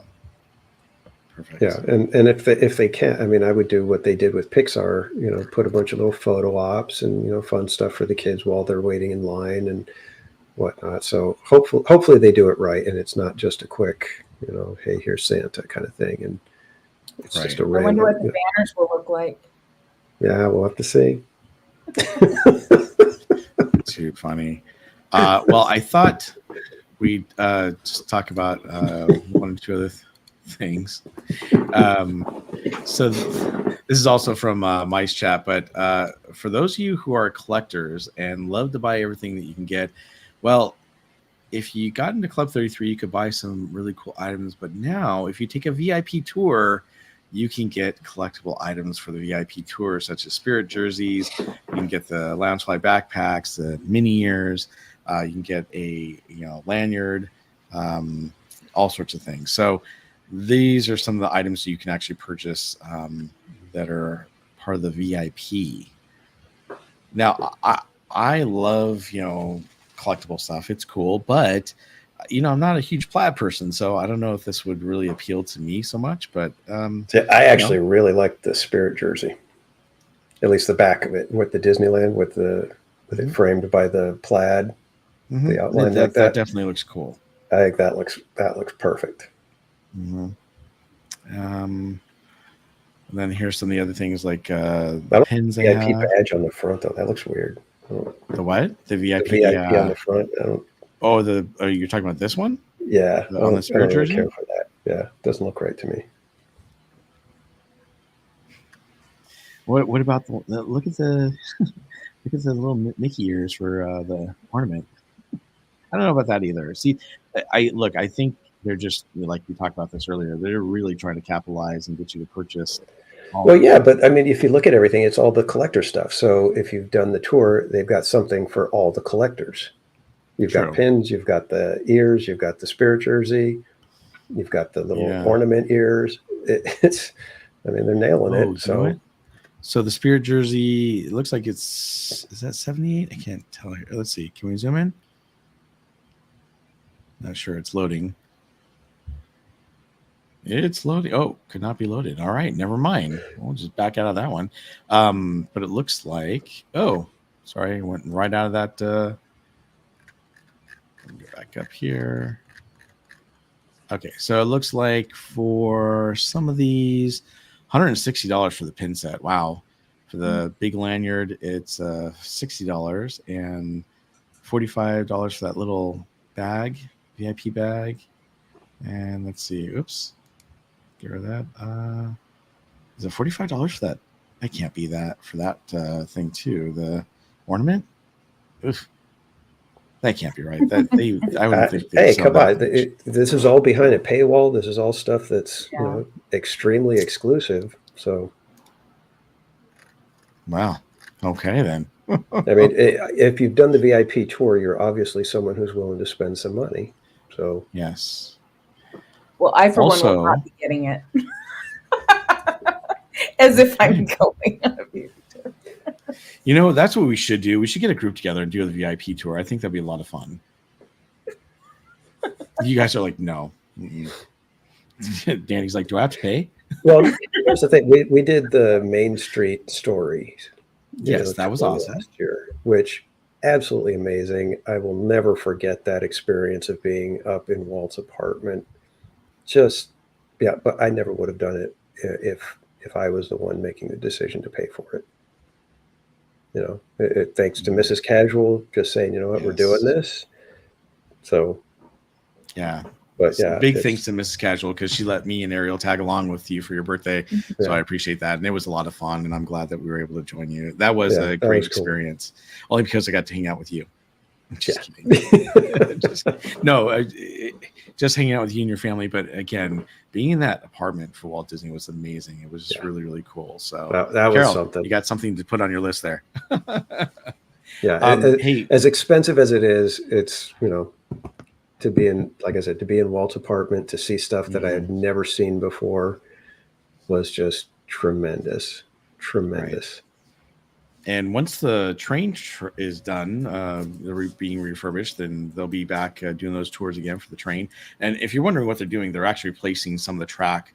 [SPEAKER 2] perfect.
[SPEAKER 4] Yeah, and if they can't, I mean, I would do what they did with Pixar. Put a bunch of little photo ops and fun stuff for the kids while they're waiting in line and whatnot. So hopefully they do it right, and it's not just a quick, hey, here's Santa kind of thing, and it's just a random.
[SPEAKER 3] I wonder what the banners will look like.
[SPEAKER 4] Yeah, we'll have to see.
[SPEAKER 2] Too funny. Well, I thought we'd just talk about one or two other things. So this is also from Mice Chat, but for those of you who are collectors and love to buy everything that you can get, well, if you got into Club 33, you could buy some really cool items. But now, if you take a VIP tour, you can get collectible items for the VIP tour, such as spirit jerseys. You can get the Loungefly backpacks, the mini ears. You can get a lanyard, all sorts of things. So these are some of the items you can actually purchase that are part of the VIP. Now, I love collectible stuff. It's cool, but I'm not a huge plaid person, so I don't know if this would really appeal to me so much. But
[SPEAKER 4] I actually really like the spirit jersey, at least the back of it with the Disneyland with it framed by the plaid, the outline
[SPEAKER 2] that,
[SPEAKER 4] like that.
[SPEAKER 2] That definitely looks cool.
[SPEAKER 4] I think that looks perfect.
[SPEAKER 2] Mm-hmm. And then here's some of the other things like pins.
[SPEAKER 4] The VIP badge on the front though, that looks weird.
[SPEAKER 2] The what? The VIP,
[SPEAKER 4] on the front.
[SPEAKER 2] You're talking about this one?
[SPEAKER 4] Yeah,
[SPEAKER 2] on the spirit jersey.
[SPEAKER 4] I don't really care for that. Yeah, doesn't look right to me.
[SPEAKER 2] What about the look at the look at the little Mickey ears for the ornament? I don't know about that either. See, I think they're just, like we talked about this earlier, they're really trying to capitalize and get you to purchase.
[SPEAKER 4] But I mean, if you look at everything, it's all the collector stuff. So if you've done the tour, they've got something for all the collectors. You've got pins, you've got the ears, you've got the spirit jersey, you've got the little ornament ears. They're nailing it.
[SPEAKER 2] So the spirit jersey, it looks like is that 78? I can't tell here. Let's see. Can we zoom in? Not sure. It's loading. It's loading. Oh, could not be loaded. All right, never mind. We'll just back out of that one. But it looks like, sorry, I went right out of that. Let me get back up here. Okay, so it looks like for some of these, $160 for the pin set. Wow. For the big lanyard, it's $60 and $45 for that little bag, VIP bag. And let's see. Oops. Get rid of that. Is it $45 for that? That can't be that for that thing too. The ornament. Oof. That can't be right. I wouldn't think.
[SPEAKER 4] Hey, come on! This is all behind a paywall. This is all stuff that's extremely exclusive. So,
[SPEAKER 2] wow. Okay, then.
[SPEAKER 4] I mean, if you've done the VIP tour, you're obviously someone who's willing to spend some money. So,
[SPEAKER 2] yes.
[SPEAKER 3] Well, I for one will not be getting it. As if I'm going on a VIP tour.
[SPEAKER 2] You know, that's what we should do. We should get a group together and do the VIP tour. I think that'd be a lot of fun. You guys are like, no. Danny's like, do I have to pay?
[SPEAKER 4] Well, here's the thing. We did the Main Street stories.
[SPEAKER 2] Yes, that was awesome.
[SPEAKER 4] Last year, which absolutely amazing. I will never forget that experience of being up in Walt's apartment. Just, but I never would have done it if I was the one making the decision to pay for it. You know, thanks to Mrs. Casual just saying, you know what, we're doing this. So,
[SPEAKER 2] yeah.
[SPEAKER 4] But
[SPEAKER 2] big thanks to Mrs. Casual because she let me and Ariel tag along with you for your birthday. So I appreciate that. And it was a lot of fun. And I'm glad that we were able to join you. That was a great experience. Only because I got to hang out with you. Just kidding. Just hanging out with you and your family. But again, being in that apartment for Walt Disney was amazing. It was really, really cool. So
[SPEAKER 4] that was
[SPEAKER 2] Carol,
[SPEAKER 4] something.
[SPEAKER 2] You got something to put on your list there.
[SPEAKER 4] Hey, as expensive as it is, it's, you know, to be in, like I said, to be in Walt's apartment, to see stuff that I had never seen before was just tremendous. Right.
[SPEAKER 2] And once the train is done, they're being refurbished, then they'll be back doing those tours again for the train. And if you're wondering what they're doing, they're actually replacing some of the track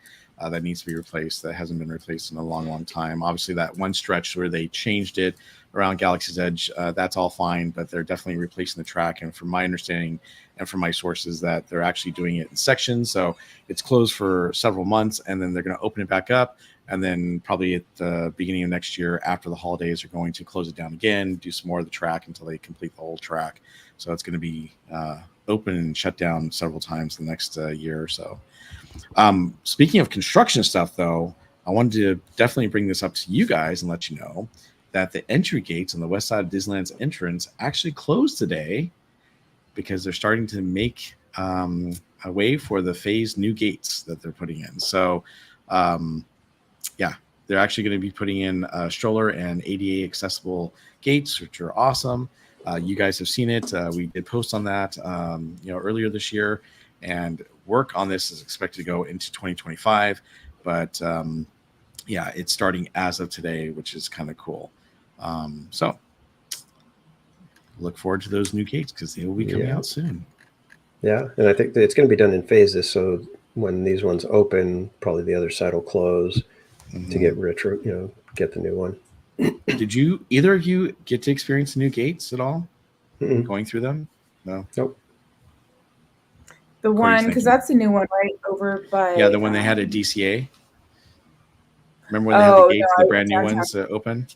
[SPEAKER 2] that needs to be replaced that hasn't been replaced in a long, long time. Obviously, that one stretch where they changed it around Galaxy's Edge, that's all fine, but they're definitely replacing the track. And from my understanding and from my sources, that they're actually doing it in sections. So it's closed for several months, and then they're going to open it back up. And then probably at the beginning of next year, after the holidays, are going to close it down again, do some more of the track until they complete the whole track. So it's going to be open and shut down several times the next year or so. Speaking of construction stuff, though, I wanted to definitely bring this up to you guys and let you know that the entry gates on the west side of Disneyland's entrance actually closed today because they're starting to make a way for the phased new gates that they're putting in. So, they're actually going to be putting in stroller and ADA accessible gates, which are awesome. You guys have seen it. We did post on that, earlier this year, and work on this is expected to go into 2025. But it's starting as of today, which is kind of cool. So look forward to those new gates because they will be coming out soon.
[SPEAKER 4] Yeah, and I think that it's going to be done in phases. So when these ones open, probably the other side will close to get get the new one.
[SPEAKER 2] Did either of you get to experience the new gates at all? Going through them? No.
[SPEAKER 4] Nope.
[SPEAKER 3] The one, because that's the new one, right? Over by
[SPEAKER 2] the one they had at DCA. Remember when they had the gates, the brand new ones open?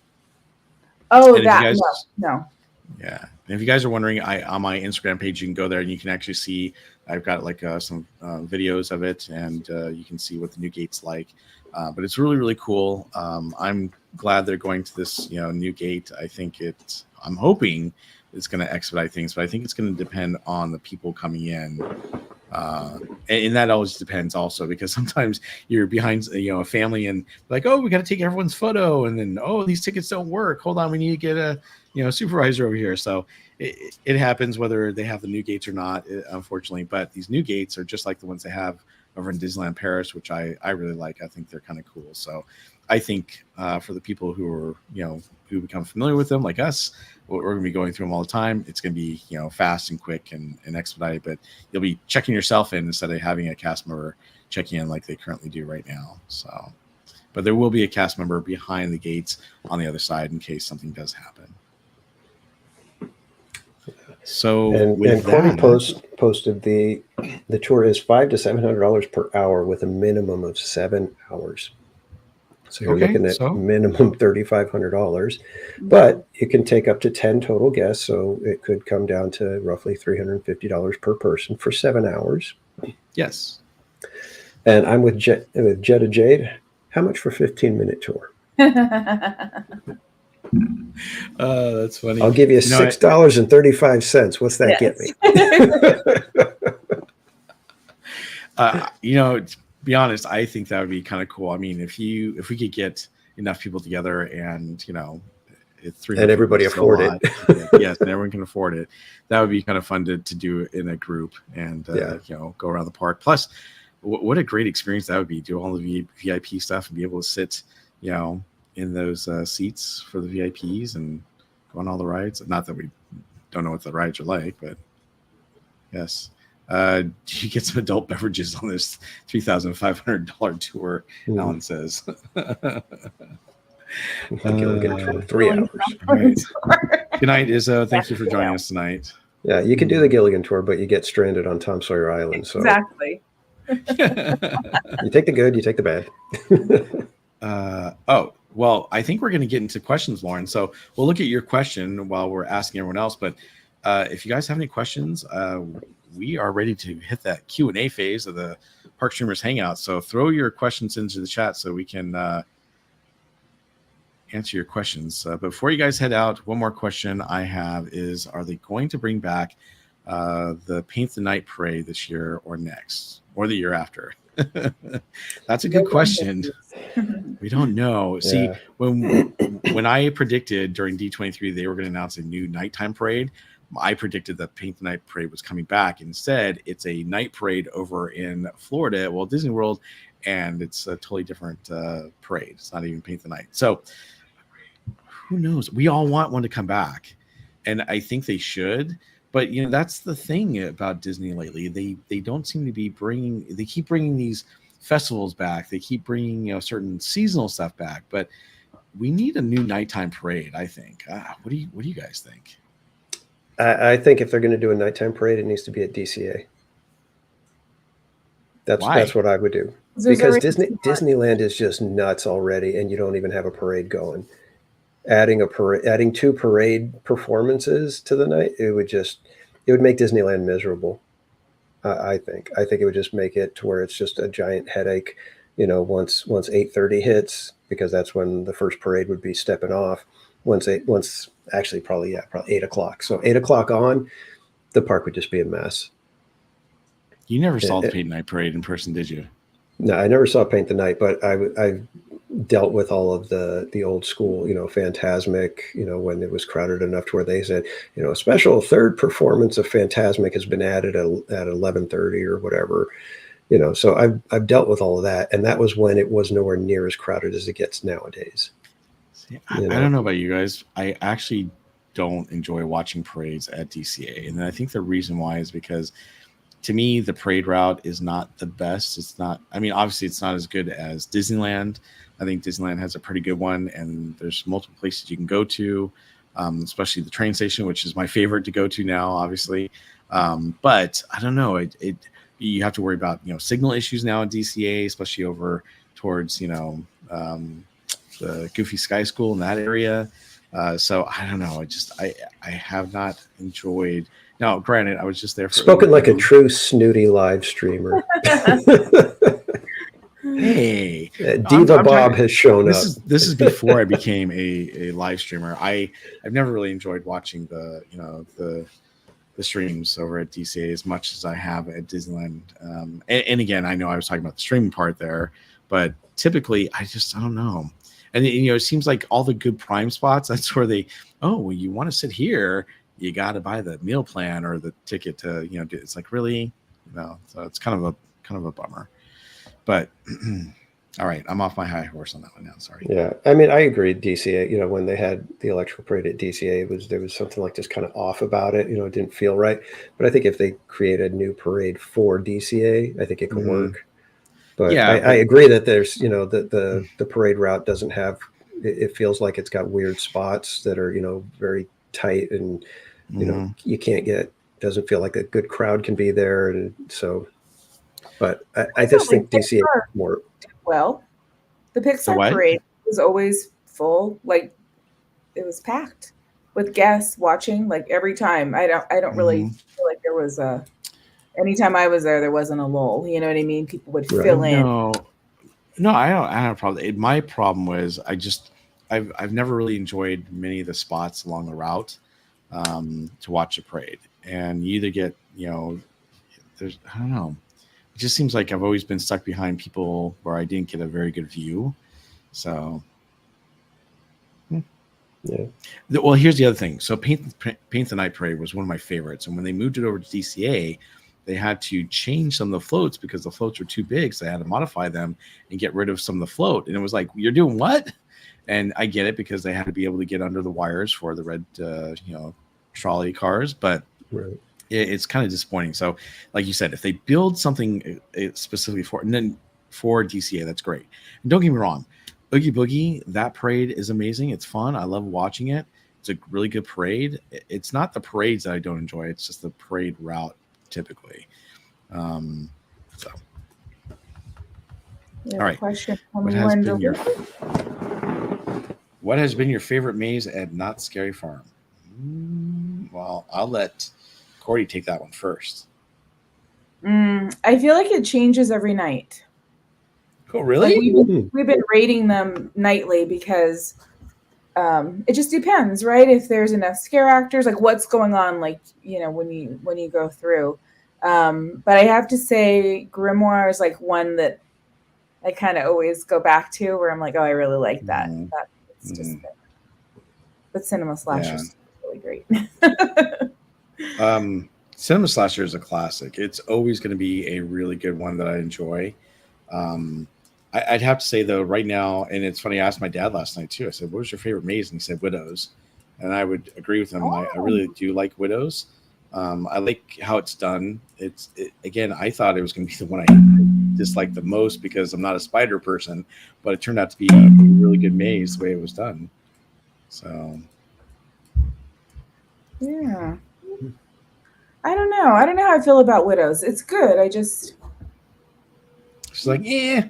[SPEAKER 3] Oh, that no.
[SPEAKER 2] Yeah, and if you guys are wondering, on my Instagram page, you can go there and you can actually see. I've got like some videos of it, and you can see what the new gate's like. But it's really, really cool. I'm glad they're going to this, new gate. I'm hoping it's going to expedite things, but I think it's going to depend on the people coming in. And that always depends also, because sometimes you're behind, a family and like, oh, we got to take everyone's photo. And then, oh, these tickets don't work. Hold on. We need to get a, supervisor over here. So it happens whether they have the new gates or not, unfortunately. But these new gates are just like the ones they have over in Disneyland Paris, which I really like. I think they're kind of cool. So I think for the people who are, who become familiar with them, like us, we're going to be going through them all the time. It's going to be, fast and quick and expedited, but you'll be checking yourself in instead of having a cast member checking in like they currently do right now. So, but there will be a cast member behind the gates on the other side in case something does happen. So,
[SPEAKER 4] and Corey posted the tour is $500 to $700 per hour with a minimum of 7 hours. So you're looking at minimum $3,500, but you can take up to 10 total guests. So it could come down to roughly $350 per person for 7 hours.
[SPEAKER 2] Yes.
[SPEAKER 4] And I'm with Jetta Jade. How much for 15-minute tour?
[SPEAKER 2] That's funny.
[SPEAKER 4] I'll give you $6.35. What's that get me?
[SPEAKER 2] To be honest, I think that would be kind of cool. I mean, if we could get enough people together and
[SPEAKER 4] and everybody afford it.
[SPEAKER 2] Yes, and everyone can afford it. That would be kind of fun to do in a group and go around the park. Plus, what a great experience that would be. Do all the VIP stuff and be able to sit, in those seats for the VIPs and go on all the rides. Not that we don't know what the rides are like, but yes. Do you get some adult beverages on this $3,500 tour? Alan says.
[SPEAKER 4] Gilligan tour, 3 hours.
[SPEAKER 2] Right. Good night, Izzo. Thank you for joining us tonight.
[SPEAKER 4] Yeah, you can do the Gilligan tour, but you get stranded on Tom Sawyer Island. So
[SPEAKER 3] exactly.
[SPEAKER 4] You take the good, you take the bad.
[SPEAKER 2] Well, I think we're going to get into questions, Lauren. So we'll look at your question while we're asking everyone else. But if you guys have any questions, we are ready to hit that Q&A phase of the Park Streamers Hangout. So throw your questions into the chat so we can answer your questions. But before you guys head out, one more question I have is, are they going to bring back the Paint the Night Parade this year or next or the year after? That's a good question. We don't know. Yeah. See, when I predicted during D23 they were going to announce a new nighttime parade, I predicted that Paint the Night Parade was coming back. Instead, it's a night parade over in Florida at Walt Disney World, and it's a totally different parade. It's not even Paint the Night. So who knows? We all want one to come back, and I think they should. But that's the thing about Disney lately. They don't seem to be bringing. They keep bringing these festivals back. They keep bringing certain seasonal stuff back. But we need a new nighttime parade. I think. What do you guys think?
[SPEAKER 4] I think if they're going to do a nighttime parade, it needs to be at DCA. That's what I would do. Because Disneyland is just nuts already, and you don't even have a parade going. Adding 2 parade performances to the night, it would make Disneyland miserable. I think it would just make it to where it's just a giant headache. Once 8:30 hits, because that's when the first parade would be stepping off. Probably 8 o'clock. So 8 o'clock on, the park would just be a mess.
[SPEAKER 2] You never saw the Paint Night Parade in person, did you?
[SPEAKER 4] No, I never saw Paint the Night, but I dealt with all of the old school, Fantasmic, when it was crowded enough to where they said, a special third performance of Fantasmic has been added at 11:30 or whatever. So I've dealt with all of that, and that was when it was nowhere near as crowded as it gets nowadays.
[SPEAKER 2] See, I don't know about you guys. I actually don't enjoy watching parades at DCA, and I think the reason why is because, to me, the parade route is not the best. It's not. I mean, obviously, it's not as good as Disneyland. I think Disneyland has a pretty good one, and there's multiple places you can go to, especially the train station, which is my favorite to go to now, obviously. But I don't know. You have to worry about signal issues now at DCA, especially over towards the Goofy Sky School in that area. So I don't know. I have not enjoyed. Now, granted, I was just there for
[SPEAKER 4] spoken like a true snooty live streamer.
[SPEAKER 2] Hey,
[SPEAKER 4] Diva Bob has shown up.
[SPEAKER 2] This is before I became a live streamer. I've never really enjoyed watching the streams over at DCA as much as I have at Disneyland. And again, I know I was talking about the streaming part there, but typically I don't know. And it seems like all the good Prime spots, that's where you want to sit here, you got to buy the meal plan or the ticket to it's like, really, so it's kind of a bummer. But all right, I'm off my high horse on that one now. Sorry.
[SPEAKER 4] Yeah, I mean, I agree. DCA, when they had the electrical parade at DCA, there was something like just kind of off about it. It didn't feel right. But I think if they create a new parade for DCA, I think it could work. But yeah, I agree that there's the parade route doesn't have. It feels like it's got weird spots that are very tight, and you can't get. Doesn't feel like a good crowd can be there, and so. But I just think DCA more.
[SPEAKER 3] Well, the Pixar parade was always full. Like, it was packed with guests watching. Like, every time. I don't really feel like there was a. Anytime I was there wasn't a lull. You know what I mean? People would fill in.
[SPEAKER 2] No, I don't have a problem. My problem was I've never really enjoyed many of the spots along the route to watch a parade, and you either get, there's, I don't know, it just seems like I've always been stuck behind people where I didn't get a very good view. So
[SPEAKER 4] yeah.
[SPEAKER 2] Well, here's the other thing. So Paint the Night Parade was one of my favorites, and when they moved it over to DCA, they had to change some of the floats because the floats were too big, so they had to modify them and get rid of some of the float. And it was like, you're doing what? And I get it, because they had to be able to get under the wires for the red, trolley cars, but
[SPEAKER 4] Right.
[SPEAKER 2] it's kind of disappointing. So, like you said, if they build something specifically for DCA, that's great. And don't get me wrong, Oogie Boogie, that parade is amazing. It's fun. I love watching it. It's a really good parade. It's not the parades that I don't enjoy. It's just the parade route typically. So. All right.
[SPEAKER 3] Question.
[SPEAKER 2] What has been your favorite maze at Not Scary Farm? Well, I'll let Cordy take that one first.
[SPEAKER 3] I feel like it changes every night.
[SPEAKER 2] Oh, really?
[SPEAKER 3] Like we've been rating them nightly because it just depends, right? If there's enough scare actors, like what's going on, like, when you go through. But I have to say Grimoire is like one that I kind of always go back to, where I'm like, oh, I really like that. It's just good. But Cinema Slasher is really great.
[SPEAKER 2] Cinema Slasher is a classic. It's always going to be a really good one that I enjoy. I'd have to say, though, right now, and it's funny, I asked my dad last night, too. I said, what was your favorite maze? And he said, Widows. And I would agree with him. I really do like Widows. I like how it's done. Again, I thought it was going to be the one I disliked the most because I'm not a spider person, but it turned out to be a really good maze the way it was done. So,
[SPEAKER 3] yeah. I don't know. I don't know how I feel about Widows. It's good.
[SPEAKER 2] She's like, yeah.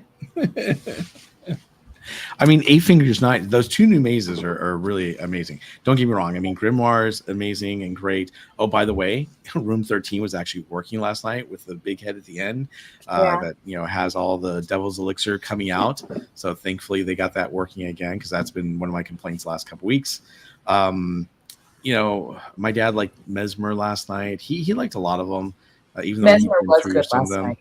[SPEAKER 2] I mean, Eight Fingers Night, those two new mazes are really amazing. Don't get me wrong. I mean, Grimoire's amazing and great. Oh, by the way, Room 13 was actually working last night with the big head at the end that, has all the Devil's Elixir coming out. So thankfully they got that working again, because that's been one of my complaints the last couple weeks. My dad liked Mesmer last night. He liked a lot of them, even though
[SPEAKER 3] Mesmer was good last night.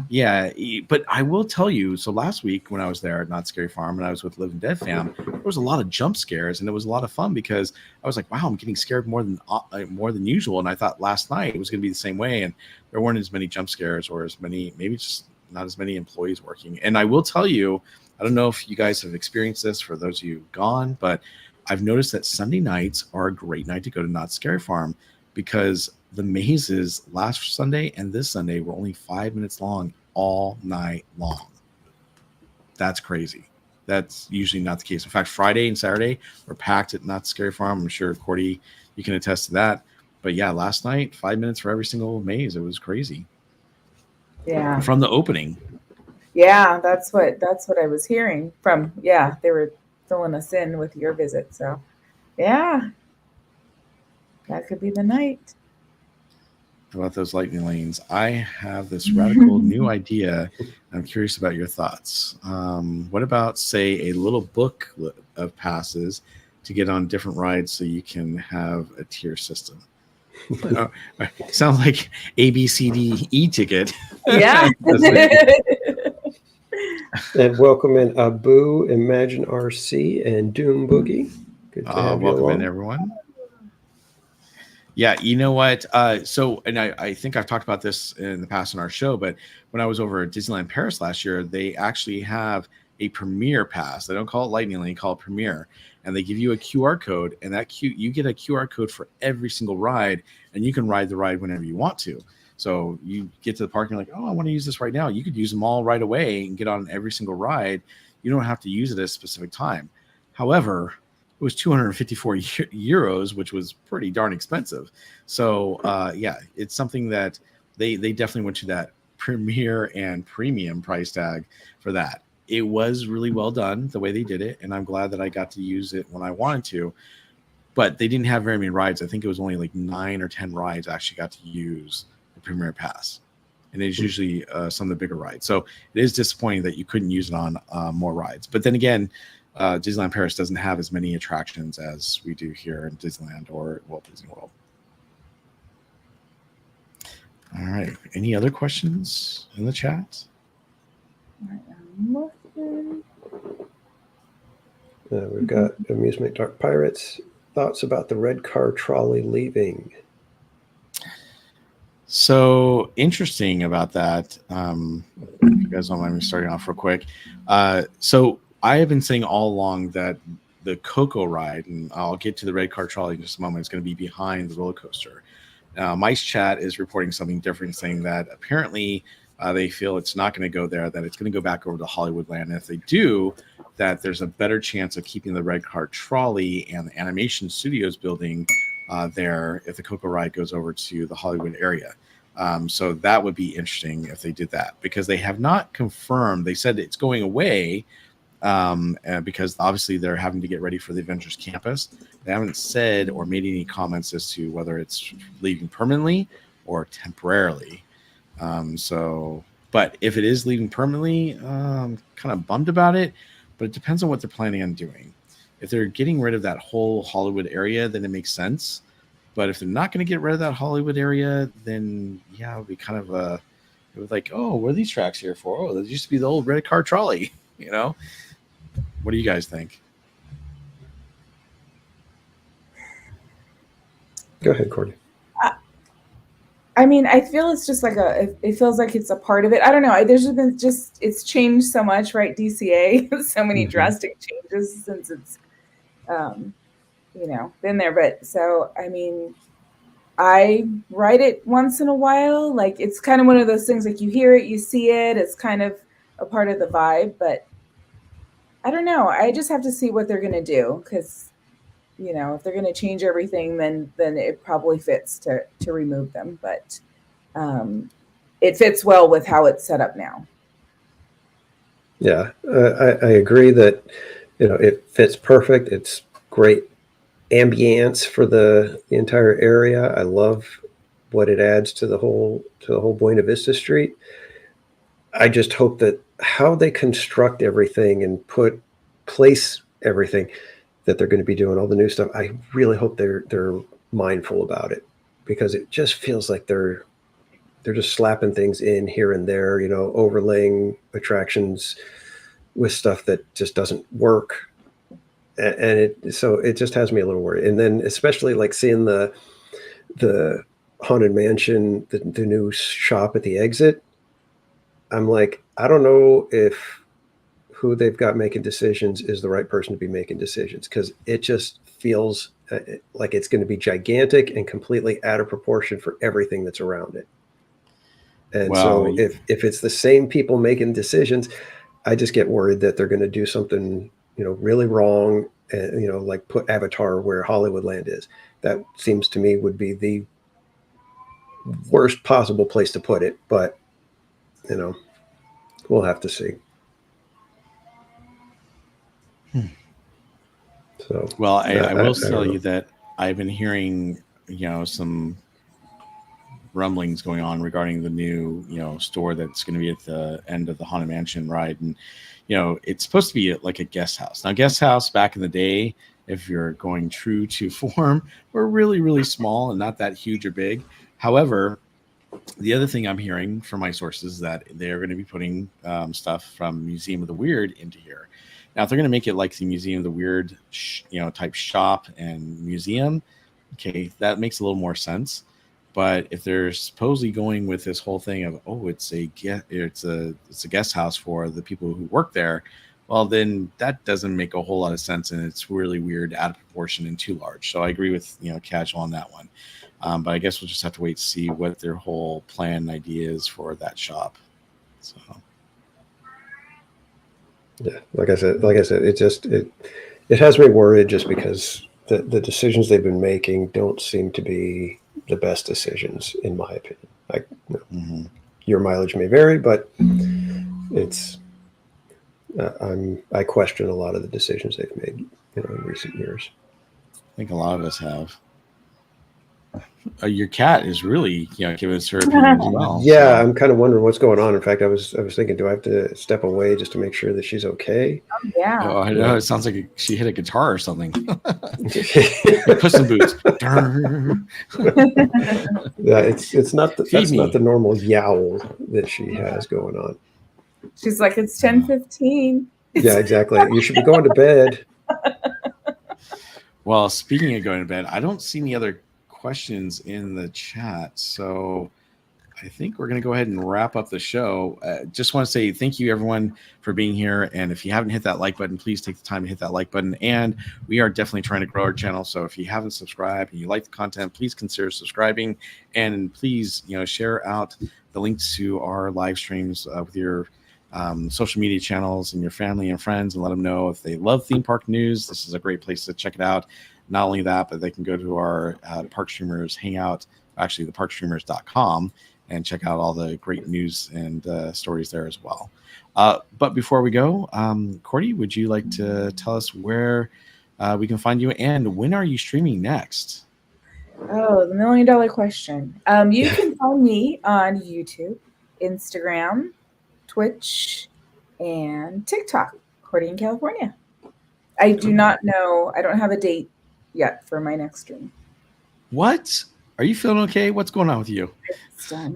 [SPEAKER 2] Yeah, but I will tell you, so last week when I was there at Not Scary Farm and I was with Live and Dead fam, there was a lot of jump scares, and it was a lot of fun because I was like, wow, I'm getting scared more than usual. And I thought last night it was going to be the same way, and there weren't as many jump scares or as many, maybe just not as many employees working. And I will tell you, I don't know if you guys have experienced this, for those of you gone, but I've noticed that Sunday nights are a great night to go to Not Scary Farm, because the mazes last Sunday and this Sunday were only 5 minutes long all night long. That's crazy. That's usually not the case. In fact, Friday and Saturday were packed at Not Scary Farm. I'm sure, Cordy, you can attest to that. But yeah, last night, 5 minutes for every single maze. It was crazy.
[SPEAKER 3] Yeah.
[SPEAKER 2] From the opening.
[SPEAKER 3] Yeah, that's what I was hearing from. Yeah, they were filling us in with your visit. So, yeah, that could be the night.
[SPEAKER 2] About those lightning lanes, I have this radical new idea. I'm curious about your thoughts. What about, say, a little book of passes to get on different rides so you can have a tier system? Sounds like A, B, C, D, E ticket.
[SPEAKER 3] Yeah.
[SPEAKER 4] And welcome in Abu, Imagine RC, and Doom Boogie. Good to have you
[SPEAKER 2] welcome
[SPEAKER 4] along.
[SPEAKER 2] in, everyone. Yeah, you know what? And I think I've talked about this in the past on our show, but when I was over at Disneyland Paris last year, they actually have a Premier Pass. They don't call it Lightning Lane, they call it Premier. And they give you a QR code, and you get a QR code for every single ride, and you can ride the ride whenever you want to. So you get to the park and you're like, oh, I want to use this right now. You could use them all right away and get on every single ride. You don't have to use it at a specific time. However, it was 254 euros, which was pretty darn expensive. So yeah, it's something that they definitely went to that premier and premium price tag for that. It was really well done the way they did it, and I'm glad that I got to use it when I wanted to. But they didn't have very many rides. I think it was only like 9 or 10 rides I actually got to use the Premier Pass. And it's usually some of the bigger rides. So it is disappointing that you couldn't use it on more rides. But then again, Disneyland Paris doesn't have as many attractions as we do here in Disneyland or Walt Disney World. All right. Any other questions in the chat?
[SPEAKER 4] We've got Amusement Dark Pirates. Thoughts about the red car trolley leaving?
[SPEAKER 2] So interesting about that. If you guys don't mind me starting off real quick. So I have been saying all along that the Coco ride, and I'll get to the red car trolley in just a moment, is going to be behind the roller coaster. Mice Chat is reporting something different, saying that apparently they feel it's not going to go there, that it's going to go back over to Hollywoodland. And if they do, that there's a better chance of keeping the red car trolley and the animation studios building there if the Coco ride goes over to the Hollywood area. So that would be interesting if they did that, because they have not confirmed. They said it's going away because obviously they're having to get ready for the Avengers Campus. They haven't said or made any comments as to whether it's leaving permanently or temporarily. But if it is leaving permanently, I'm kind of bummed about it, but it depends on what they're planning on doing. If they're getting rid of that whole Hollywood area, then it makes sense. But if they're not going to get rid of that Hollywood area, then yeah, it would be kind of it was like, oh, what are these tracks here for? Oh, there used to be the old red car trolley, you know? What do you guys think?
[SPEAKER 4] Go ahead, Courtney.
[SPEAKER 3] I mean, I feel it's just like it feels like it's a part of it. I don't know. There's been it's changed so much, right? DCA, so many drastic changes since it's, been there. But so, I mean, I write it once in a while. Like, it's kind of one of those things, like you hear it, you see it. It's kind of a part of the vibe, but I don't know. I just have to see what they're going to do, because, if they're going to change everything, then it probably fits to remove them. But it fits well with how it's set up now.
[SPEAKER 4] Yeah, I agree that, it fits perfect. It's great ambience for the entire area. I love what it adds to the whole Buena Vista Street. I just hope that how they construct everything and place everything that they're going to be doing, all the new stuff, I really hope they're mindful about it, because it just feels like they're just slapping things in here and there, overlaying attractions with stuff that just doesn't work. And so it just has me a little worried. And then especially like seeing the Haunted Mansion, the new shop at the exit, I'm like, I don't know if who they've got making decisions is the right person to be making decisions, because it just feels like it's going to be gigantic and completely out of proportion for everything that's around it. And so if it's the same people making decisions, I just get worried that they're going to do something, really wrong, and, like put Avatar where Hollywoodland is. That seems to me would be the worst possible place to put it, but, we'll have to see. So,
[SPEAKER 2] well, I will tell you that I've been hearing, some rumblings going on regarding the new, store that's going to be at the end of the Haunted Mansion ride. And, it's supposed to be like a guest house. Now, guest house back in the day, if you're going true to form, were really, really small and not that huge or big. However, the other thing I'm hearing from my sources is that they're going to be putting stuff from Museum of the Weird into here. Now, if they're going to make it like the Museum of the Weird, type shop and museum, okay, that makes a little more sense. But if they're supposedly going with this whole thing of, oh, it's a guest house for the people who work there, well, then that doesn't make a whole lot of sense, and it's really weird, out of proportion, and too large. So I agree with Casual on that one. But I guess we'll just have to wait to see what their whole plan and idea is for that shop. So.
[SPEAKER 4] Yeah, like I said, it has me worried, just because the decisions they've been making don't seem to be the best decisions, in my opinion. Your mileage may vary, but it's I question a lot of the decisions they've made, in recent years.
[SPEAKER 2] I think a lot of us have. Your cat is really, giving us her opinion as well.
[SPEAKER 4] Yeah, I'm kind of wondering what's going on. In fact, I was thinking, do I have to step away just to make sure that she's okay?
[SPEAKER 3] Yeah.
[SPEAKER 2] Oh, I know. It sounds like she hit a guitar or something. Puss in Boots.
[SPEAKER 4] Yeah, it's not not the normal yowl that she has going on.
[SPEAKER 3] She's like, it's 10:15.
[SPEAKER 4] Yeah, exactly. You should be going to bed.
[SPEAKER 2] Well, speaking of going to bed, I don't see any other questions in the chat, so I think we're going to go ahead and wrap up the show. Just want to say thank you, everyone, for being here. And if you haven't hit that like button, please take the time to hit that like button. And we are definitely trying to grow our channel. So if you haven't subscribed and you like the content, please consider subscribing. And please, share out the links to our live streams with your social media channels and your family and friends, and let them know if they love theme park news. This is a great place to check it out. Not only that, but they can go to our Park Streamers Hangout, actually the parkstreamers.com, and check out all the great news and stories there as well. But before we go, Cordy, would you like to tell us where we can find you, and when are you streaming next?
[SPEAKER 3] Oh, the $1 million question. You can find me on YouTube, Instagram, Twitch, and TikTok, Cordy in California. I do not know. I don't have a date yet for my next stream.
[SPEAKER 2] What? Are you feeling okay? What's going on with you?
[SPEAKER 3] I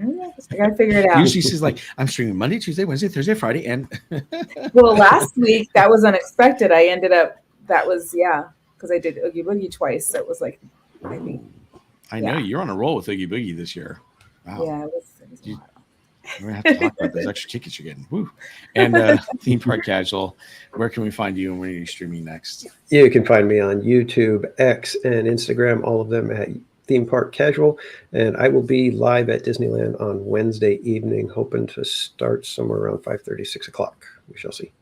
[SPEAKER 3] gotta figure it out.
[SPEAKER 2] Usually she's like, I'm streaming Monday, Tuesday, Wednesday, Thursday, Friday, and
[SPEAKER 3] well, last week that was unexpected. I ended up because I did Oogie Boogie twice. So it was like, I think.
[SPEAKER 2] I know you're on a roll with Oogie Boogie this year. Wow.
[SPEAKER 3] Yeah, it was
[SPEAKER 2] we're gonna have to talk about those extra tickets you're getting. Woo. And Theme Park Casual, where can we find you, and when are you streaming next?
[SPEAKER 4] You can find me on YouTube, X, and Instagram, all of them at Theme Park Casual. And I will be live at Disneyland on Wednesday evening, hoping to start somewhere around 5:30, 6 o'clock. We shall see.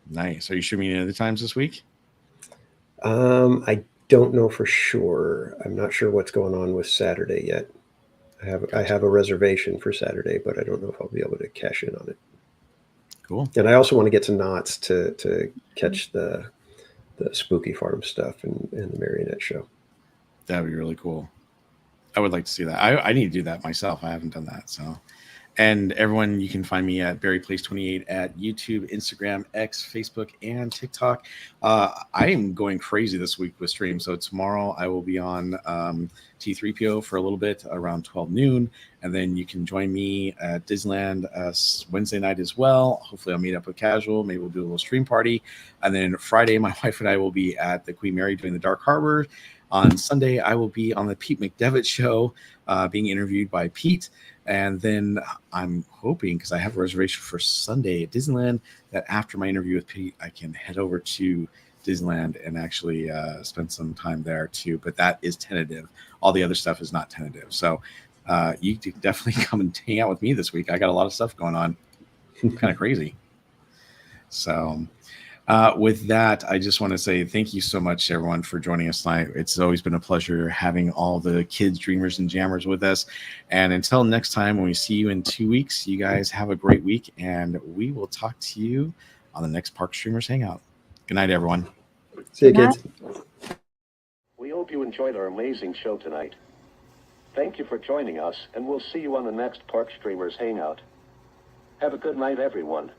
[SPEAKER 2] Nice. Are you streaming any other times this week?
[SPEAKER 4] I don't know for sure. I'm not sure what's going on with Saturday yet. I have a reservation for Saturday, but I don't know if I'll be able to cash in on it.
[SPEAKER 2] Cool.
[SPEAKER 4] And I also want to get to Knott's to catch the Spooky Farm stuff and the Marionette show.
[SPEAKER 2] That would be really cool. I would like to see that. I need to do that myself. I haven't done that. So, and everyone, you can find me at BarryPlays28 at YouTube, Instagram, X, Facebook, and TikTok. I am going crazy this week with streams. So tomorrow I will be on T3PO for a little bit around 12 noon. And then you can join me at Disneyland Wednesday night as well. Hopefully I'll meet up with Casual. Maybe we'll do a little stream party. And then Friday, my wife and I will be at the Queen Mary doing the Dark Harbor. On Sunday, I will be on the Pete McDevitt show, being interviewed by Pete. And then I'm hoping, because I have a reservation for Sunday at Disneyland, that after my interview with Pete, I can head over to Disneyland and actually spend some time there too. But that is tentative. All the other stuff is not tentative. So you can definitely come and hang out with me this week. I got a lot of stuff going on. Kind of crazy. So with that, I just want to say thank you so much, everyone, for joining us tonight. It's always been a pleasure having all the kids, dreamers, and jammers with us. And until next time, when we see you in 2 weeks, you guys have a great week, and we will talk to you on the next Park Streamers Hangout. Good night, everyone.
[SPEAKER 4] See you, kids.
[SPEAKER 1] We hope you enjoyed our amazing show tonight. Thank you for joining us, and we'll see you on the next Park Streamers Hangout. Have a good night, everyone.